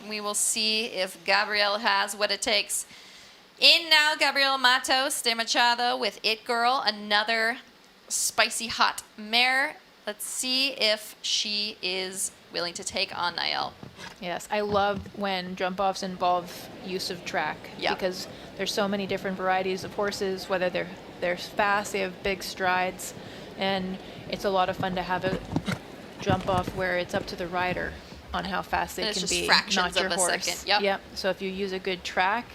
We will see if Gabrielle has what it takes. In now, Gabrielle Matos de Machado with It Girl, another spicy hot mare. Let's see if she is willing to take on Niall. Yes, I love when jump-offs involve use of track because there's so many different varieties of horses, whether they're fast, they have big strides, and it's a lot of fun to have a jump-off where it's up to the rider on how fast they can be, not your horse. Second. Yep. So if you use a good track,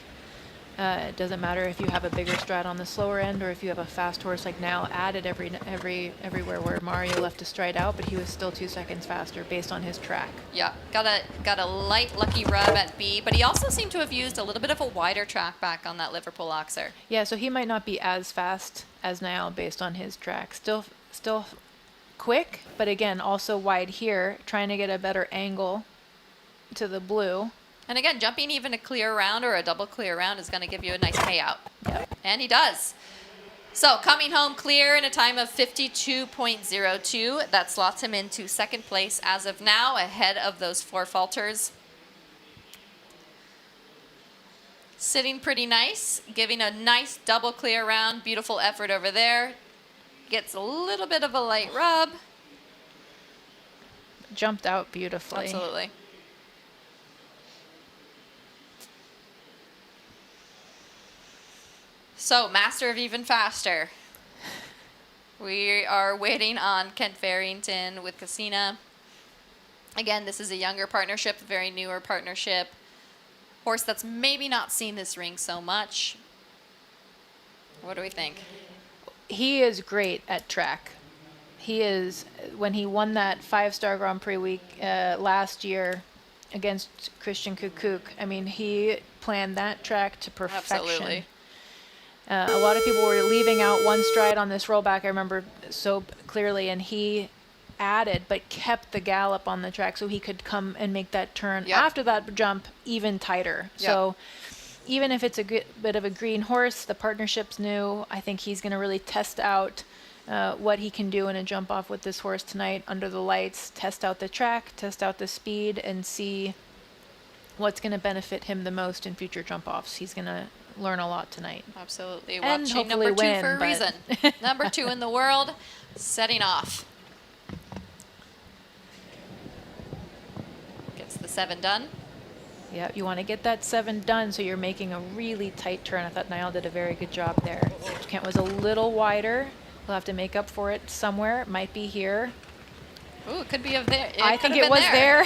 it doesn't matter if you have a bigger stride on the slower end or if you have a fast horse like Niall added everywhere where Mario left a stride out, but he was still 2 seconds faster based on his track. Yeah, got a light lucky rub at B, but he also seemed to have used a little bit of a wider track back on that Liverpool Oxer. Yeah, so he might not be as fast as Niall based on his track. Still quick, but again, also wide here, trying to get a better angle to the blue. And again, jumping even a clear round or a double clear round is going to give you a nice payout. Yep. And he does. So coming home clear in a time of 52.02. That slots him into second place as of now, ahead of those 4 falters. Sitting pretty nice, giving a nice double clear round. Beautiful effort over there. Gets a little bit of a light rub. Jumped out beautifully. Absolutely. So, master of even faster. We are waiting on Kent Farrington with Cassina. Again, this is a younger partnership, a very newer partnership. Horse that's maybe not seen this ring so much. What do we think? He is great at track. He is, when he won that 5-star Grand Prix week last year against Christian Kukuk, I mean, he planned that track to perfection. Absolutely. A lot of people were leaving out one stride on this rollback, I remember so clearly, and he added but kept the gallop on the track so he could come and make that turn after that jump even tighter. So even if it's a bit of a green horse, the partnership's new. I think he's going to really test out what he can do in a jump off with this horse tonight under the lights, test out the track, test out the speed, and see what's going to benefit him the most in future jump offs. He's going to learn a lot tonight. Absolutely. And Watching hopefully number 2 win, for a reason. Number 2 in the world, setting off. Gets the 7 done. Yeah, you want to get that 7 done so you're making a really tight turn. I thought Niall did a very good job there. Kent was a little wider. We'll have to make up for it somewhere. It might be here. Ooh, it could be of there. I think it was there.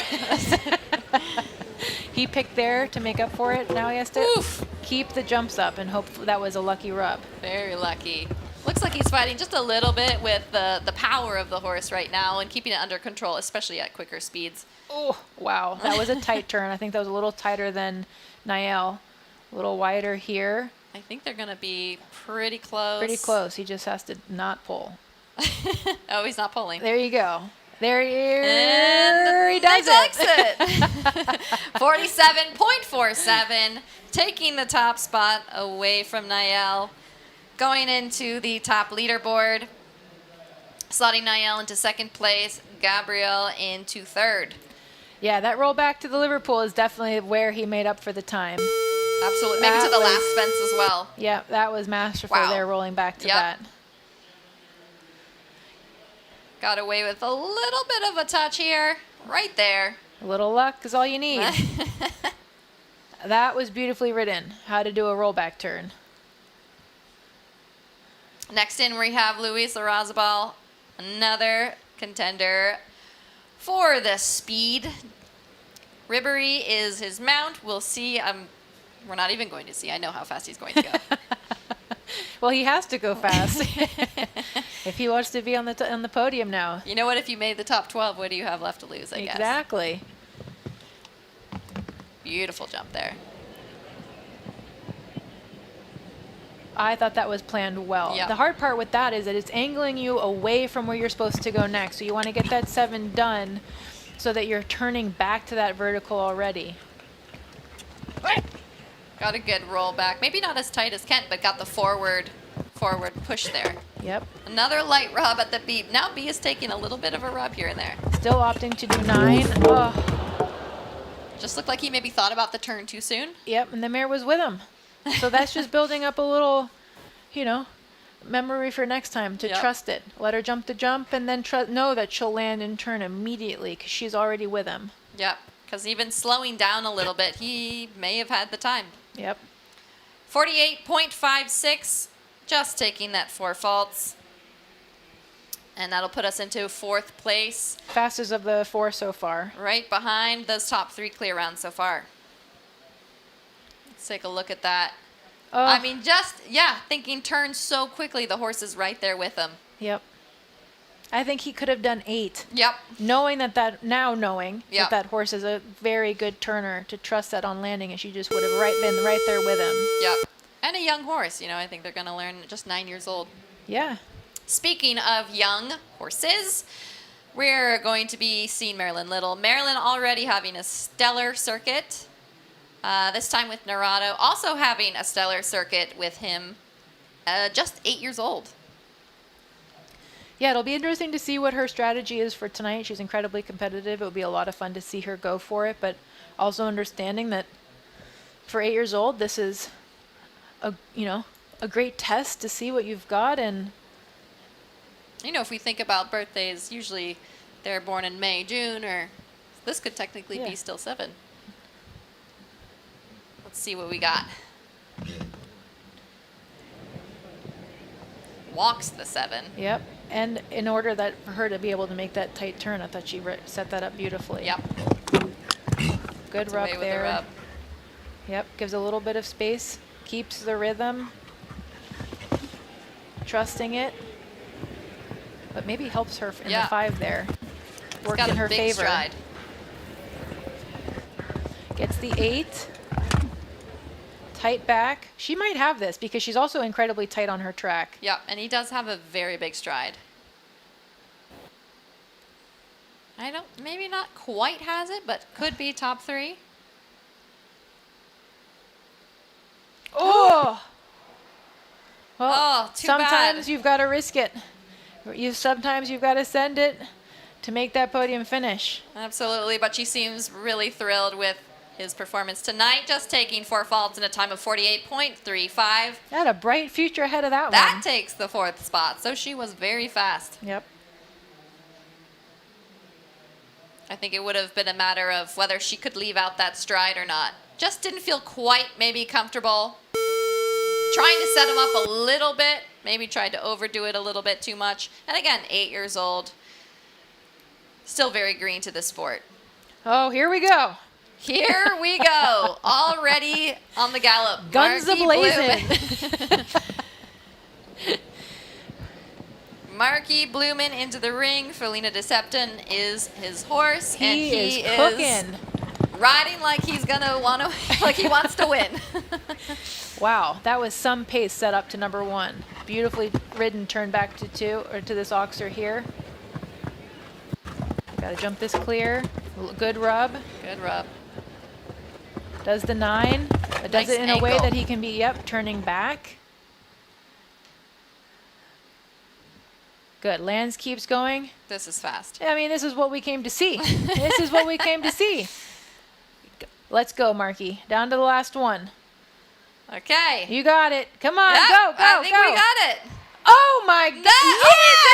He picked there to make up for it. Now he has to keep the jumps up and hope that was a lucky rub. Very lucky. Looks like he's fighting just a little bit with the power of the horse right now and keeping it under control, especially at quicker speeds. Oh, wow. That was a tight turn. I think that was a little tighter than Niall. A little wider here. I think they're going to be pretty close. Pretty close. He just has to not pull. Oh, he's not pulling. There you go. There he Nice does exit. 47.47, taking the top spot away from Niall. Going into the top leaderboard, slotting Niall into second place, Gabrielle into third. Yeah, that roll back to the Liverpool is definitely where he made up for the time. Absolutely. Maybe to the last fence as well. Yeah, that was masterful there, rolling back to that. Got away with a little bit of a touch here, right there. A little luck is all you need. That was beautifully ridden, how to do a rollback turn. Next in, we have Luis Larrazabal, another contender for the speed. Ribery is his mount. We'll see. We're not even going to see. I know how fast he's going to go. Well, he has to go fast if he wants to be on the podium now. You know what? If you made the top 12, what do you have left to lose, I guess? Exactly. Beautiful jump there. I thought that was planned well. Yep. The hard part with that is that it's angling you away from where you're supposed to go next. So you want to get that 7 done so that you're turning back to that vertical already. Got a good roll back. Maybe not as tight as Kent, but got the forward push there. Yep. Another light rub at the B. Now B is taking a little bit of a rub here and there. Still opting to do 9. Oh. Just looked like he maybe thought about the turn too soon. Yep, and the mare was with him. So that's just building up a little, memory for next time to trust it. Let her jump the jump and then know that she'll land and turn immediately because she's already with him. Yep, because even slowing down a little bit, he may have had the time. Yep. 48.56, just taking that 4 faults. And that'll put us into 4th place. Fastest of the 4 so far. Right behind those top 3 clear rounds so far. Let's take a look at that. Oh. I mean, thinking turns so quickly, the horse is right there with him. Yep. I think he could have done 8. Yep. Knowing that horse is a very good turner, to trust that on landing, and she just would have been right there with him. Yep. And a young horse, I think they're going to learn at just 9 years old. Yeah. Speaking of young horses, we're going to be seeing Marilyn Little. Marilyn already having a stellar circuit. This time with Narado, also having a stellar circuit with him, just 8 years old. Yeah, it'll be interesting to see what her strategy is for tonight. She's incredibly competitive. It'll be a lot of fun to see her go for it, but also understanding that for 8 years old, this is a great test to see what you've got. And if we think about birthdays, usually they're born in May, June, or this could technically be still 7. Let's see what we got. Walks the 7. Yep. And in order for her to be able to make that tight turn, I thought she set that up beautifully. Yep. Good rub there. Rub. Yep. Gives a little bit of space. Keeps the rhythm. Trusting it. But maybe helps her in the 5 there. Worked in her favor. Stride. Gets the 8. Tight back. She might have this because she's also incredibly tight on her track. Yeah, and he does have a very big stride. Maybe not quite has it, but could be top 3. Oh! Well, too sometimes bad. you've got to risk it. Sometimes you've got to send it to make that podium finish. Absolutely, but she seems really thrilled with his performance tonight, just taking 4 faults in a time of 48.35. Had a bright future ahead of that one. That takes the 4th spot, so she was very fast. Yep. I think it would have been a matter of whether she could leave out that stride or not. Just didn't feel quite maybe comfortable. Trying to set him up a little bit, maybe tried to overdo it a little bit too much. And again, 8 years old, still very green to the sport. Oh, here we go. Here we go. Already on the gallop. Guns a-blazing. Marky Bloomin into the ring. Felina Decepton is his horse. He is cooking. Riding like he's gonna like he wants to win. Wow, that was some pace set up to number 1. Beautifully ridden, turn back to 2, or to this oxer here. Got to jump this clear. Good rub. Good rub. Does the 9. But does it in a way that he can be, turning back. Good. Lands keeps going. This is fast. I mean, this is what we came to see. This is what we came to see. Let's go, Marky. Down to the last one. Okay. You got it. Come on, Yep, go. I think we got it. Oh my God!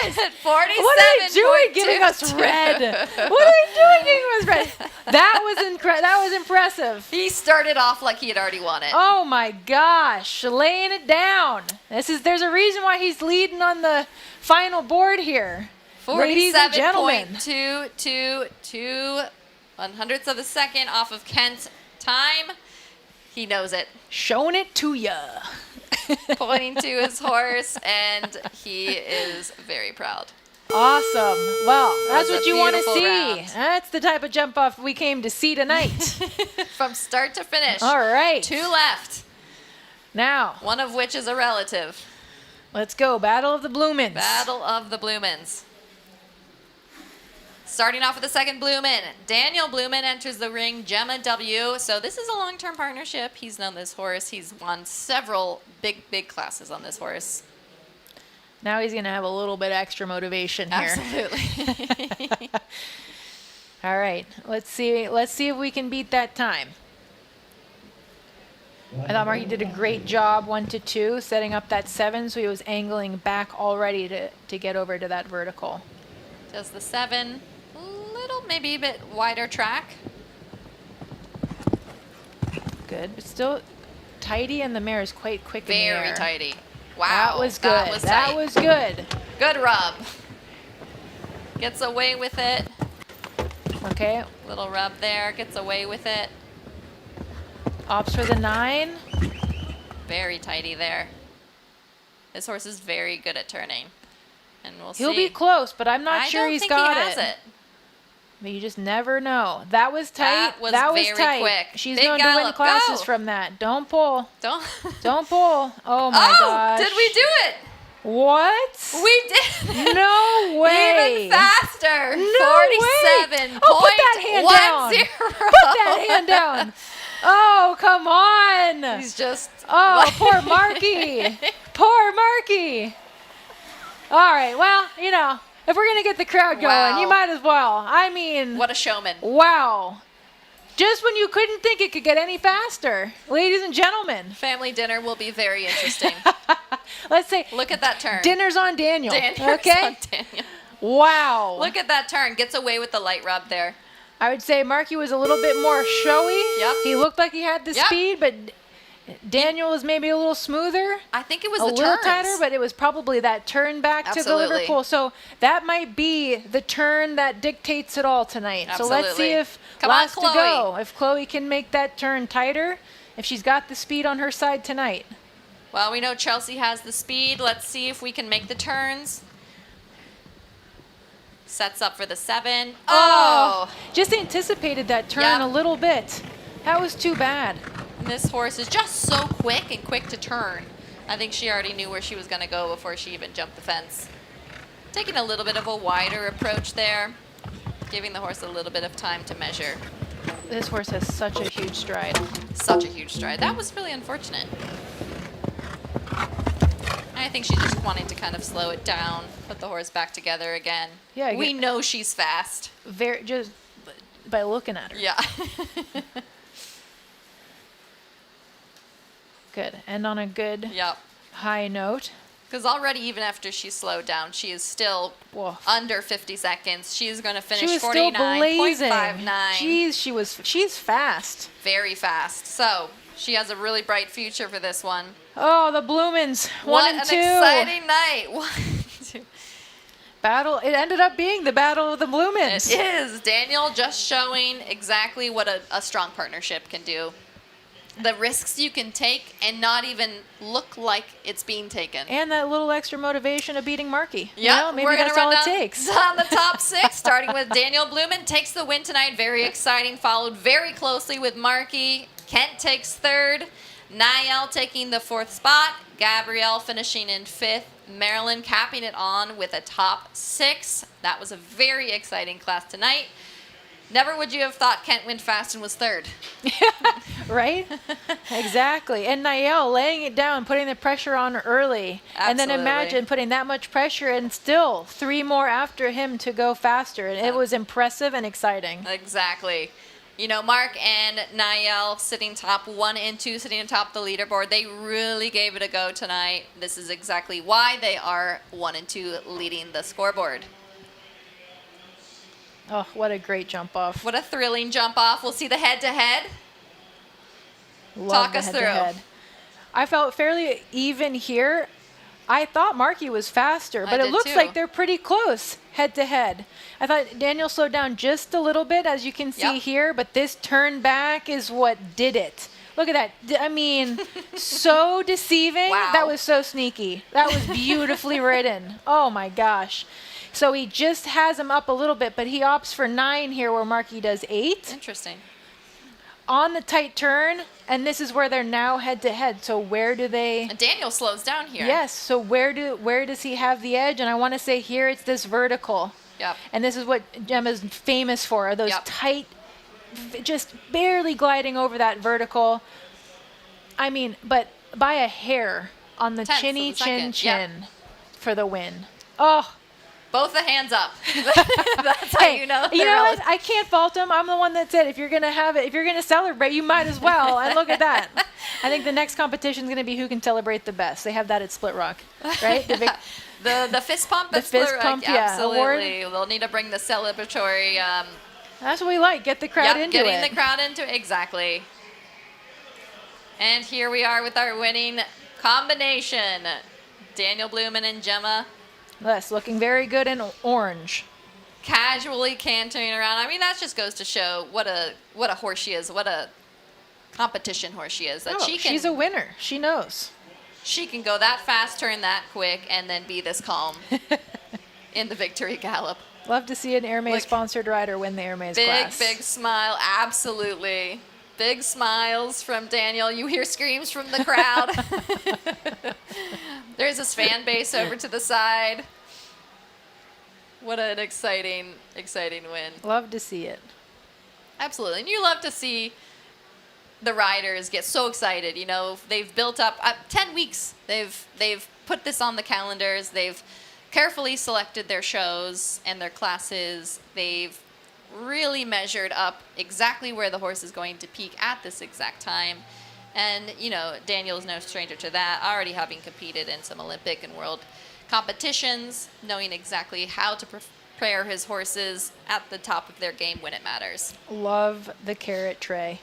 Yes! 47. What are you doing, giving us red? What are you doing, giving us red? That was impressive. He started off like he had already won it. Oh my gosh, laying it down. There's a reason why he's leading on the final board here. Ladies and gentlemen. 47.222 100ths of a second off of Kent's time. He knows it. Showing it to ya. Pointing to his horse, and he is very proud. Awesome. Well, that's what you want to see. Round. That's the type of jump off we came to see tonight. From start to finish. All right. 2 left. Now. One of which is a relative. Let's go. Battle of the Bloomins. Battle of the Bloomins. Starting off with the second Bloomin. Daniel Bloomin enters the ring, Gemma W. So this is a long-term partnership. He's known this horse. He's won several big classes on this horse. Now he's going to have a little bit extra motivation here. Absolutely. All right, let's see. Let's see if we can beat that time. I thought Marky did a great job 1 to 2, setting up that 7, so he was angling back already to get over to that vertical. Does the 7, little, maybe a bit wider track. Good, but still tidy, and the mare is quite quick in the air. Very tidy. Wow. That was good. That was that tight. was good. Good rub. Gets away with it. Okay. Little rub there. Gets away with it. Opts for the 9. Very tidy there. This horse is very good at turning. And we'll see. He'll be close, but I'm not sure he's got he has it. But you just never know. That was tight. That was very tight. quick. She's Big known to win gallop. classes Go. from that. Don't pull. Don't. Don't pull. Oh my gosh. Did we do it? What? We did. No way. Even faster. No 47. way. Oh, put that hand down. Put that hand down. Oh, come on. He's just. Oh, poor Marky. Poor Marky. All right. Well, you know, if we're going to get the crowd going, you might as well. I mean. What a showman. Wow. Just when you couldn't think it could get any faster. Ladies and gentlemen. Family dinner will be very interesting. Let's say. Look at that turn. Dinner's on Daniel. Dinner's okay? on Daniel. Wow. Look at that turn. Gets away with the light rub there. I would say Marky was a little bit more showy. Yep. He looked like he had the speed, but Daniel was maybe a little smoother. I think it was a the little turns. tighter, but it was probably that turn back to the Liverpool. So that might be the turn that dictates it all tonight. Absolutely. So let's see if Come on, last to Chloe. go, if Chloe can make that turn tighter, if she's got the speed on her side tonight. Well, we know Chelsea has the speed. Let's see if we can make the turns. Sets up for the 7. Oh! Just anticipated that turn a little bit. That was too bad. And this horse is just so quick and quick to turn. I think she already knew where she was going to go before she even jumped the fence. Taking a little bit of a wider approach there, giving the horse a little bit of time to measure. This horse has such a huge stride. Such a huge stride. That was really unfortunate. I think she's just wanting to kind of slow it down, put the horse back together again. Yeah, we know she's fast. Very just by looking at her. Yeah. Good. And on a good high note. Because already, even after she slowed down, she is still under 50 seconds. She's going to finish 49.59. Jeez, she's fast. Very fast. So she has a really bright future for this one. Oh, the Bloomins. What 1 and 2. an exciting night. 1 and 2. Battle. It ended up being the battle of the Bloomins. It is. Daniel just showing exactly what a strong partnership can do. The risks you can take and not even look like it's being taken. And that little extra motivation of beating Marky. Yeah, maybe that's all it takes. On the top 6, starting with Daniel Bloomin, takes the win tonight. Very exciting. Followed very closely with Marky. Kent takes 3rd. Niall taking the 4th spot. Gabrielle finishing in 5th. Marilyn capping it on with a top 6. That was a very exciting class tonight. Never would you have thought Kent went fast and was 3rd. Right? Exactly. And Niall laying it down, putting the pressure on early. Absolutely. And then imagine putting that much pressure and still 3 more after him to go faster. And it was impressive and exciting. Exactly. You know, Mark and Niall sitting top 1 and 2, sitting atop the leaderboard. They really gave it a go tonight. This is exactly why they are 1 and 2 leading the scoreboard. Oh, what a great jump off. What a thrilling jump off. We'll see the head-to-head. Talk us through. I felt fairly even here. I thought Marky was faster, but it looks like they're pretty close head-to-head. I thought Daniel slowed down just a little bit, as you can see here, but this turn back is what did it. Look at that. I mean, so deceiving. Wow. That was so sneaky. That was beautifully ridden. Oh, my gosh. So he just has him up a little bit, but he opts for 9 here where Marky does 8. Interesting. On the tight turn, and this is where they're now head-to-head. So where do they... And Daniel slows down here. Yes, so where does he have the edge? And I want to say here it's this vertical. Yep. And this is what Gemma's famous for, are those tight, just barely gliding over that vertical. I mean, but by a hair on the chinny chin for the win. Oh. both the hands up. That's how you know. You know what? I can't fault them. I'm the one that said if you're gonna have it, if you're gonna celebrate, you might as well. And look at that. I think the next competition is gonna be who can celebrate the best. They have that at Split Rock, right? The fist pump. The fist pump, yeah, absolutely. award. They'll need to bring the celebratory. That's what we like. Get the crowd into getting it. the crowd into it. Exactly. And here we are with our winning combination, Daniel Blumen and Gemma. Yes, looking very good in orange. Casually cantering around. I mean, that just goes to show what a horse she is, what a competition horse she is. That she's a winner. She knows. She can go that fast, turn that quick, and then be this calm in the victory gallop. Love to see an Hermès-sponsored rider win the Hermès class. Big smile, absolutely. Big smiles from Daniel. You hear screams from the crowd. There's his fan base over to the side. What an exciting win. Love to see it. Absolutely. And you love to see the riders get so excited. You know, they've built up 10 weeks. They've put this on the calendars. They've carefully selected their shows and their classes. They've really measured up exactly where the horse is going to peak at this exact time. And, you know, Daniel's no stranger to that, already having competed in some Olympic and world competitions, knowing exactly how to prepare his horses at the top of their game when it matters. Love the carrot tray.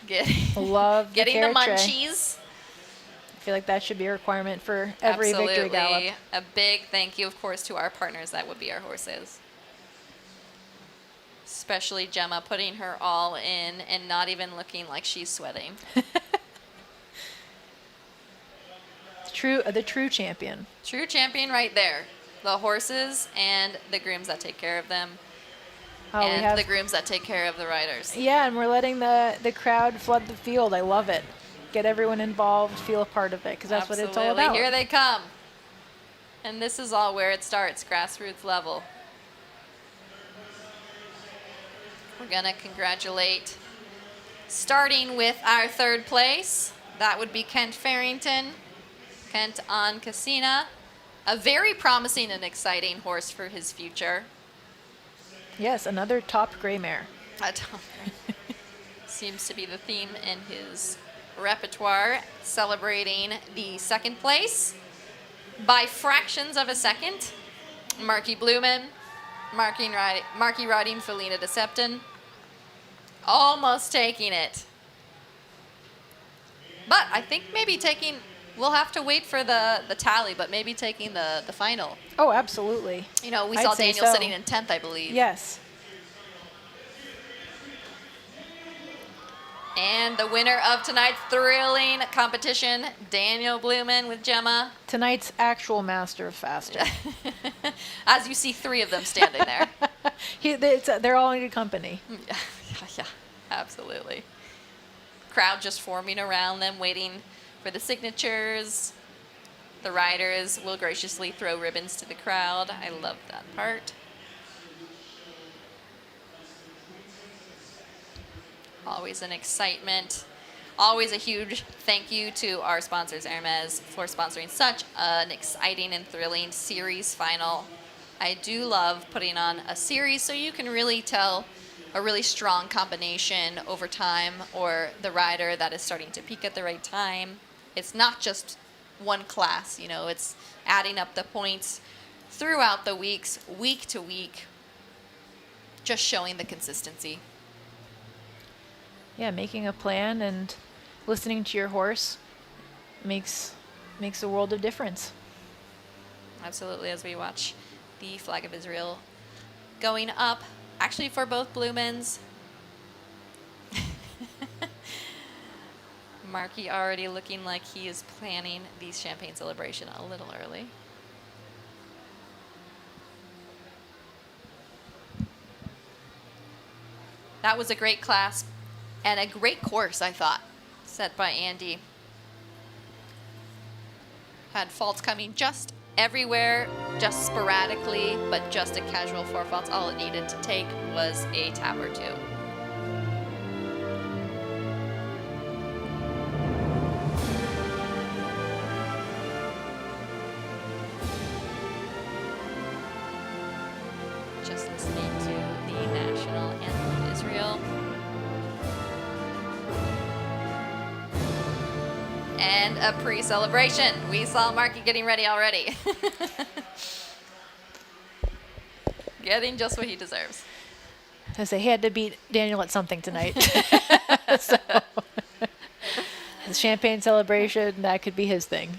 Love the getting carrot the tray. munchies. I feel like that should be a requirement for every victory gallop. A big thank you, of course, to our partners. That would be our horses. Especially Gemma, putting her all in and not even looking like she's sweating. The true champion. True champion right there. The horses and the grooms that take care of them. And the grooms that take care of the riders. Yeah, and we're letting the crowd flood the field. I love it. Get everyone involved, feel a part of it, because that's what it's all about. Here they come. And this is all where it starts, grassroots level. We're going to congratulate, starting with our third place. That would be Kent Farrington. Kent on Cassina. A very promising and exciting horse for his future. Yes, another top gray mare. Seems to be the theme in his repertoire, celebrating the second place by fractions of a second. Marky Blumen, Marky riding Felina de Septon, almost taking it. But I think maybe we'll have to wait for the tally, but maybe taking the final. Oh, absolutely. You know, we saw Daniel sitting in 10th, I believe. Yes. And the winner of tonight's thrilling competition, Daniel Blumen with Gemma. Tonight's actual master of faster. As you see 3 of them standing there. They're all in good company. Yeah, absolutely. Crowd just forming around them, waiting for the signatures. The riders will graciously throw ribbons to the crowd. I love that part. Always an excitement. Always a huge thank you to our sponsors, Hermès, for sponsoring such an exciting and thrilling series final. I do love putting on a series so you can really tell a really strong combination over time, or the rider that is starting to peak at the right time. It's not just one class, you know, it's adding up the points throughout the weeks, week to week, just showing the consistency. Yeah, making a plan and listening to your horse makes a world of difference. Absolutely, as we watch the flag of Israel going up, actually for both Blumens. Marky already looking like he is planning the champagne celebration a little early. That was a great class and a great course, I thought, set by Andy. Had faults coming just everywhere, just sporadically, but just a casual 4 faults. All it needed to take was a tap or 2. And a pre-celebration. We saw Marky getting ready already. Getting just what he deserves. I say he had to beat Daniel at something tonight. So, the champagne celebration, that could be his thing.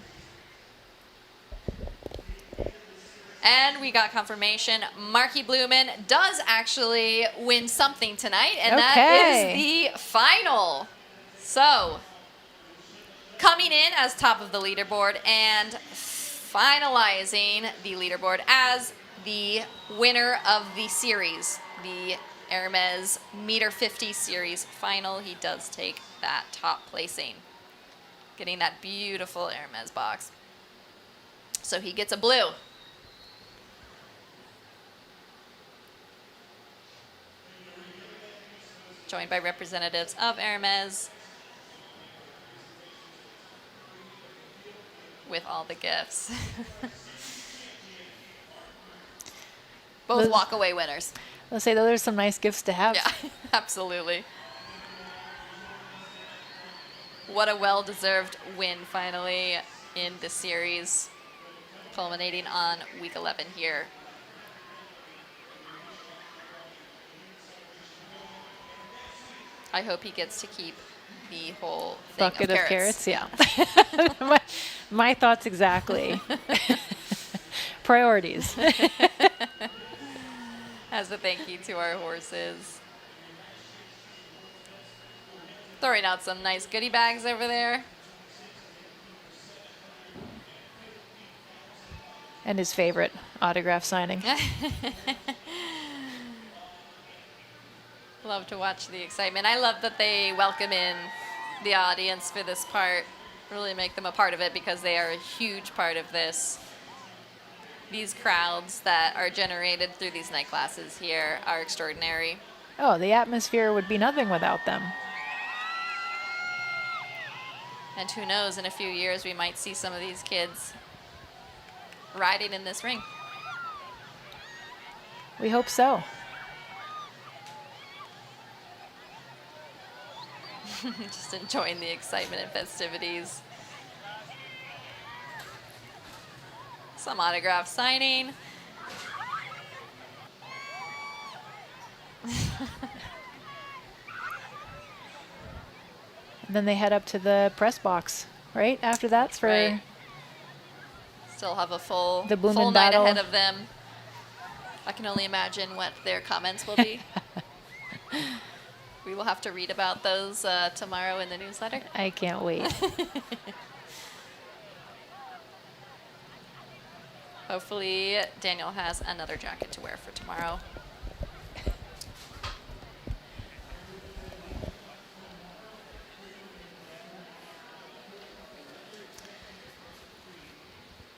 And we got confirmation Marky Blumen does actually win something tonight, and that is the final. So, coming in as top of the leaderboard and finalizing the leaderboard as the winner of the series, the Hermès 1.50m series final, he does take that top placing, getting that beautiful Hermès box. So he gets a blue. Joined by representatives of Hermès with all the gifts. Both walk-away winners. Let's say those are some nice gifts to have. Yeah, absolutely. What a well-deserved win finally in the series, culminating on week 11 here. I hope he gets to keep the whole thing Bucket of of carrots. carrots, yeah. my thoughts exactly. Priorities. As a thank you to our horses. Throwing out some nice goodie bags over there. And his favorite autograph signing. Love to watch the excitement. I love that they welcome in the audience for this part, really make them a part of it because they are a huge part of this. These crowds that are generated through these night classes here are extraordinary. Oh, the atmosphere would be nothing without them. And who knows, in a few years we might see some of these kids riding in this ring. We hope so. Just enjoying the excitement and festivities. Some autograph signing. And then they head up to the press box, right? After that's for... Right. Still have a full night battle ahead of them. I can only imagine what their comments will be. We will have to read about those tomorrow in the newsletter. I can't wait. Hopefully Daniel has another jacket to wear for tomorrow.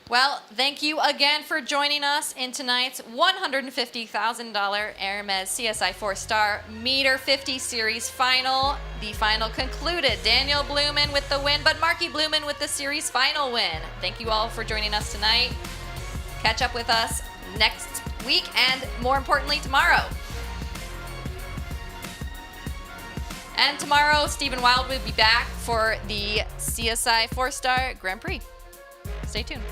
Well, thank you again for joining us in tonight's $150,000 Hermès CSI 4-star 1.50m series final. The final concluded. Daniel Blumen with the win, but Marky Blumen with the series final win. Thank you all for joining us tonight. Catch up with us next week and, more importantly, tomorrow. And tomorrow, Stephen Wild will be back for the CSI 4-star Grand Prix. Stay tuned.